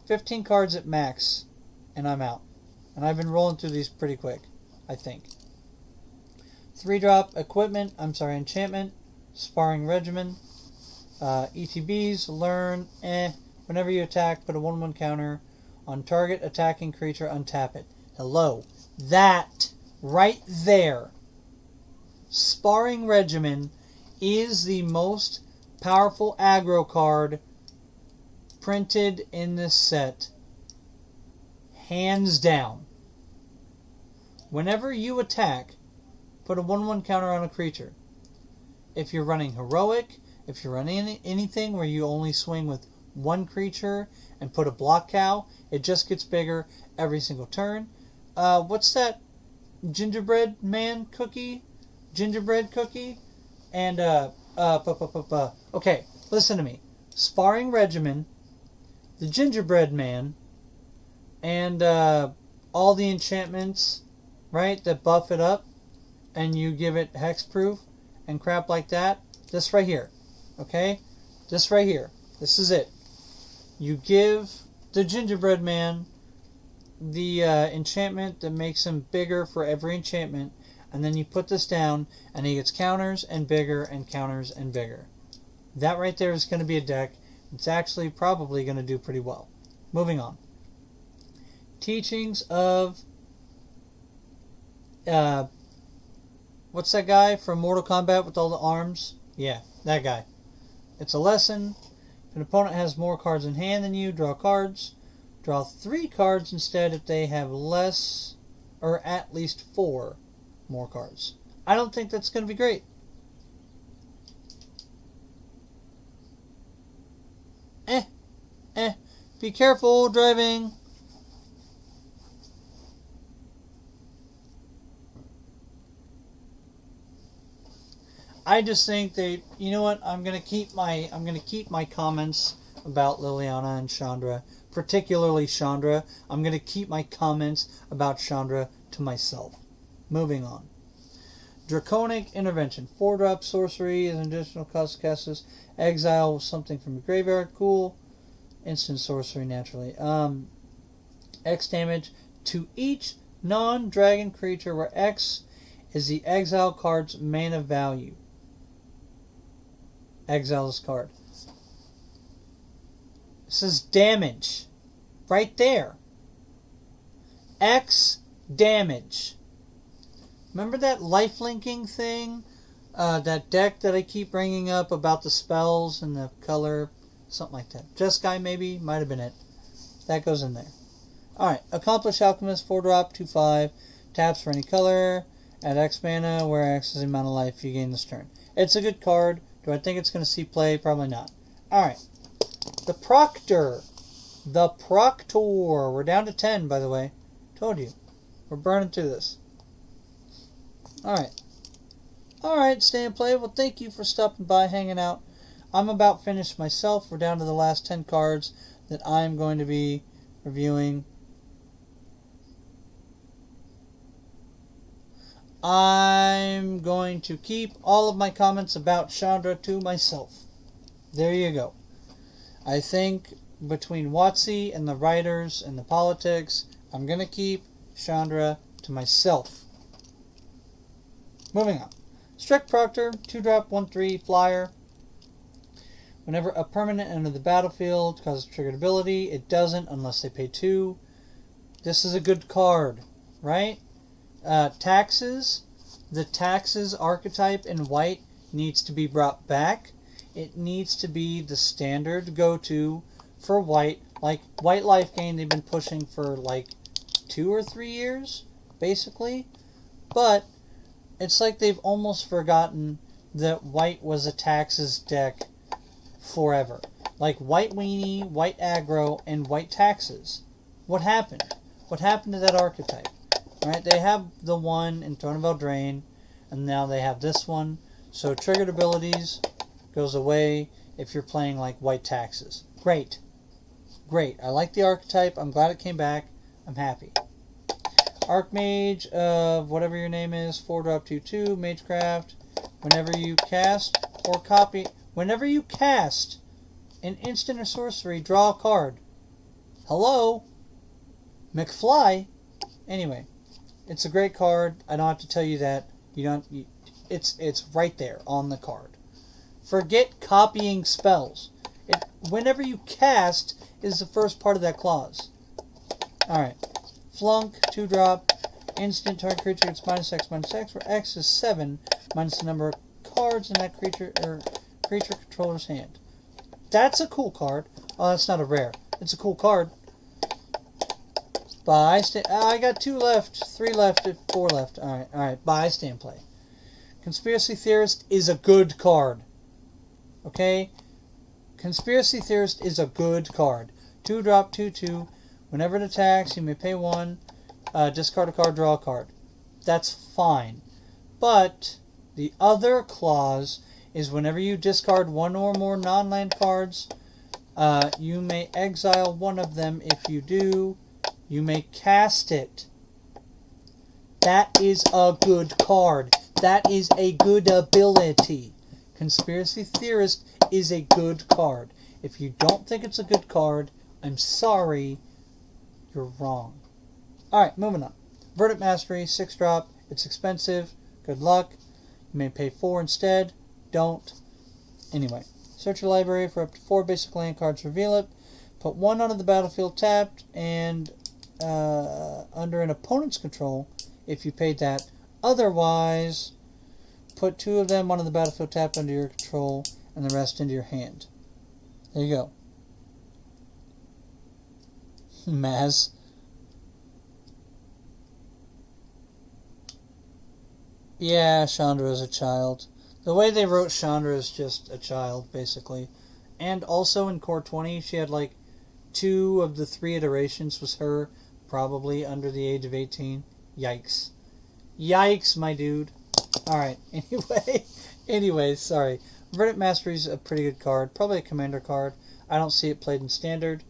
15 cards at max. And I'm out. And I've been rolling through these pretty quick, I think. 3 drop enchantment, Sparring Regimen, ETBs, learn, whenever you attack, put a 1/1 counter on target attacking creature, untap it. Hello. That right there. Sparring Regimen is the most powerful aggro card printed in this set. Hands down. Whenever you attack, put a 1/1 counter on a creature. If you're running Heroic, if you're running anything where you only swing with 1 creature and put a block cow, it just gets bigger every single turn. What's that gingerbread man cookie? Gingerbread cookie? And, okay, listen to me. Sparring Regimen, the gingerbread man, and all the enchantments, right, that buff it up, and you give it hexproof and crap like that. This right here, okay? This right here. This is it. You give the gingerbread man the enchantment that makes him bigger for every enchantment, and then you put this down, and he gets counters and bigger and counters and bigger. That right there is going to be a deck. It's actually probably going to do pretty well. Moving on. Teachings of what's that guy from Mortal Kombat with all the arms? Yeah, that guy. It's a lesson. If an opponent has more cards in hand than you, draw cards. Draw 3 cards instead if they have less or at least 4 more cards. I don't think that's going to be great. Be careful driving. I just think that, you know what, I'm gonna keep my comments about Liliana and Chandra, particularly Chandra. I'm gonna keep my comments about Chandra to myself. Moving on. Draconic Intervention. 4 drop sorcery is an additional cost to cast this. Exile something from the graveyard. Cool. Instant sorcery naturally. X damage to each non-dragon creature where X is the exile card's mana value. Exile this card. This is damage. Right there. X damage. Remember that lifelinking thing? That deck that I keep bringing up about the spells and the color? Something like that. Jeskai maybe? Might have been it. That goes in there. Alright. Accomplished Alchemist. 4 drop. 2/5. Taps for any color. Add X mana where X is the amount of life you gain this turn. It's a good card. Do I think it's going to see play? Probably not. Alright. The Proctor. The Proctor. We're down to 10, by the way. Told you. We're burning through this. Alright. Alright, stay and play. Well, thank you for stopping by, hanging out. I'm about finished myself. We're down to the last 10 cards that I'm going to be reviewing. I'm going to keep all of my comments about Chandra to myself. There you go. I think between WotC and the writers and the politics, I'm going to keep Chandra to myself. Moving on. Strict Proctor, 2 drop, 1/3 flyer. Whenever a permanent enters the battlefield causes triggered ability, it doesn't unless they pay 2. This is a good card, right? Taxes. The taxes archetype in white needs to be brought back. It needs to be the standard go-to for white. Like, white life gain, they've been pushing for like 2 or 3 years, basically. But it's like they've almost forgotten that white was a taxes deck forever. Like white weenie, white aggro, and white taxes. What happened? What happened to that archetype? Right? They have the one in Throne of Eldraine, and now they have this one. So triggered abilities goes away if you're playing like white taxes. Great. Great. I like the archetype. I'm glad it came back. I'm happy. Archmage of whatever your name is, 4-drop 2/2, Magecraft. Whenever you cast or copy, whenever you cast an instant or sorcery, draw a card. Hello? McFly? Anyway, it's a great card. I don't have to tell you that. It's right there on the card. Forget copying spells. Whenever you cast is the first part of that clause. Alright. Flunk, 2-drop, instant target creature gets -X, where X is 7, minus the number of cards in that creature or creature controller's hand. That's a cool card. Oh, that's not a rare. It's a cool card. I got 2 left, 3 left, 4 left. Alright. Buy, stand, play. Conspiracy Theorist is a good card. Okay? Conspiracy Theorist is a good card. 2-drop, 2/2. Whenever it attacks, you may pay 1, discard a card, draw a card. That's fine. But the other clause is whenever you discard 1 or more non-land cards, you may exile 1 of them. If you do, you may cast it. That is a good card. That is a good ability. Conspiracy Theorist is a good card. If you don't think it's a good card, I'm sorry, you're wrong. Alright, moving on. Verdict Mastery, 6-drop. It's expensive. Good luck. You may pay 4 instead. Don't. Anyway, search your library for up to 4 basic land cards. Reveal it. Put 1 onto the battlefield tapped and under an opponent's control if you paid that. Otherwise, put 2 of them onto the battlefield tapped under your control and the rest into your hand. There you go. Maz. Yeah, Chandra is a child. The way they wrote Chandra is just a child, basically. And also in Core 20, she had like 2 of the 3 iterations was her, probably under the age of 18. Yikes. Yikes, my dude. Alright, anyway, sorry. Verdict Mastery is a pretty good card. Probably a commander card. I don't see it played in Standard.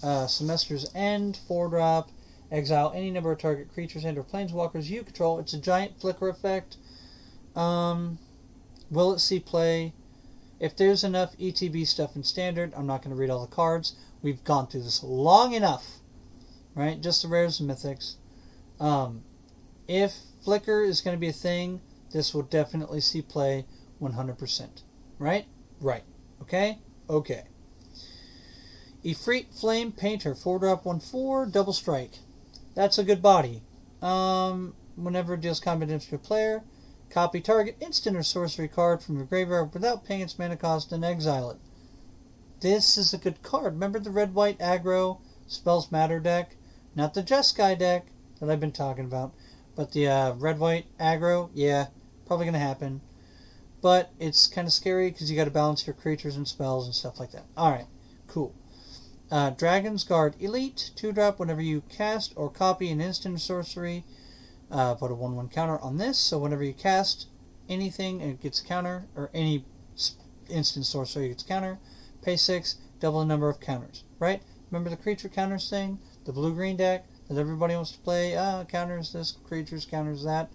Semester's End, 4-drop. Exile any number of target creatures and or planeswalkers you control. It's a giant flicker effect. Will it see play? If there's enough ETB stuff in Standard, I'm not going to read all the cards. We've gone through this long enough. Right? Just the rares and mythics. If flicker is going to be a thing, this will definitely see play 100%. Right? Right. Okay? Okay. Ifrit Flame Painter, 4-drop 1/4, double strike. That's a good body. Whenever it deals combat damage to a player, copy target instant or sorcery card from your graveyard without paying its mana cost and exile it. This is a good card. Remember the red-white aggro Spells Matter deck? Not the Jeskai deck that I've been talking about, but the red-white aggro. Yeah, probably going to happen. But it's kind of scary because you got to balance your creatures and spells and stuff like that. Alright, cool. Dragon's Guard Elite, 2-drop whenever you cast or copy an instant sorcery. Put a 1/1 counter on this, so whenever you cast anything, it gets a counter, or any instant sorcery gets a counter. Pay 6, double the number of counters, right? Remember the creature counters thing? The blue-green deck that everybody wants to play? Counters this, creatures counters that.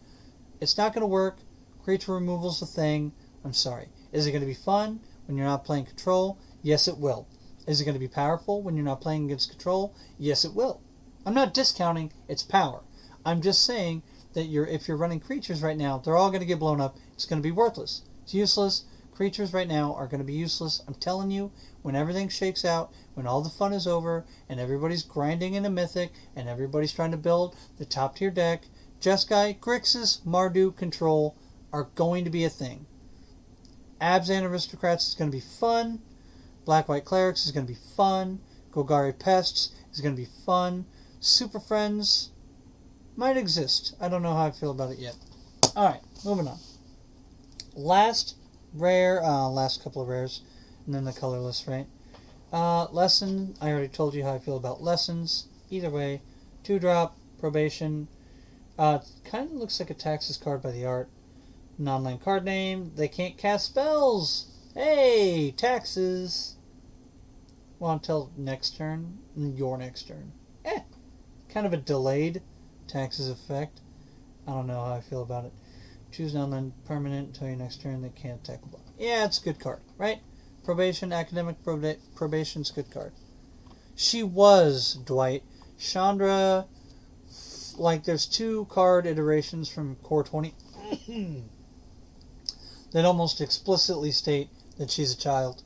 It's not going to work. Creature removal's a thing. I'm sorry. Is it going to be fun when you're not playing control? Yes, it will. Is it going to be powerful when you're not playing against control? Yes, it will. I'm not discounting its power. I'm just saying that if you're running creatures right now, they're all going to get blown up. It's going to be worthless. It's useless. creatures right now are going to be useless. I'm telling you, when everything shakes out, when all the fun is over, and everybody's grinding in a mythic, and everybody's trying to build the top tier deck, Jeskai, Grixis, Mardu, Control are going to be a thing. Abzan Aristocrats is going to be fun. Black-White Clerics is going to be fun. Golgari Pests is going to be fun. Super Friends might exist. I don't know how I feel about it yet. Alright, moving on. Last couple of rares, and then the colorless, right? Lesson, I already told you how I feel about lessons. Either way, 2-drop, probation. Kind of looks like a Taxes card by the art. Non-land card name. They can't cast spells. Hey, Taxes. Well, until next turn. Your next turn. Kind of a delayed Taxes effect. I don't know how I feel about it. Choose non-land permanent until your next turn. They can't attack. Yeah, it's a good card, right? Probation, academic probation's a good card. She was, Dwight. Chandra, like there's 2 card iterations from Core 20 that almost explicitly state that she's a child.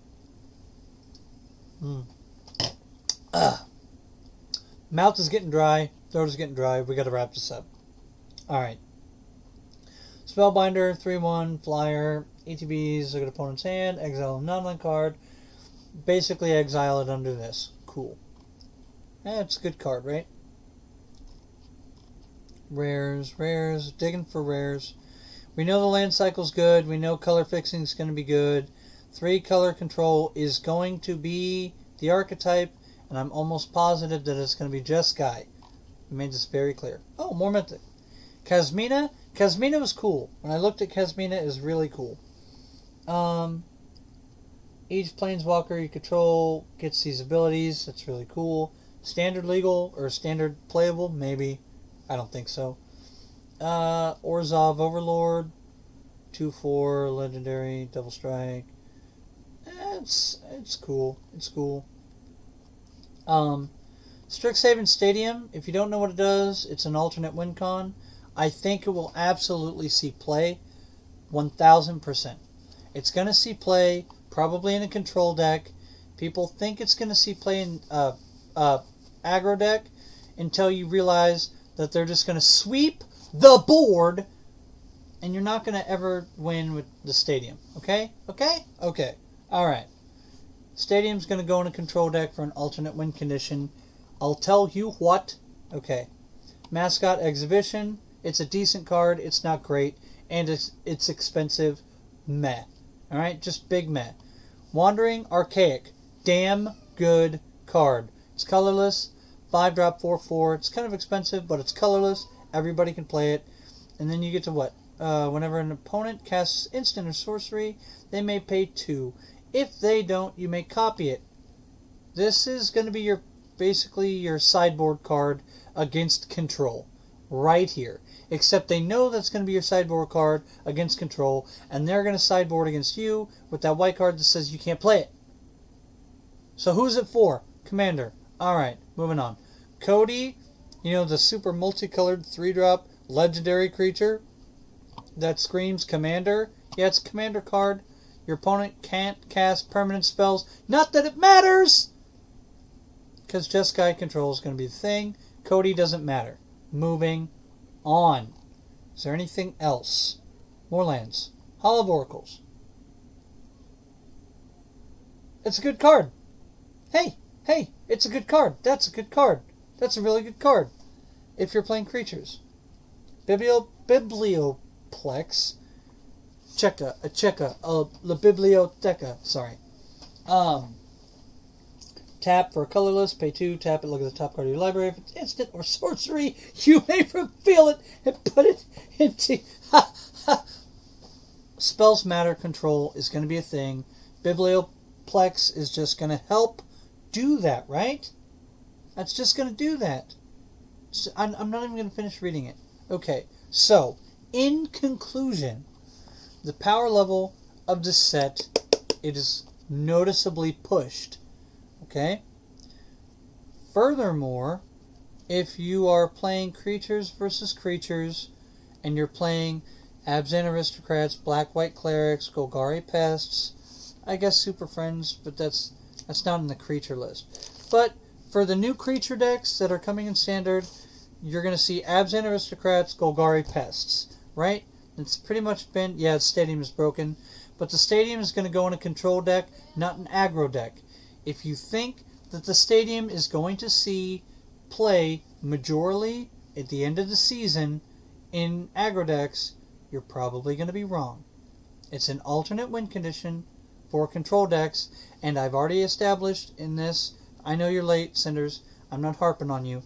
Mouth is getting dry. Throat is getting dry. We got to wrap this up. Alright. Spellbinder, 3/1, flyer, ETBs, look at opponent's hand, exile a non-land card. Basically exile it under this. Cool. It's a good card, right? Rares, digging for rares. We know the land cycle's good. We know color fixing is going to be good. 3 color control is going to be the archetype, and I'm almost positive that it's going to be Jeskai. We made this very clear. Oh, more mythic. Kasmina. Kasmina was cool. When I looked at Kasmina, it was really cool. Each planeswalker you control gets these abilities. That's really cool. Standard legal or standard playable? Maybe. I don't think so. Orzhov Overlord. 2/4 legendary double strike. It's cool. It's cool. Strixhaven Stadium. If you don't know what it does, it's an alternate win con. I think it will absolutely see play. 1000%. It's going to see play probably in a control deck. People think it's going to see play in aggro deck until you realize that they're just going to sweep the board and you're not going to ever win with the Stadium. Okay? Okay? Okay. Alright. Stadium's going to go in a control deck for an alternate win condition. I'll tell you what. Okay. Mascot Exhibition. It's a decent card. It's not great. And it's expensive. Meh. Alright? Just big meh. Wandering Archaic. Damn good card. It's colorless. 5-drop 4/4. It's kind of expensive, but it's colorless. Everybody can play it. And then you get to what? Whenever an opponent casts instant or sorcery, they may pay 2. If they don't, you may copy it. This is going to be basically your sideboard card against control. Right here. Except they know that's going to be your sideboard card against control, and they're going to sideboard against you with that white card that says you can't play it. So who's it for? Commander. Alright, moving on. Cody, the super multicolored 3-drop legendary creature that screams Commander. Yeah, it's a Commander card. Your opponent can't cast permanent spells. Not that it matters! Because Jeskai control is going to be the thing. Cody doesn't matter. Moving on. Is there anything else? More lands. Hall of Oracles. It's a good card. Hey, it's a good card. That's a good card. That's a really good card. If you're playing creatures. Biblioplex. La Biblioteca. Sorry. Tap for a colorless, pay 2, tap it, look at the top card of your library. If it's instant or sorcery, you may reveal it and put it into... Spells matter, control is going to be a thing. Biblioplex is just going to help do that, right? That's just going to do that. So I'm not even going to finish reading it. Okay, so, in conclusion, the power level of this set, it is noticeably pushed. Okay? Furthermore, if you are playing creatures versus creatures, and you're playing Abzan Aristocrats, Black-White Clerics, Golgari Pests, I guess Super Friends, but that's not in the creature list. But for the new creature decks that are coming in Standard, you're going to see Abzan Aristocrats, Golgari Pests, right? It's pretty much been, yeah, the Stadium is broken, but the Stadium is going to go in a control deck, not an aggro deck. If you think that the Stadium is going to see play majorly at the end of the season in aggro decks, you're probably going to be wrong. It's an alternate win condition for control decks, and I've already established in this, I know you're late, Cinders, I'm not harping on you,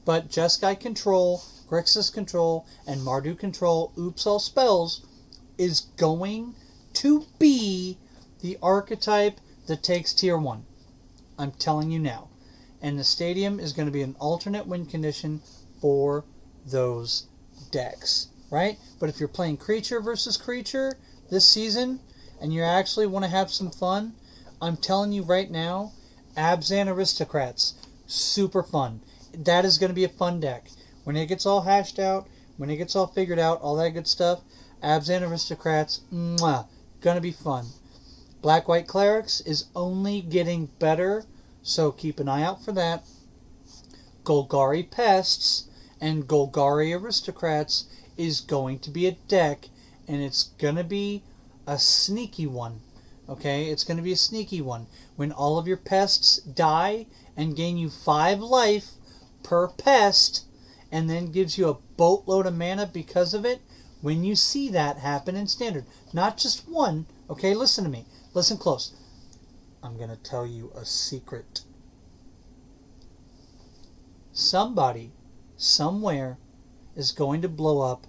but Jeskai Control, Grixis Control, and Mardu Control, Oops All Spells, is going to be the archetype that takes Tier 1. I'm telling you now. And the Stadium is going to be an alternate win condition for those decks, right? But if you're playing creature versus creature this season, and you actually want to have some fun, I'm telling you right now, Abzan Aristocrats, super fun. That is going to be a fun deck. When it gets all hashed out, when it gets all figured out, all that good stuff, Abzan Aristocrats, mwah, gonna be fun. Black-White Clerics is only getting better, so keep an eye out for that. Golgari Pests and Golgari Aristocrats is going to be a deck, and it's gonna be a sneaky one. Okay, it's gonna be a sneaky one. When all of your pests die and gain you 5 life per pest, and then gives you a boatload of mana because of it, when you see that happen in Standard. Not just one, okay, listen to me. Listen close. I'm going to tell you a secret. Somebody, somewhere, is going to blow up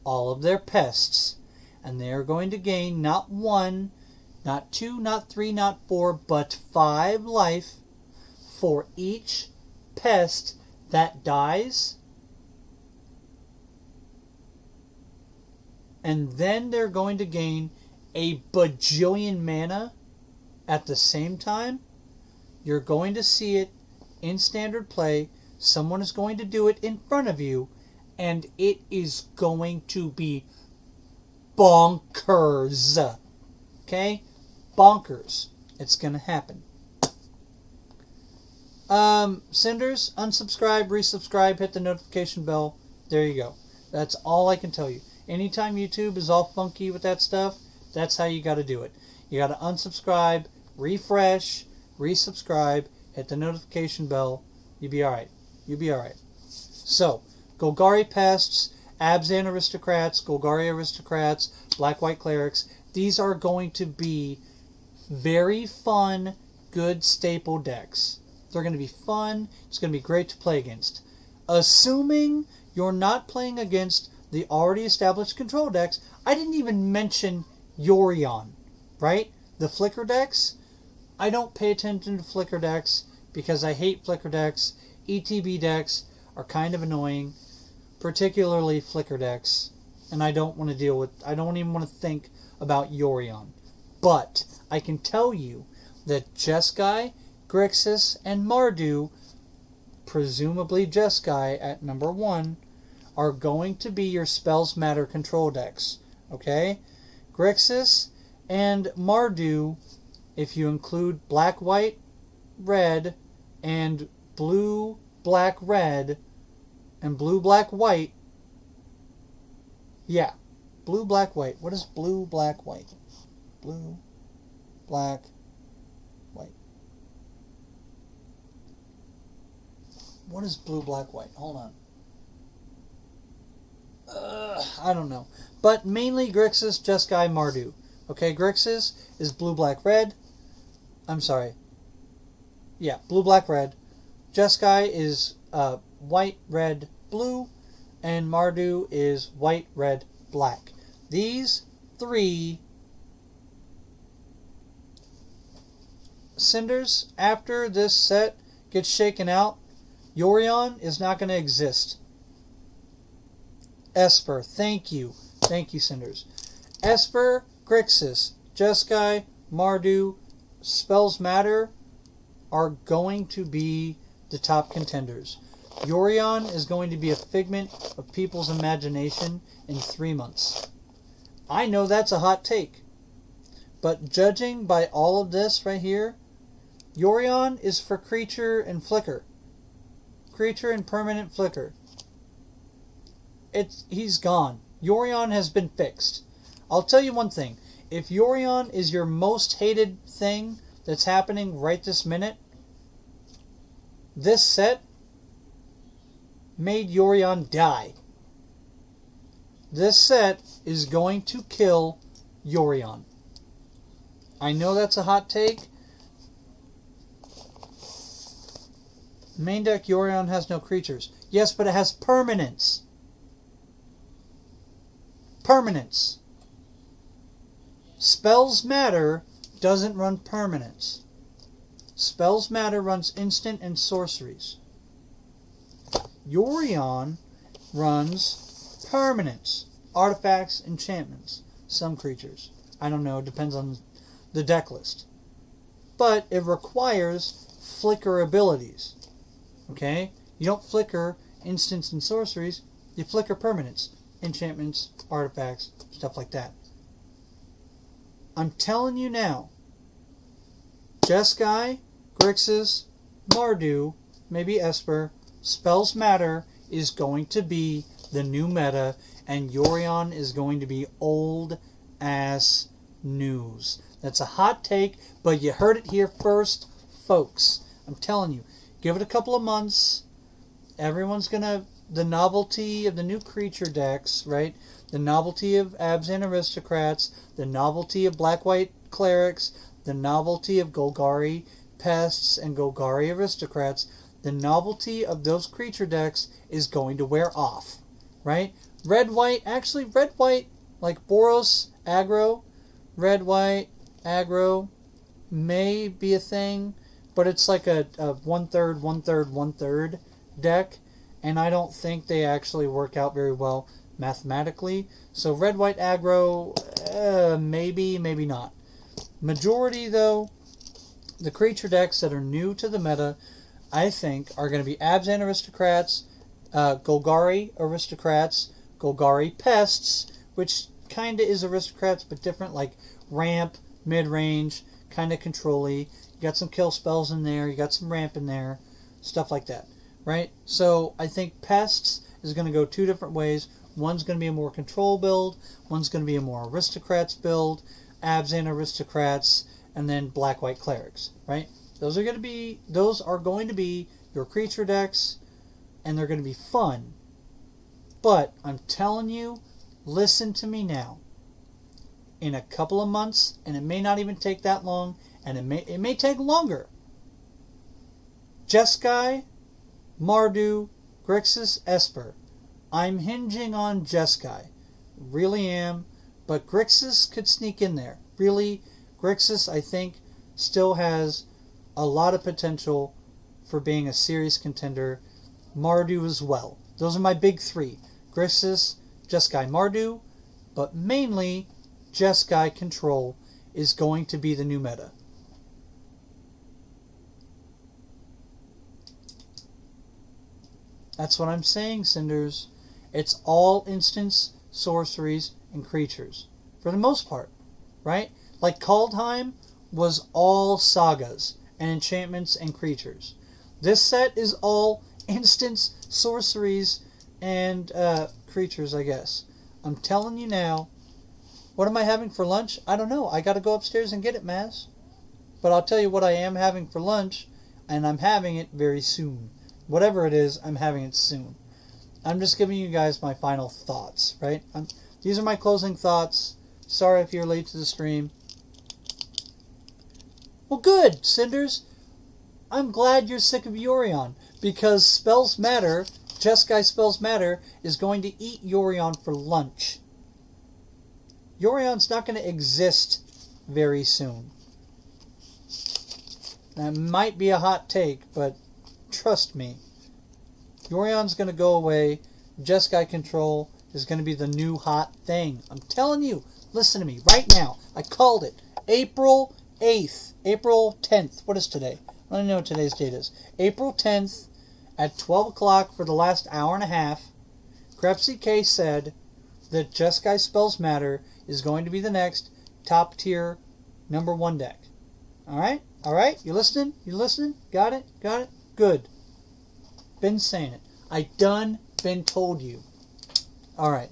all of their pests, and they are going to gain not 1, not 2, not 3, not 4, but 5 life for each pest that dies. And then they're going to gain a bajillion mana at the same time. You're going to see it in Standard play. Someone is going to do it in front of you, and it is going to be bonkers. Okay? Bonkers. It's going to happen. Cinders, unsubscribe, resubscribe, hit the notification bell. There you go. That's all I can tell you. Anytime YouTube is all funky with that stuff, that's how you got to do it. You got to unsubscribe, refresh, resubscribe, hit the notification bell. You'll be alright. You'll be alright. So, Golgari Pests, Abzan Aristocrats, Golgari Aristocrats, Black-White Clerics, these are going to be very fun, good staple decks. They're going to be fun. It's going to be great to play against. Assuming you're not playing against the already established control decks. I didn't even mention Yorion, right? The Flicker decks. I don't pay attention to Flicker decks because I hate Flicker decks. ETB decks are kind of annoying, particularly Flicker decks, and I don't want to deal with, I don't even want to think about Yorion. But I can tell you that Jeskai, Grixis, and Mardu, presumably Jeskai at number 1, are going to be your Spells Matter control decks. Okay? Grixis and Mardu, if you include black, white, red, and blue, black, red, and blue, black, white. Yeah. Blue, black, white. What is blue, black, white? Blue, black, white. What is blue, black, white? Hold on. I don't know. But mainly Grixis, Jeskai, Mardu. Okay, Grixis is blue, black, red. I'm sorry. Yeah, blue, black, red. Jeskai is white, red, blue. And Mardu is white, red, black. These 3 Cinders, after this set gets shaken out, Yorion is not going to exist. Esper, thank you. Thank you, Cinders. Esper, Grixis, Jeskai, Mardu, Spells Matter are going to be the top contenders. Yorion is going to be a figment of people's imagination in 3 months. I know that's a hot take. But judging by all of this right here, Yorion is for creature and flicker. Creature and permanent flicker. He's gone. Yorion has been fixed. I'll tell you one thing. If Yorion is your most hated thing that's happening right this minute, this set made Yorion die. This set is going to kill Yorion. I know that's a hot take. Main deck Yorion has no creatures. Yes, but it has permanents. Permanents. Spells Matter doesn't run permanents. Spells Matter runs instant and sorceries. Yorion runs permanents, artifacts, enchantments, some creatures. I don't know, it depends on the deck list. But it requires flicker abilities. Okay? You don't flicker instants and sorceries, you flicker permanents, enchantments, artifacts, stuff like that. I'm telling you now, Jeskai, Grixis, Mardu, maybe Esper, Spells Matter is going to be the new meta, and Yorion is going to be old ass news. That's a hot take, but you heard it here first, folks. I'm telling you, give it a couple of months. Everyone's gonna, the novelty of the new creature decks, right? The novelty of Abzan Aristocrats, the novelty of Black-White Clerics, the novelty of Golgari Pests and Golgari Aristocrats, the novelty of those creature decks is going to wear off, right? Red-White, like Boros aggro, Red-White aggro may be a thing, but it's like a 1/3, 1/3, 1/3 deck, and I don't think they actually work out very well mathematically. So red-white aggro, maybe, maybe not. Majority, though, the creature decks that are new to the meta, I think, are going to be Abzan Aristocrats, Golgari Aristocrats, Golgari Pests, which kind of is Aristocrats, but different, like Ramp, mid-range, kind of control-y. You got some kill spells in there, you got some ramp in there, stuff like that, right? So I think Pests is going to go two different ways. One's going to be a more control build, one's going to be a more Aristocrats build, Abzan Aristocrats, and then Black-White Clerics, right? Those are going to be your creature decks, and they're going to be fun. But I'm telling you, listen to me now. In a couple of months, and it may not even take that long, and it may take longer. Jeskai, Mardu, Grixis, Esper. I'm hinging on Jeskai. Really am. But Grixis could sneak in there. Really, Grixis, I think, still has a lot of potential for being a serious contender. Mardu as well. Those are my big three. Grixis, Jeskai, Mardu. But mainly, Jeskai Control is going to be the new meta. That's what I'm saying, Cinders. It's all instants, sorceries, and creatures. For the most part. Right? Like Kaldheim was all sagas and enchantments and creatures. This set is all instants, sorceries, and creatures, I guess. I'm telling you now. What am I having for lunch? I don't know. I got to go upstairs and get it, Maz. But I'll tell you what I am having for lunch, and I'm having it very soon. Whatever it is, I'm having it soon. I'm just giving you guys my final thoughts, right? These are my closing thoughts. Sorry if you're late to the stream. Well, good, Cinders. I'm glad you're sick of Yorion, because Spells Matter, Jeskai Spells Matter, is going to eat Yorion for lunch. Yorion's not going to exist very soon. That might be a hot take, but trust me. Yorion's going to go away. Jeskai Control is going to be the new hot thing. I'm telling you. Listen to me right now. I called it. April 8th. April 10th. What is today? I don't know what today's date is. April 10th at 12 o'clock for the last hour and a half, KrepsyK said that Jeskai Spells Matter is going to be the next top tier number 1 deck. Alright? Alright? You listening? You listening? Got it? Got it? Good. Been saying it. I done been told you. Alright.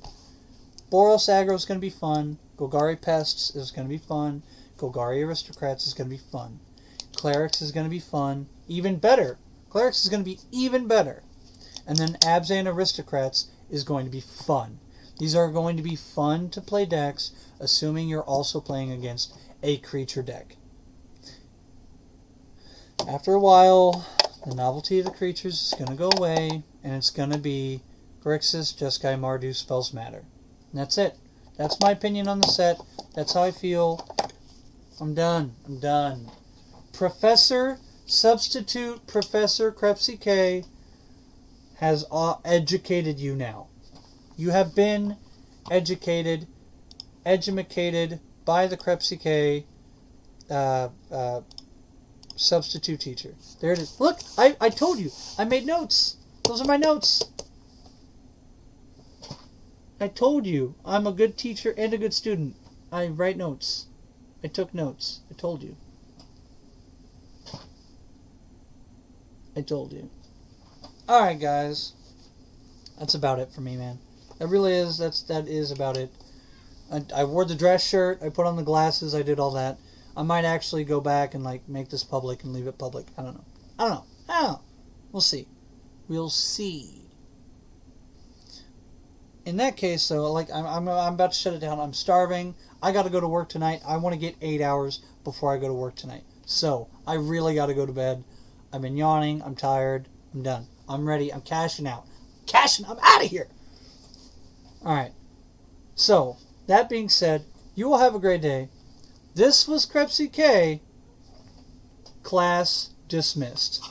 Boros Aggro is going to be fun. Golgari Pests is going to be fun. Golgari Aristocrats is going to be fun. Clerics is going to be fun. Even better. Clerics is going to be even better. And then Abzan Aristocrats is going to be fun. These are going to be fun to play decks, assuming you're also playing against a creature deck. After a while, the novelty of the creatures is going to go away, and it's going to be Grixis, Jeskai, Mardu, Spells Matter. And that's it. That's my opinion on the set. That's how I feel. I'm done. I'm done. Substitute Professor KrepsyK has educated you now. You have been educated by the KrepsyK substitute teacher. There it is. Look, I told you. I made notes. Those are my notes. I told you. I'm a good teacher and a good student. I write notes. I took notes. I told you. I told you. Alright, guys. That's about it for me, man. That really is. That is about it. I wore the dress shirt. I put on the glasses. I did all that. I might actually go back and like make this public and leave it public. I don't know. I don't know. We'll see. We'll see. In that case, though, like I'm about to shut it down. I'm starving. I got to go to work tonight. I want to get 8 hours before I go to work tonight. So I really got to go to bed. I've been yawning. I'm tired. I'm done. I'm ready. I'm cashing out. I'm out of here. All right. So that being said, you will have a great day. This was KrepsyK. Class dismissed.